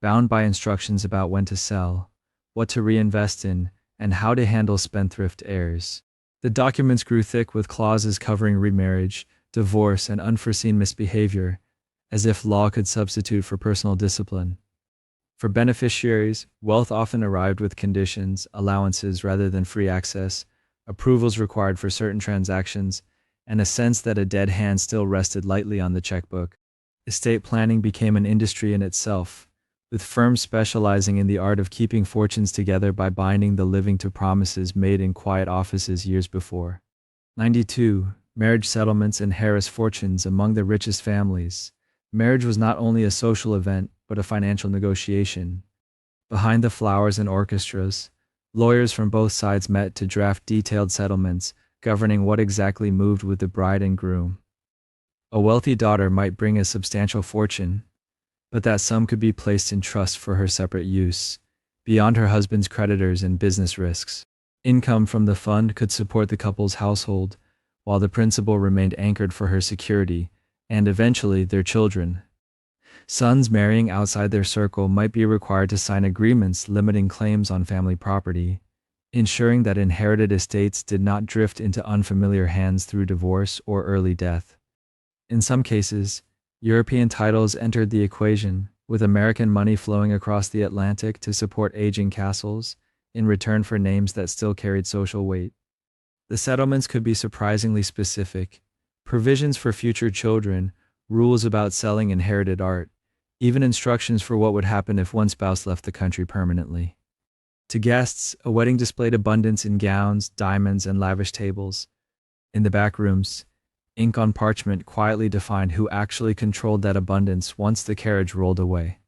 bound by instructions about when to sell, what to reinvest in, and how to handle spendthrift heirs. The documents grew thick with clauses covering remarriage, divorce, and unforeseen misbehavior, as if law could substitute for personal discipline. For beneficiaries, wealth often arrived with conditions, allowances rather than free access, approvals required for certain transactions, and a sense that a dead hand still rested lightly on the checkbook. Estate planning became an industry in itself, with firms specializing in the art of keeping fortunes together by binding the living to promises made in quiet offices years before. 92. Marriage settlements inherit fortunes among the richest families. Marriage was not only a social event, but a financial negotiation. Behind the flowers and orchestras, lawyers from both sides met to draft detailed settlements governing what exactly moved with the bride and groom. A wealthy daughter might bring a substantial fortune, but that sum could be placed in trust for her separate use, beyond her husband's creditors and business risks. Income from the fund could support the couple's household, while the principal remained anchored for her security, and eventually their children. Sons marrying outside their circle might be required to sign agreements limiting claims on family property, ensuring that inherited estates did not drift into unfamiliar hands through divorce or early death. In some cases, European titles entered the equation, with American money flowing across the Atlantic to support aging castles, in return for names that still carried social weight. The settlements could be surprisingly specific: provisions for future children, rules about selling inherited art, even instructions for what would happen if one spouse left the country permanently. To guests, a wedding displayed abundance in gowns, diamonds, and lavish tables. In the back rooms, ink on parchment quietly defined who actually controlled that abundance once the carriage rolled away.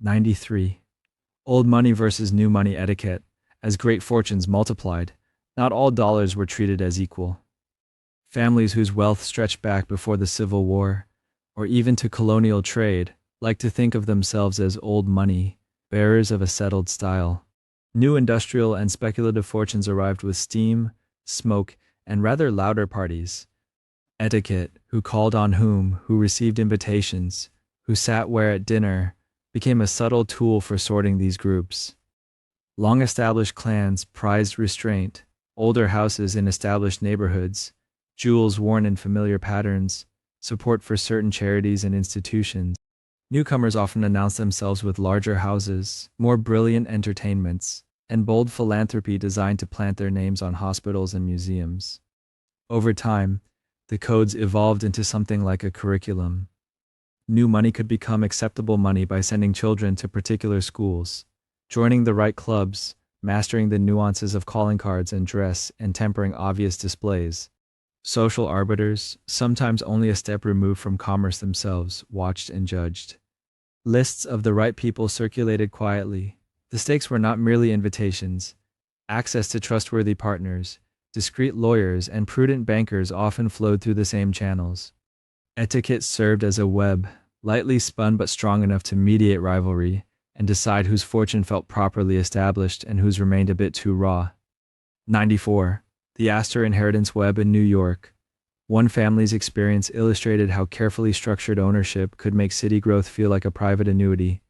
93. Old money versus new money etiquette. As great fortunes multiplied, not all dollars were treated as equal. Families whose wealth stretched back before the Civil War, or even to colonial trade, liked to think of themselves as old money, bearers of a settled style. New industrial and speculative fortunes arrived with steam, smoke, and rather louder parties. Etiquette, who called on whom, who received invitations, who sat where at dinner, became a subtle tool for sorting these groups. Long-established clans prized restraint, older houses in established neighborhoods, jewels worn in familiar patterns, support for certain charities and institutions. Newcomers often announced themselves with larger houses, more brilliant entertainments, and bold philanthropy designed to plant their names on hospitals and museums. Over time, the codes evolved into something like a curriculum. New money could become acceptable money by sending children to particular schools, joining the right clubs, mastering the nuances of calling cards and dress, and tempering obvious displays. Social arbiters, sometimes only a step removed from commerce themselves, watched and judged. Lists of the right people circulated quietly. The stakes were not merely invitations. Access to trustworthy partners, discreet lawyers, and prudent bankers often flowed through the same channels. Etiquette served as a web, lightly spun but strong enough to mediate rivalry, and decide whose fortune felt properly established and whose remained a bit too raw. 94. The Astor Inheritance Web in New York. One family's experience illustrated how carefully structured ownership could make city growth feel like a private annuity.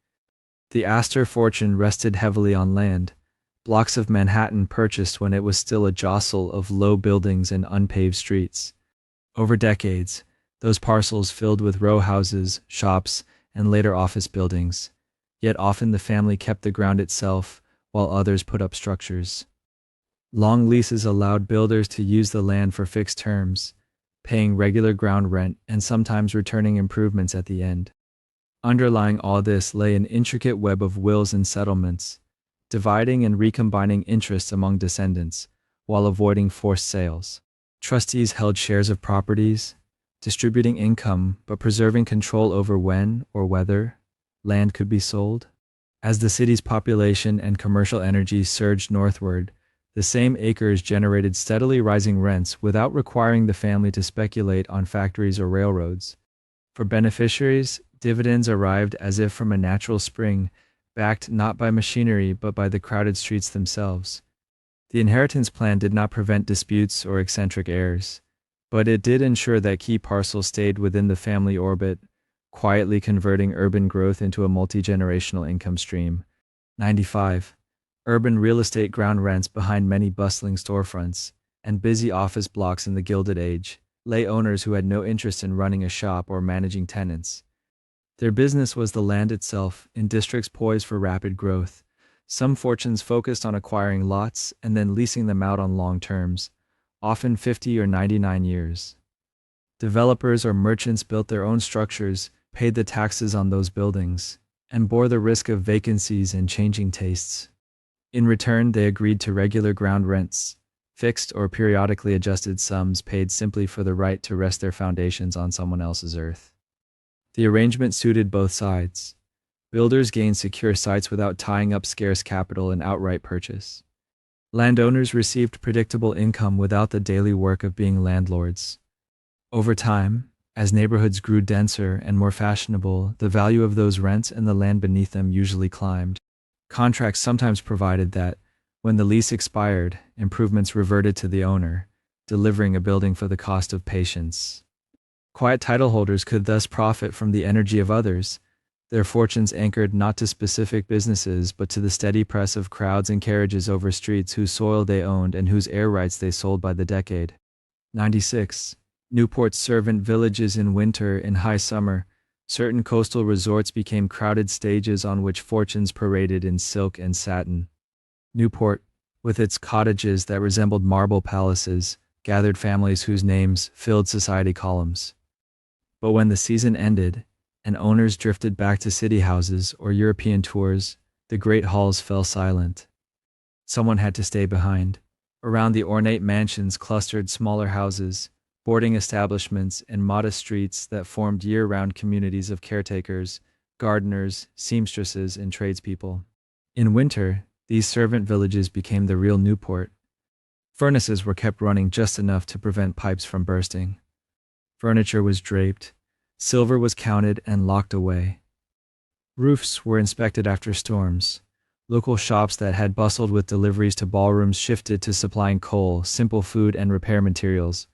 The Astor fortune rested heavily on land, blocks of Manhattan purchased when it was still a jostle of low buildings and unpaved streets. Over decades, those parcels filled with row houses, shops, and later office buildings. Yet often the family kept the ground itself, while others put up structures. Long leases allowed builders to use the land for fixed terms, paying regular ground rent and sometimes returning improvements at the end. Underlying all this lay an intricate web of wills and settlements, dividing and recombining interests among descendants, while avoiding forced sales. Trustees held shares of properties, distributing income but preserving control over when or whether land could be sold. As the city's population and commercial energy surged northward, the same acres generated steadily rising rents without requiring the family to speculate on factories or railroads. For beneficiaries, dividends arrived as if from a natural spring, backed not by machinery but by the crowded streets themselves. The inheritance plan did not prevent disputes or eccentric heirs, but it did ensure that key parcels stayed within the family orbit, quietly converting urban growth into a multi-generational income stream. 95. Urban real estate ground rents behind many bustling storefronts and busy office blocks in the Gilded Age lay owners who had no interest in running a shop or managing tenants. Their business was the land itself, in districts poised for rapid growth. Some fortunes focused on acquiring lots and then leasing them out on long terms, often 50 or 99 years. Developers or merchants built their own structures, paid the taxes on those buildings, and bore the risk of vacancies and changing tastes. In return, they agreed to regular ground rents, fixed or periodically adjusted sums paid simply for the right to rest their foundations on someone else's earth. The arrangement suited both sides. Builders gained secure sites without tying up scarce capital in outright purchase. Landowners received predictable income without the daily work of being landlords. Over time, as neighborhoods grew denser and more fashionable, the value of those rents and the land beneath them usually climbed. Contracts sometimes provided that, when the lease expired, improvements reverted to the owner, delivering a building for the cost of patience. Quiet title holders could thus profit from the energy of others, their fortunes anchored not to specific businesses but to the steady press of crowds and carriages over streets whose soil they owned and whose air rights they sold by the decade. 96. Newport's servant villages in winter. In high summer, certain coastal resorts became crowded stages on which fortunes paraded in silk and satin. Newport, with its cottages that resembled marble palaces, gathered families whose names filled society columns. But when the season ended, and owners drifted back to city houses or European tours, the great halls fell silent. Someone had to stay behind. Around the ornate mansions clustered smaller houses, boarding establishments, and modest streets that formed year-round communities of caretakers, gardeners, seamstresses, and tradespeople. In winter, these servant villages became the real Newport. Furnaces were kept running just enough to prevent pipes from bursting. Furniture was draped, silver was counted and locked away. Roofs were inspected after storms. Local shops that had bustled with deliveries to ballrooms shifted to supplying coal, simple food, and repair materials.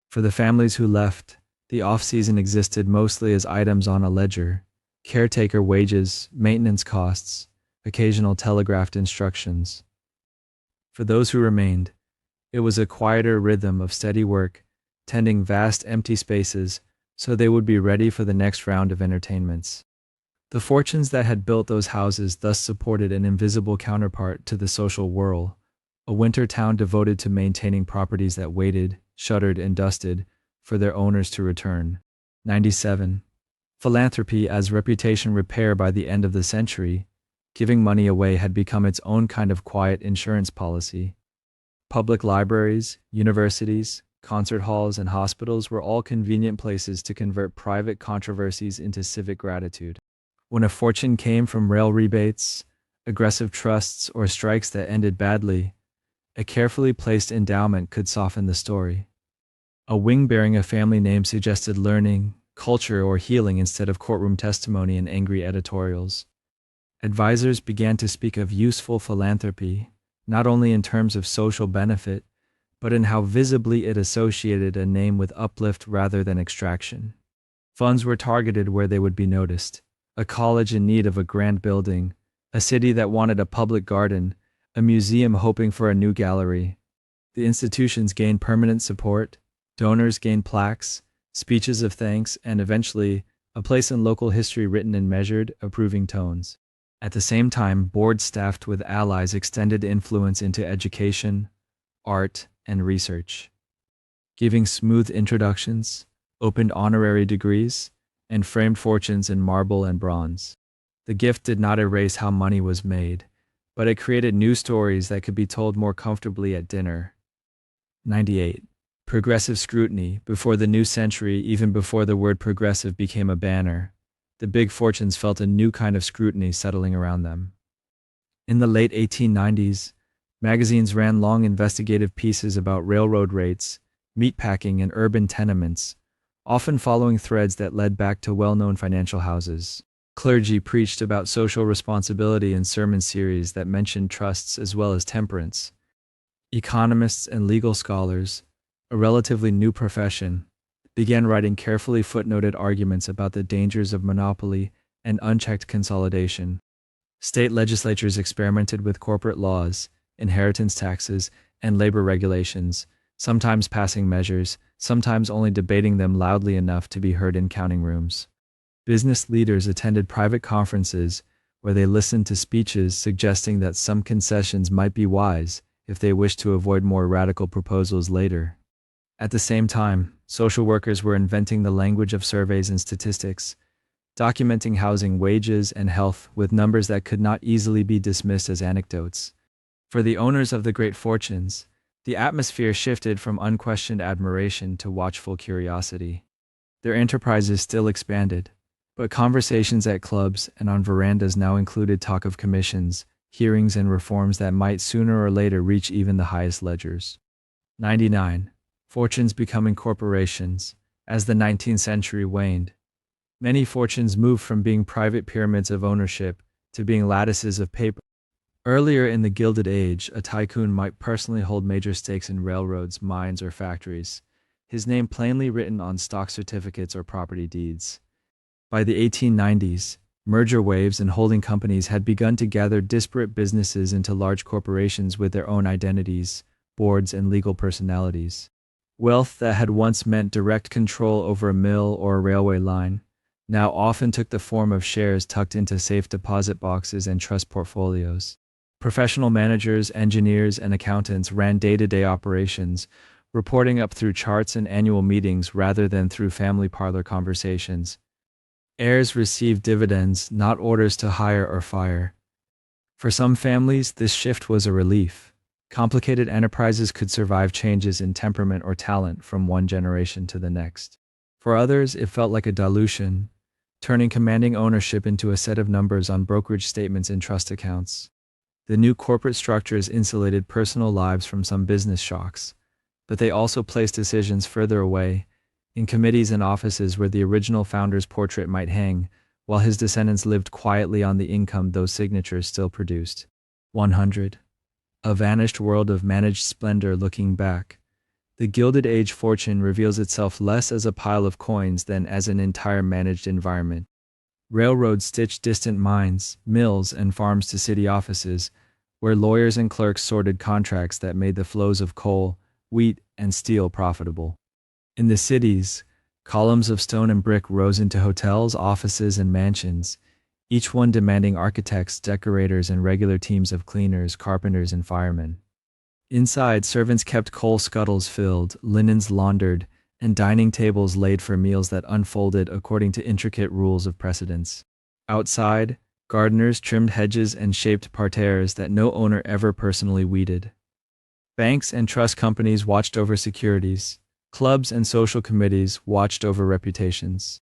For the families who left, the off-season existed mostly as items on a ledger: caretaker wages, maintenance costs, occasional telegraphed instructions. For those who remained, it was a quieter rhythm of steady work, tending vast empty spaces so they would be ready for the next round of entertainments. The fortunes that had built those houses thus supported an invisible counterpart to the social whirl, a winter town devoted to maintaining properties that waited, shuttered, and dusted for their owners to return. 97. Philanthropy as reputation repair. By the end of the century, giving money away had become its own kind of quiet insurance policy. Public libraries, universities, concert halls, and hospitals were all convenient places to convert private controversies into civic gratitude. When a fortune came from rail rebates, aggressive trusts, or strikes that ended badly, a carefully placed endowment could soften the story. A wing bearing a family name suggested learning, culture, or healing instead of courtroom testimony and angry editorials. Advisors began to speak of useful philanthropy, not only in terms of social benefit, but in how visibly it associated a name with uplift rather than extraction. Funds were targeted where they would be noticed: a college in need of a grand building, a city that wanted a public garden, a museum hoping for a new gallery. The institutions gained permanent support, donors gained plaques, speeches of thanks, and eventually, a place in local history written in measured, approving tones. At the same time, boards staffed with allies extended influence into education, art, and research, giving smooth introductions, opened honorary degrees, and framed fortunes in marble and bronze. The gift did not erase how money was made, but it created new stories that could be told more comfortably at dinner. 98. Progressive scrutiny. Before the new century, even before the word progressive became a banner, the big fortunes felt a new kind of scrutiny settling around them. In the late 1890s, magazines ran long investigative pieces about railroad rates, meatpacking, and urban tenements, often following threads that led back to well-known financial houses. Clergy preached about social responsibility in sermon series that mentioned trusts as well as temperance. Economists and legal scholars, a relatively new profession, began writing carefully footnoted arguments about the dangers of monopoly and unchecked consolidation. State legislatures experimented with corporate laws, inheritance taxes, and labor regulations, sometimes passing measures, sometimes only debating them loudly enough to be heard in counting rooms. Business leaders attended private conferences where they listened to speeches suggesting that some concessions might be wise if they wished to avoid more radical proposals later. At the same time, social workers were inventing the language of surveys and statistics, documenting housing, wages, and health with numbers that could not easily be dismissed as anecdotes. For the owners of the great fortunes, the atmosphere shifted from unquestioned admiration to watchful curiosity. Their enterprises still expanded, but conversations at clubs and on verandas now included talk of commissions, hearings, and reforms that might sooner or later reach even the highest ledgers. 99. Fortunes becoming corporations. As the 19th century waned, many fortunes moved from being private pyramids of ownership to being lattices of paper. Earlier in the Gilded Age, a tycoon might personally hold major stakes in railroads, mines, or factories, his name plainly written on stock certificates or property deeds. By the 1890s, merger waves and holding companies had begun to gather disparate businesses into large corporations with their own identities, boards, and legal personalities. Wealth that had once meant direct control over a mill or a railway line now often took the form of shares tucked into safe deposit boxes and trust portfolios. Professional managers, engineers, and accountants ran day-to-day operations, reporting up through charts and annual meetings rather than through family parlor conversations. Heirs received dividends, not orders to hire or fire. For some families, this shift was a relief. Complicated enterprises could survive changes in temperament or talent from one generation to the next. For others, it felt like a dilution, turning commanding ownership into a set of numbers on brokerage statements and trust accounts. The new corporate structures insulated personal lives from some business shocks, but they also placed decisions further away, in committees and offices where the original founder's portrait might hang, while his descendants lived quietly on the income those signatures still produced. 100. A vanished world of managed splendor. Looking back, the Gilded Age fortune reveals itself less as a pile of coins than as an entire managed environment. Railroads stitched distant mines, mills, and farms to city offices, where lawyers and clerks sorted contracts that made the flows of coal, wheat, and steel profitable. In the cities, columns of stone and brick rose into hotels, offices, and mansions, each one demanding architects, decorators, and regular teams of cleaners, carpenters, and firemen. Inside, servants kept coal scuttles filled, linens laundered, and dining tables laid for meals that unfolded according to intricate rules of precedence. Outside, gardeners trimmed hedges and shaped parterres that no owner ever personally weeded. Banks and trust companies watched over securities. Clubs and social committees watched over reputations.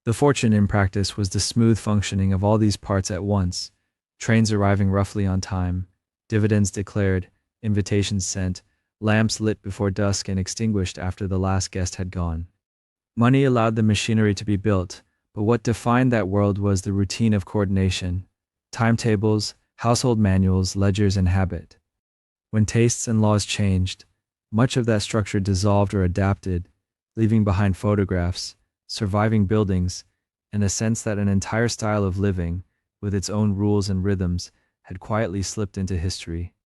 The fortune in practice was the smooth functioning of all these parts at once, trains arriving roughly on time, dividends declared, invitations sent, lamps lit before dusk and extinguished after the last guest had gone. Money allowed the machinery to be built, but what defined that world was the routine of coordination, timetables, household manuals, ledgers, and habit. When tastes and laws changed, much of that structure dissolved or adapted, leaving behind photographs, surviving buildings, and a sense that an entire style of living, with its own rules and rhythms, had quietly slipped into history.